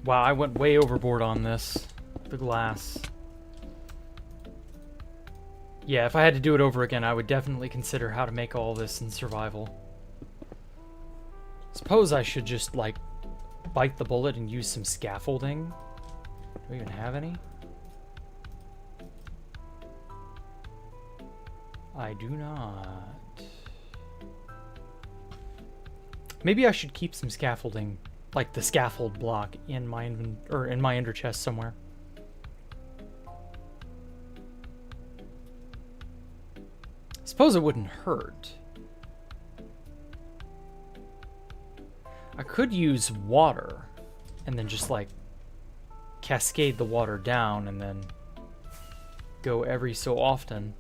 Wow, I went way overboard on this. The glass. Yeah, if I had to do it over again, I would definitely consider how to make all this in survival. Suppose I should just, like, bite the bullet and use some scaffolding. Do we even have any? I do not. Maybe I should keep some scaffolding, like the scaffold block, in my in my ender chest somewhere. Suppose it wouldn't hurt. I could use water and then just like cascade the water down and then go every so often.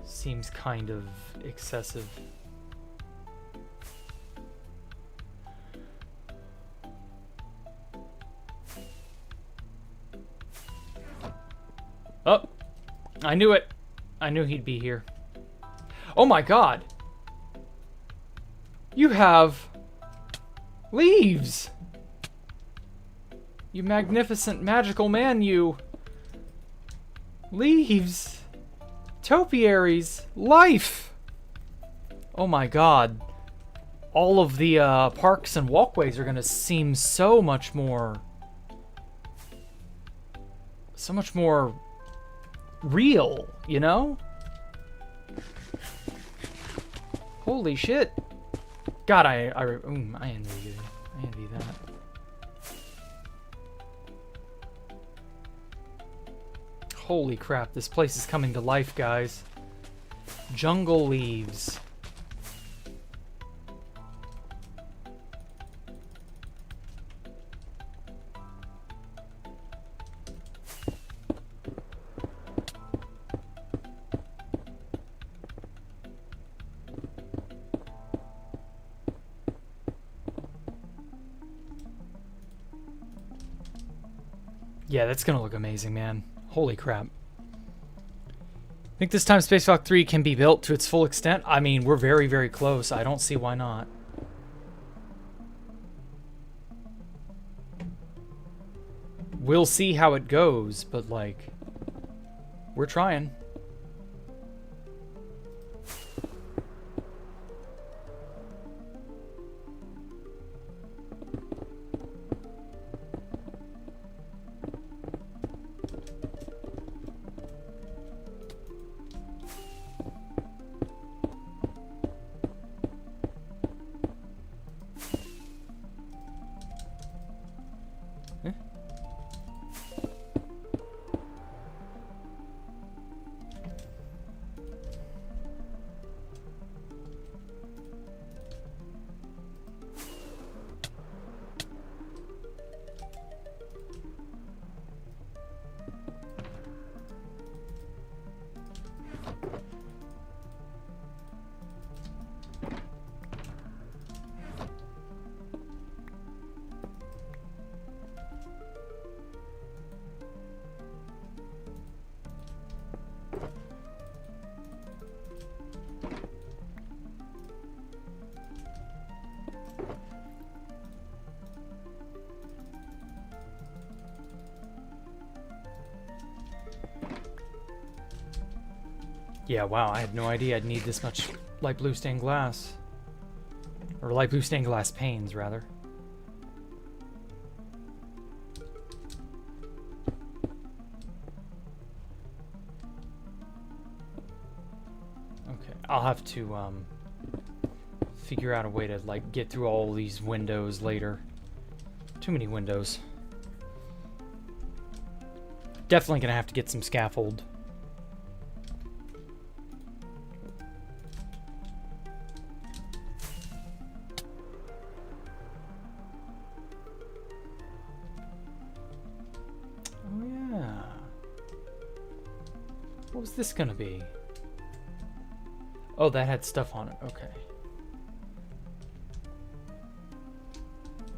Seems kind of excessive. Oh, I knew it. I knew he'd be here. Oh my god. You have leaves. You magnificent magical man, you. Leaves. Topiaries. Life. Oh my god. All of the parks and walkways are going to seem so much more real, you know? Holy shit. God, I envy you. I envy that. Holy crap, this place is coming to life, guys. Jungle leaves. Yeah, that's gonna look amazing, man. Holy crap. Think this time Space Falcon 3 can be built to its full extent? I mean, we're very, very close. I don't see why not. We'll see how it goes, but like, we're trying. Yeah, wow, I had no idea I'd need this much light blue stained glass. Or light blue stained glass panes, rather. I'll have to figure out a way to like get through all these windows later. Too many windows. Definitely gonna have to get some scaffold. Oh yeah. What was this gonna be? Oh, that had stuff on it. Okay.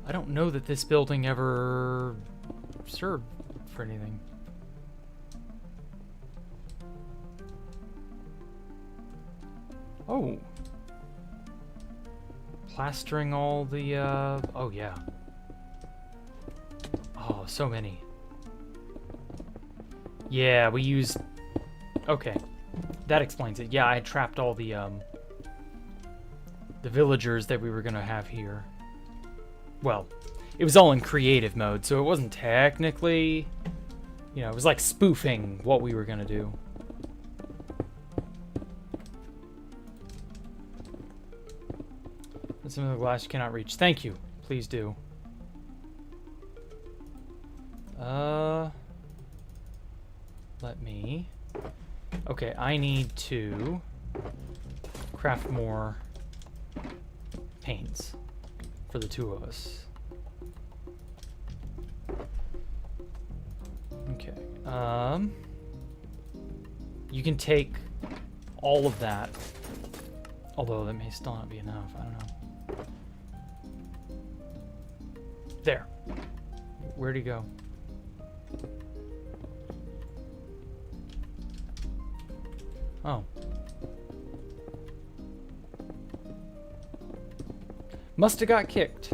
I don't know that this building ever served for anything. Oh. Plastering all the, oh yeah. Oh, so many. Yeah, we used... Okay. That explains it. Yeah, I had trapped all the villagers that we were gonna have here. Well, it was all in creative mode, so it wasn't technically... You know, it was like spoofing what we were gonna do. Some of the glass you cannot reach. Thank you. Please do. Let me... Okay, I need to craft more paints for the two of us. Okay. You can take all of that. Although that may still not be enough. I don't know. There. Where'd he go? Oh. Must have got kicked.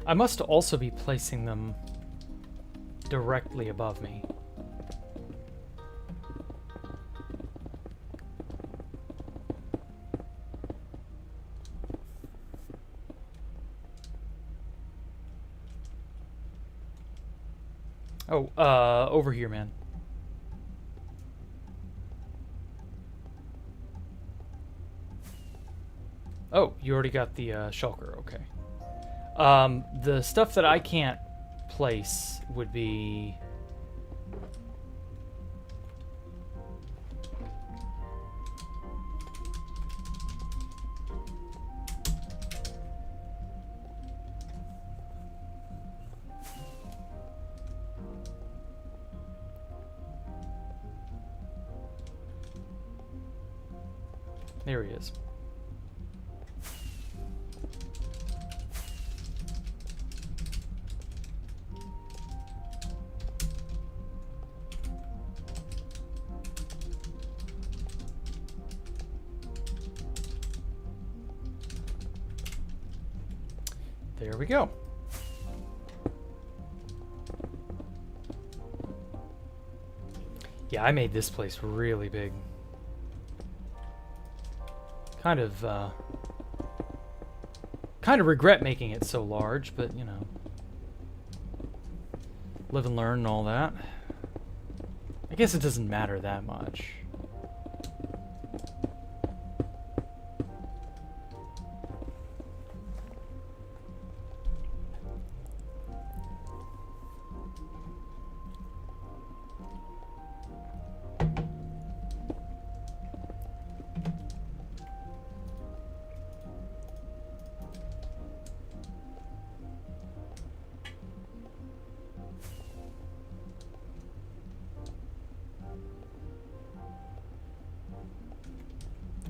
I must also be placing them directly above me. Oh, over here, man. Oh, you already got the shulker, okay. The stuff that I can't place would be... There he is. There we go. Yeah, I made this place really big. Kind of regret making it so large, but you know, live and learn and all that. I guess it doesn't matter that much.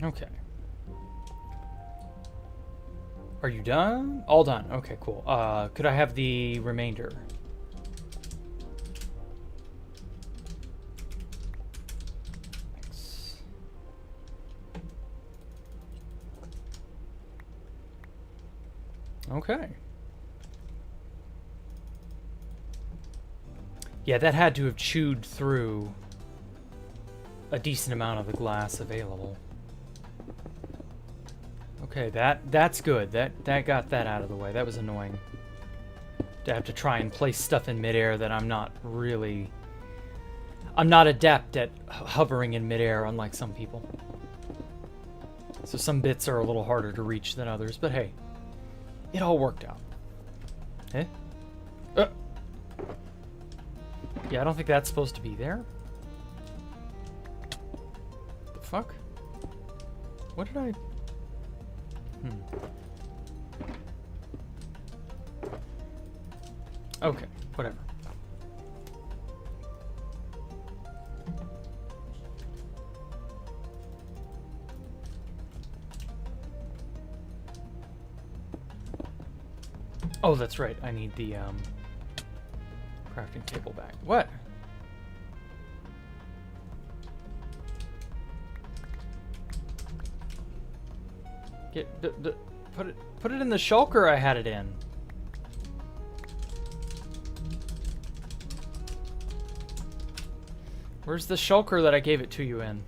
Okay. Are you done? All done. Okay, cool. Could I have the remainder? Thanks. Okay. Yeah, that had to have chewed through a decent amount of the glass available. Okay, that's good. That got that out of the way. That was annoying. To have to try and place stuff in midair that I'm not adept at hovering in midair, unlike some people. So some bits are a little harder to reach than others, but hey, it all worked out. Eh? Yeah, I don't think that's supposed to be there. The fuck? What did I... Okay, whatever. Oh, that's right. I need the crafting table back. What? Put it in the shulker I had it in. Where's the shulker that I gave it to you in?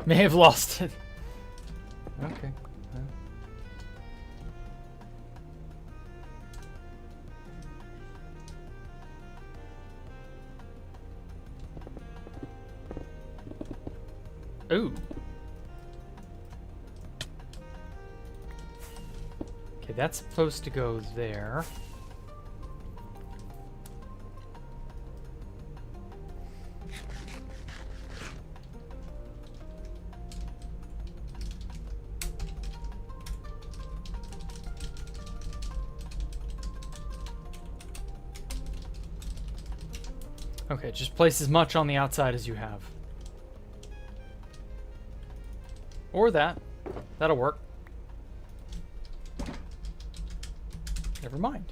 May have lost it. Okay. Ooh. Okay, that's supposed to go there. Okay, just place as much on the outside as you have. Or that. That'll work. Never mind.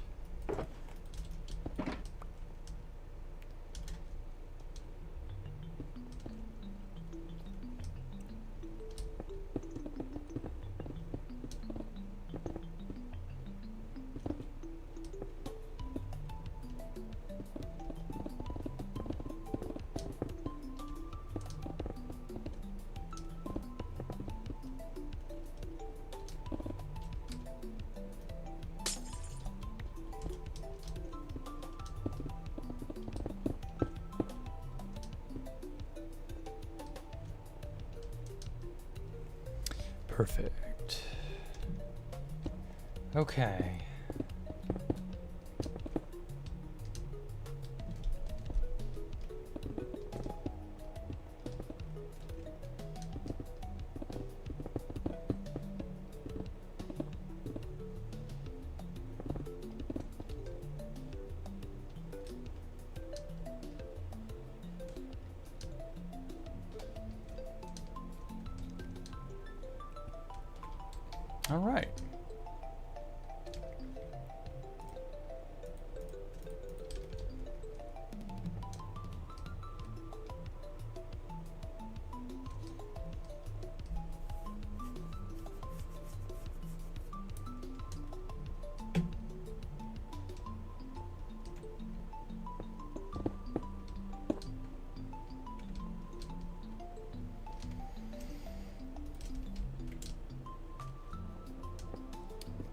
Perfect. Okay. All right.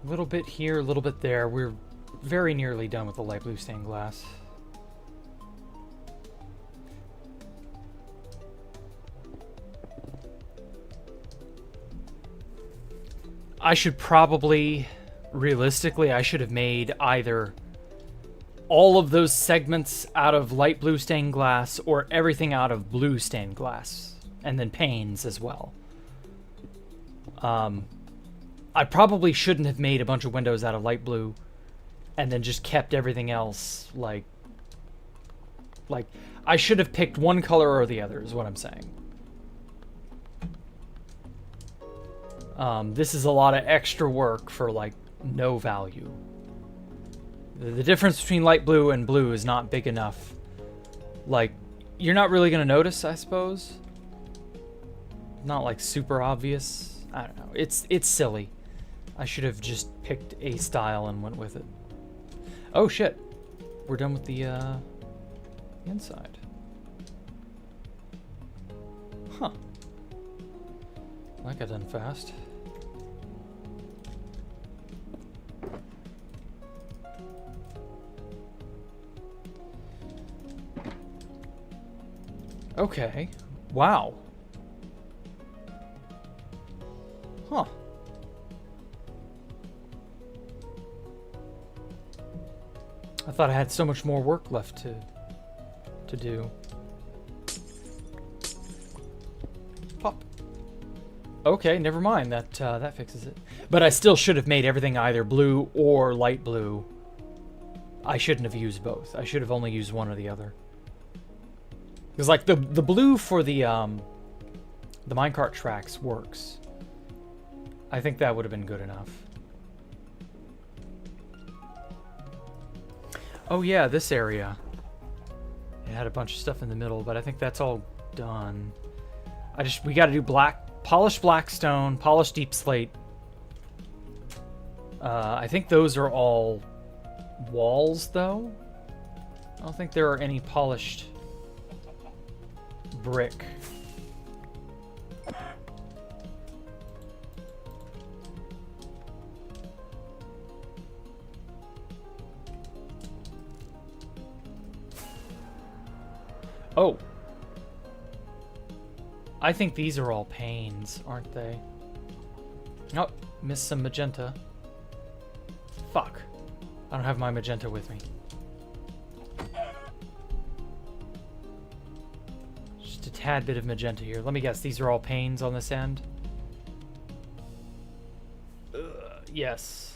A little bit here, a little bit there. We're very nearly done with the light blue stained glass. I should probably, realistically, I should have made either all of those segments out of light blue stained glass or everything out of blue stained glass, and then panes as well. I probably shouldn't have made a bunch of windows out of light blue and then just kept everything else, like, like, I should have picked one color or the other is what I'm saying. This is a lot of extra work for, like, no value. The difference between light blue and blue is not big enough. Like, you're not really going to notice, I suppose. Not, like, super obvious. I don't know. It's silly. I should have just picked a style and went with it. Oh, shit. We're done with the inside. Huh. That got done fast. Okay. Wow. Huh. I thought I had so much more work left to do. Pop. Okay, never mind. That fixes it. But I still should have made everything either blue or light blue. I shouldn't have used both. I should have only used one or the other. Because, like, the blue for the minecart tracks works. I think that would have been good enough. Oh yeah, this area. It had a bunch of stuff in the middle, but I think that's all done. We gotta do polished black stone, polished deep slate. I think those are all walls, though. I don't think there are any polished brick. Oh. I think these are all panes, aren't they? Oh, missed some magenta. Fuck. I don't have my magenta with me. Just a tad bit of magenta here. Let me guess, these are all panes on this end? Yes.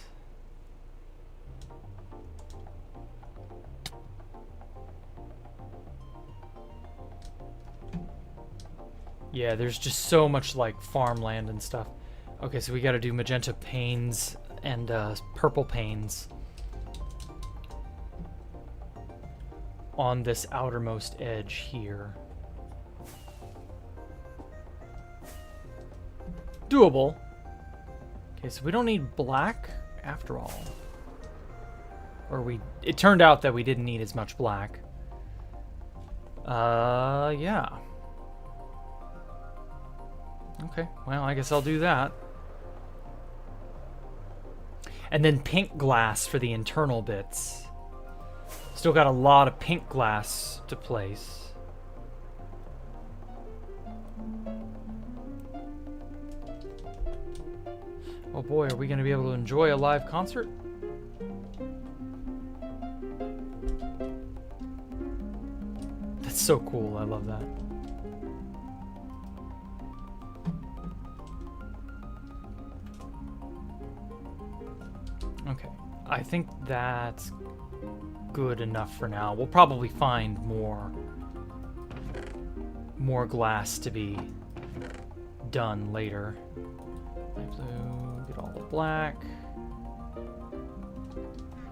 Yeah, there's just so much, like, farmland and stuff. Okay, so we gotta do magenta panes and purple panes on this outermost edge here. Doable. Okay, so we don't need black after all. Or it turned out that we didn't need as much black. Yeah. Okay, well, I guess I'll do that. And then pink glass for the internal bits. Still got a lot of pink glass to place. Oh boy, are we going to be able to enjoy a live concert? That's so cool, I love that. Okay, I think that's good enough for now. We'll probably find more glass to be done later. Light blue, get all the black.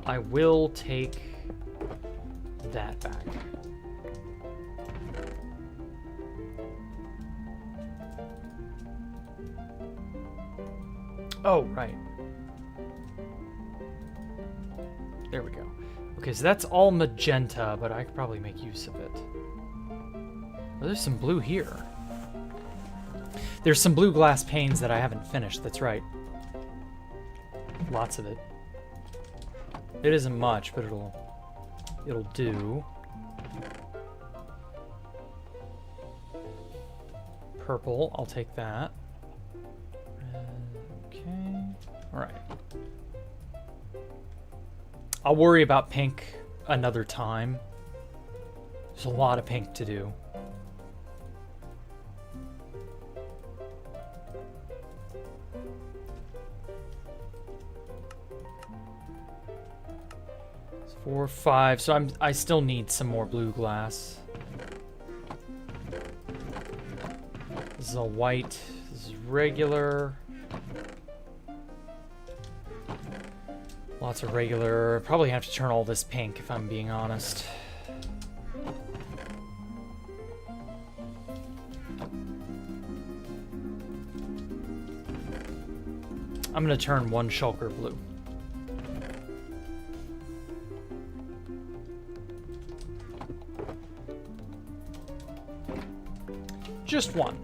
I will take that back. Oh, right. There we go. Okay, so that's all magenta, but I could probably make use of it. Oh, there's some blue here. There's some blue glass panes that I haven't finished, that's right. Lots of it. It isn't much, but it'll do. Purple, I'll take that. Okay, all right. I'll worry about pink another time. There's a lot of pink to do. So 4, 5. So I still need some more blue glass. This is all white. This is regular. Lots of regular. Probably have to turn all this pink if I'm being honest. I'm gonna turn one shulker blue. Just one.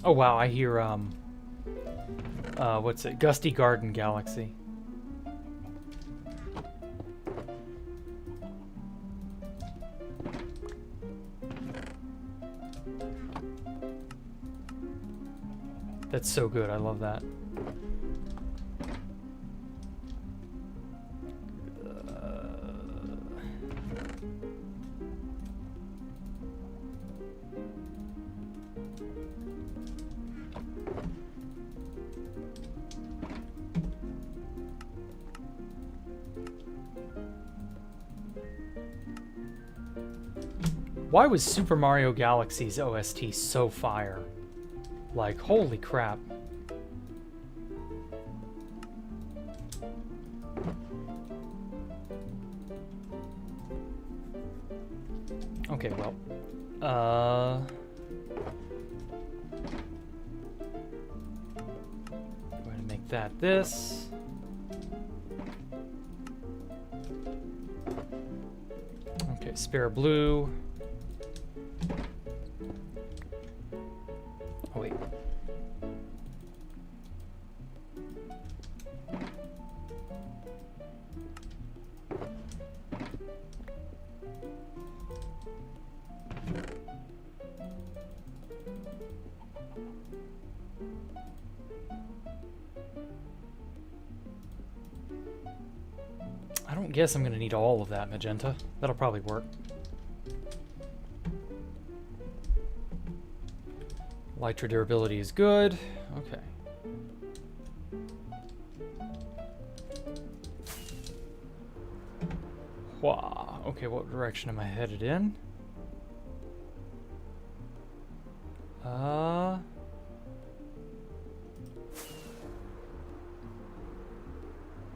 Oh wow, I hear what's it? Gusty Garden Galaxy. That's so good. I love that. Why was Super Mario Galaxy's OST so fire? Like, holy crap. Okay, well. Go ahead and make that this. Okay, spare blue. Oh, wait. I don't guess I'm going to need all of that magenta. That'll probably work. Lytra durability is good. Okay. Wow. Okay, what direction am I headed in?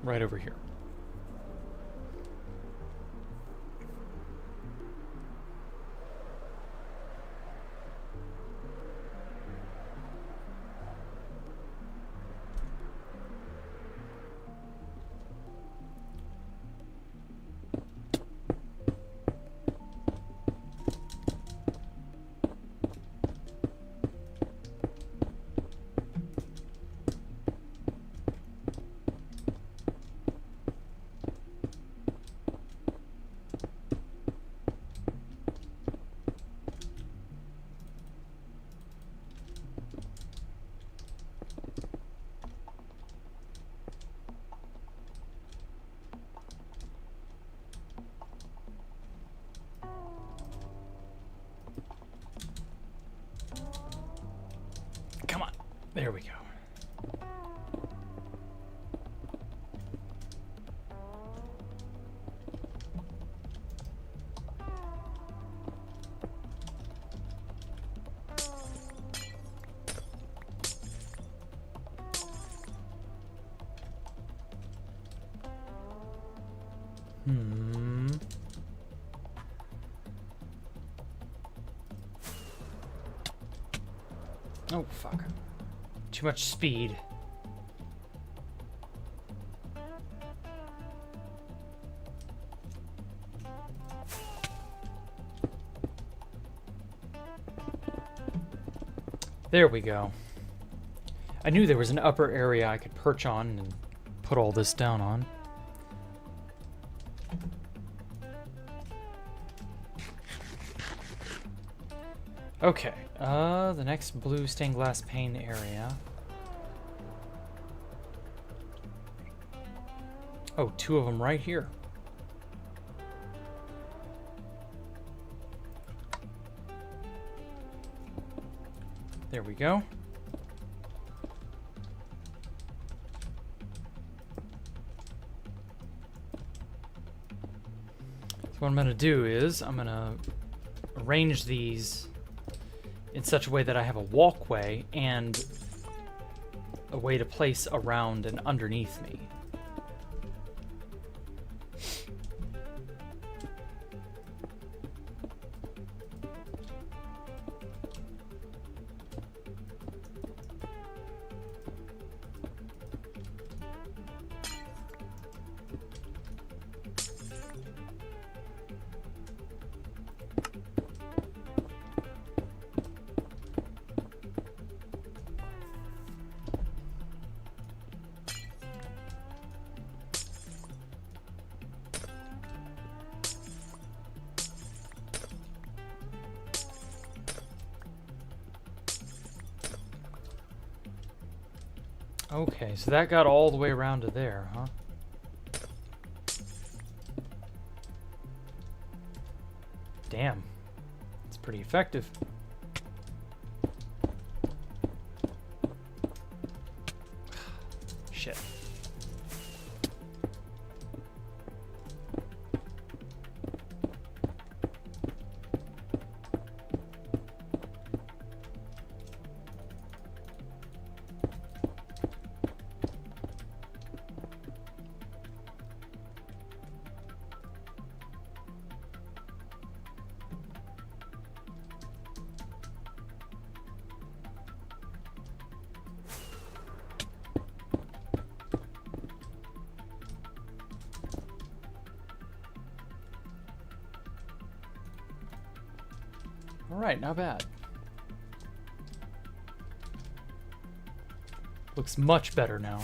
Right over here. Come on. There we go. Oh, fuck. Too much speed. There we go. I knew there was an upper area I could perch on and put all this down on. Okay, the next blue stained glass pane area. Oh, two of them right here. There we go. So what I'm going to do is I'm going to arrange these in such a way that I have a walkway and a way to place around and underneath me. Okay, so that got all the way around to there, huh? Damn. It's pretty effective. Shit. Alright, not bad. Looks much better now.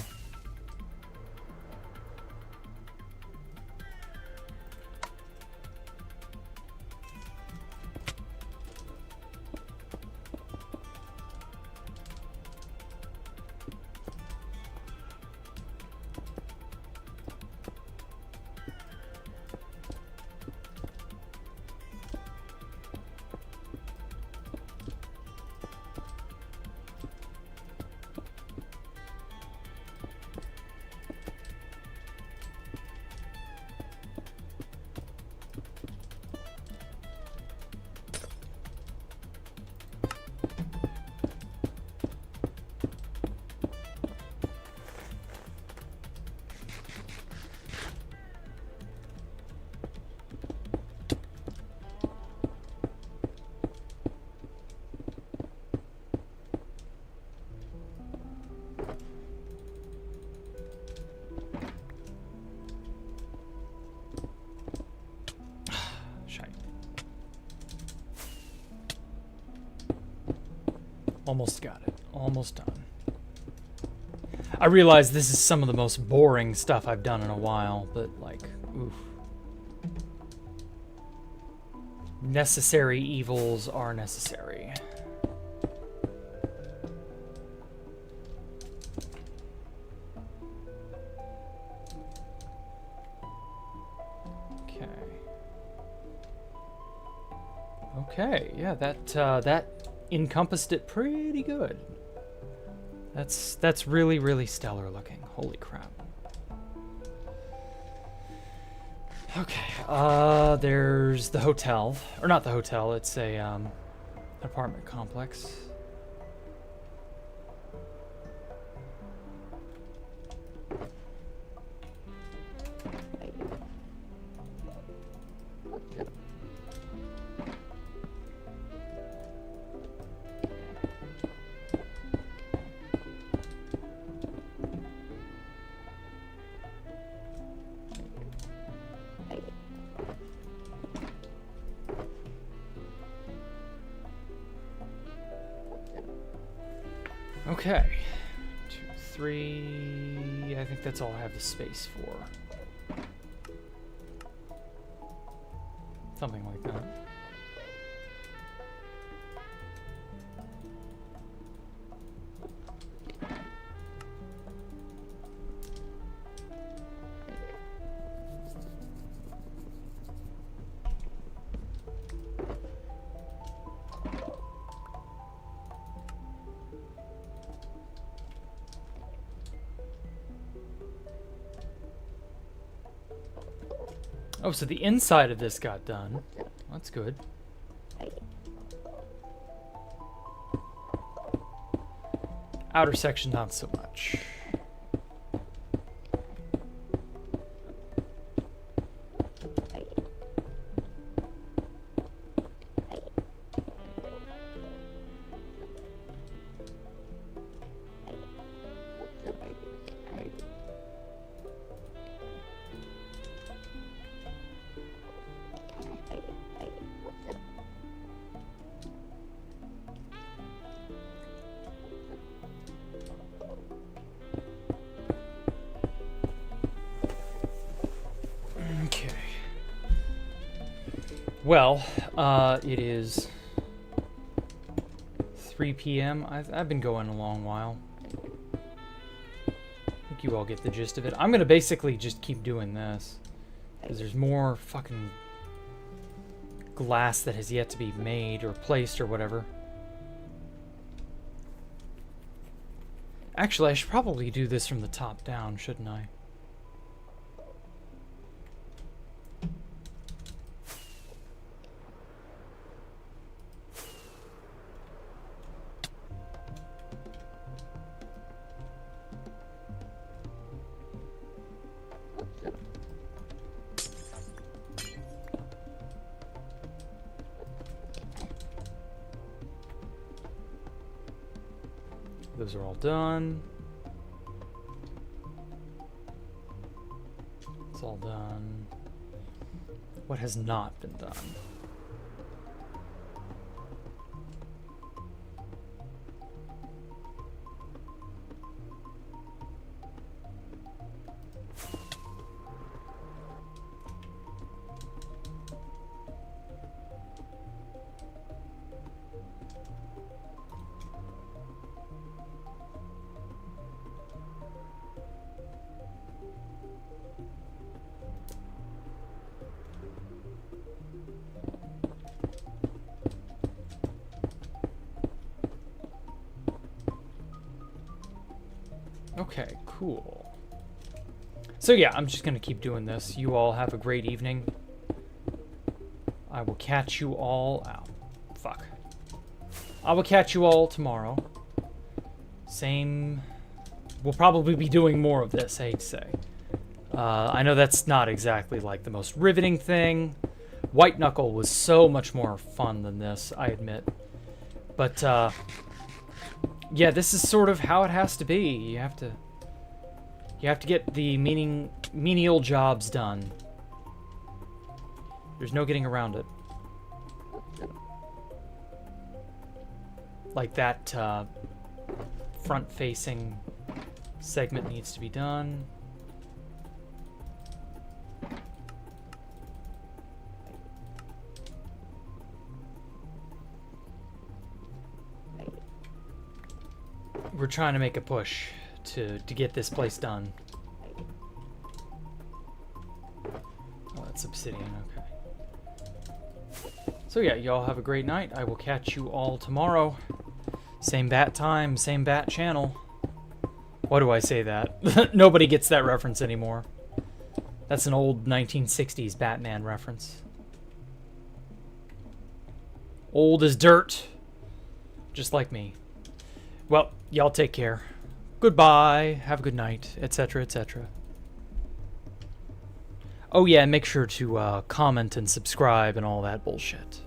Almost got it. Almost done. I realize this is some of the most boring stuff I've done in a while, but like, oof. Necessary evils are necessary. Okay. Okay, yeah, that encompassed it pretty good. That's really, really stellar looking. Holy crap. Okay, there's the hotel. Or not the hotel, it's a apartment complex. Okay, 2, 3, I think that's all I have the space for. Something like that. Oh, so the inside of this got done. That's good. Outer section, not so much. Well, it is 3 p.m. I've been going a long while. I think you all get the gist of it. I'm gonna basically just keep doing this, because there's more fucking glass that has yet to be made or placed or whatever. Actually, I should probably do this from the top down, shouldn't I? Those are all done. It's all done. What has not been done? Okay, cool. So yeah, I'm just gonna keep doing this. You all have a great evening. I will catch you all out. Fuck. I will catch you all tomorrow. Same. We'll probably be doing more of this, I hate to say. I know that's not exactly like the most riveting thing. White Knuckle was so much more fun than this, I admit. But, yeah, this is sort of how it has to be. You have to get the menial jobs done. There's no getting around it. Like that front-facing segment needs to be done. We're trying to make a push to get this place done. Oh, that's obsidian, okay. So yeah, y'all have a great night. I will catch you all tomorrow. Same bat time, same bat channel. Why do I say that? Nobody gets that reference anymore. That's an old 1960s Batman reference. Old as dirt. Just like me. Well, y'all take care. Goodbye, have a good night, etc., etc. Oh yeah, and make sure to comment and subscribe and all that bullshit.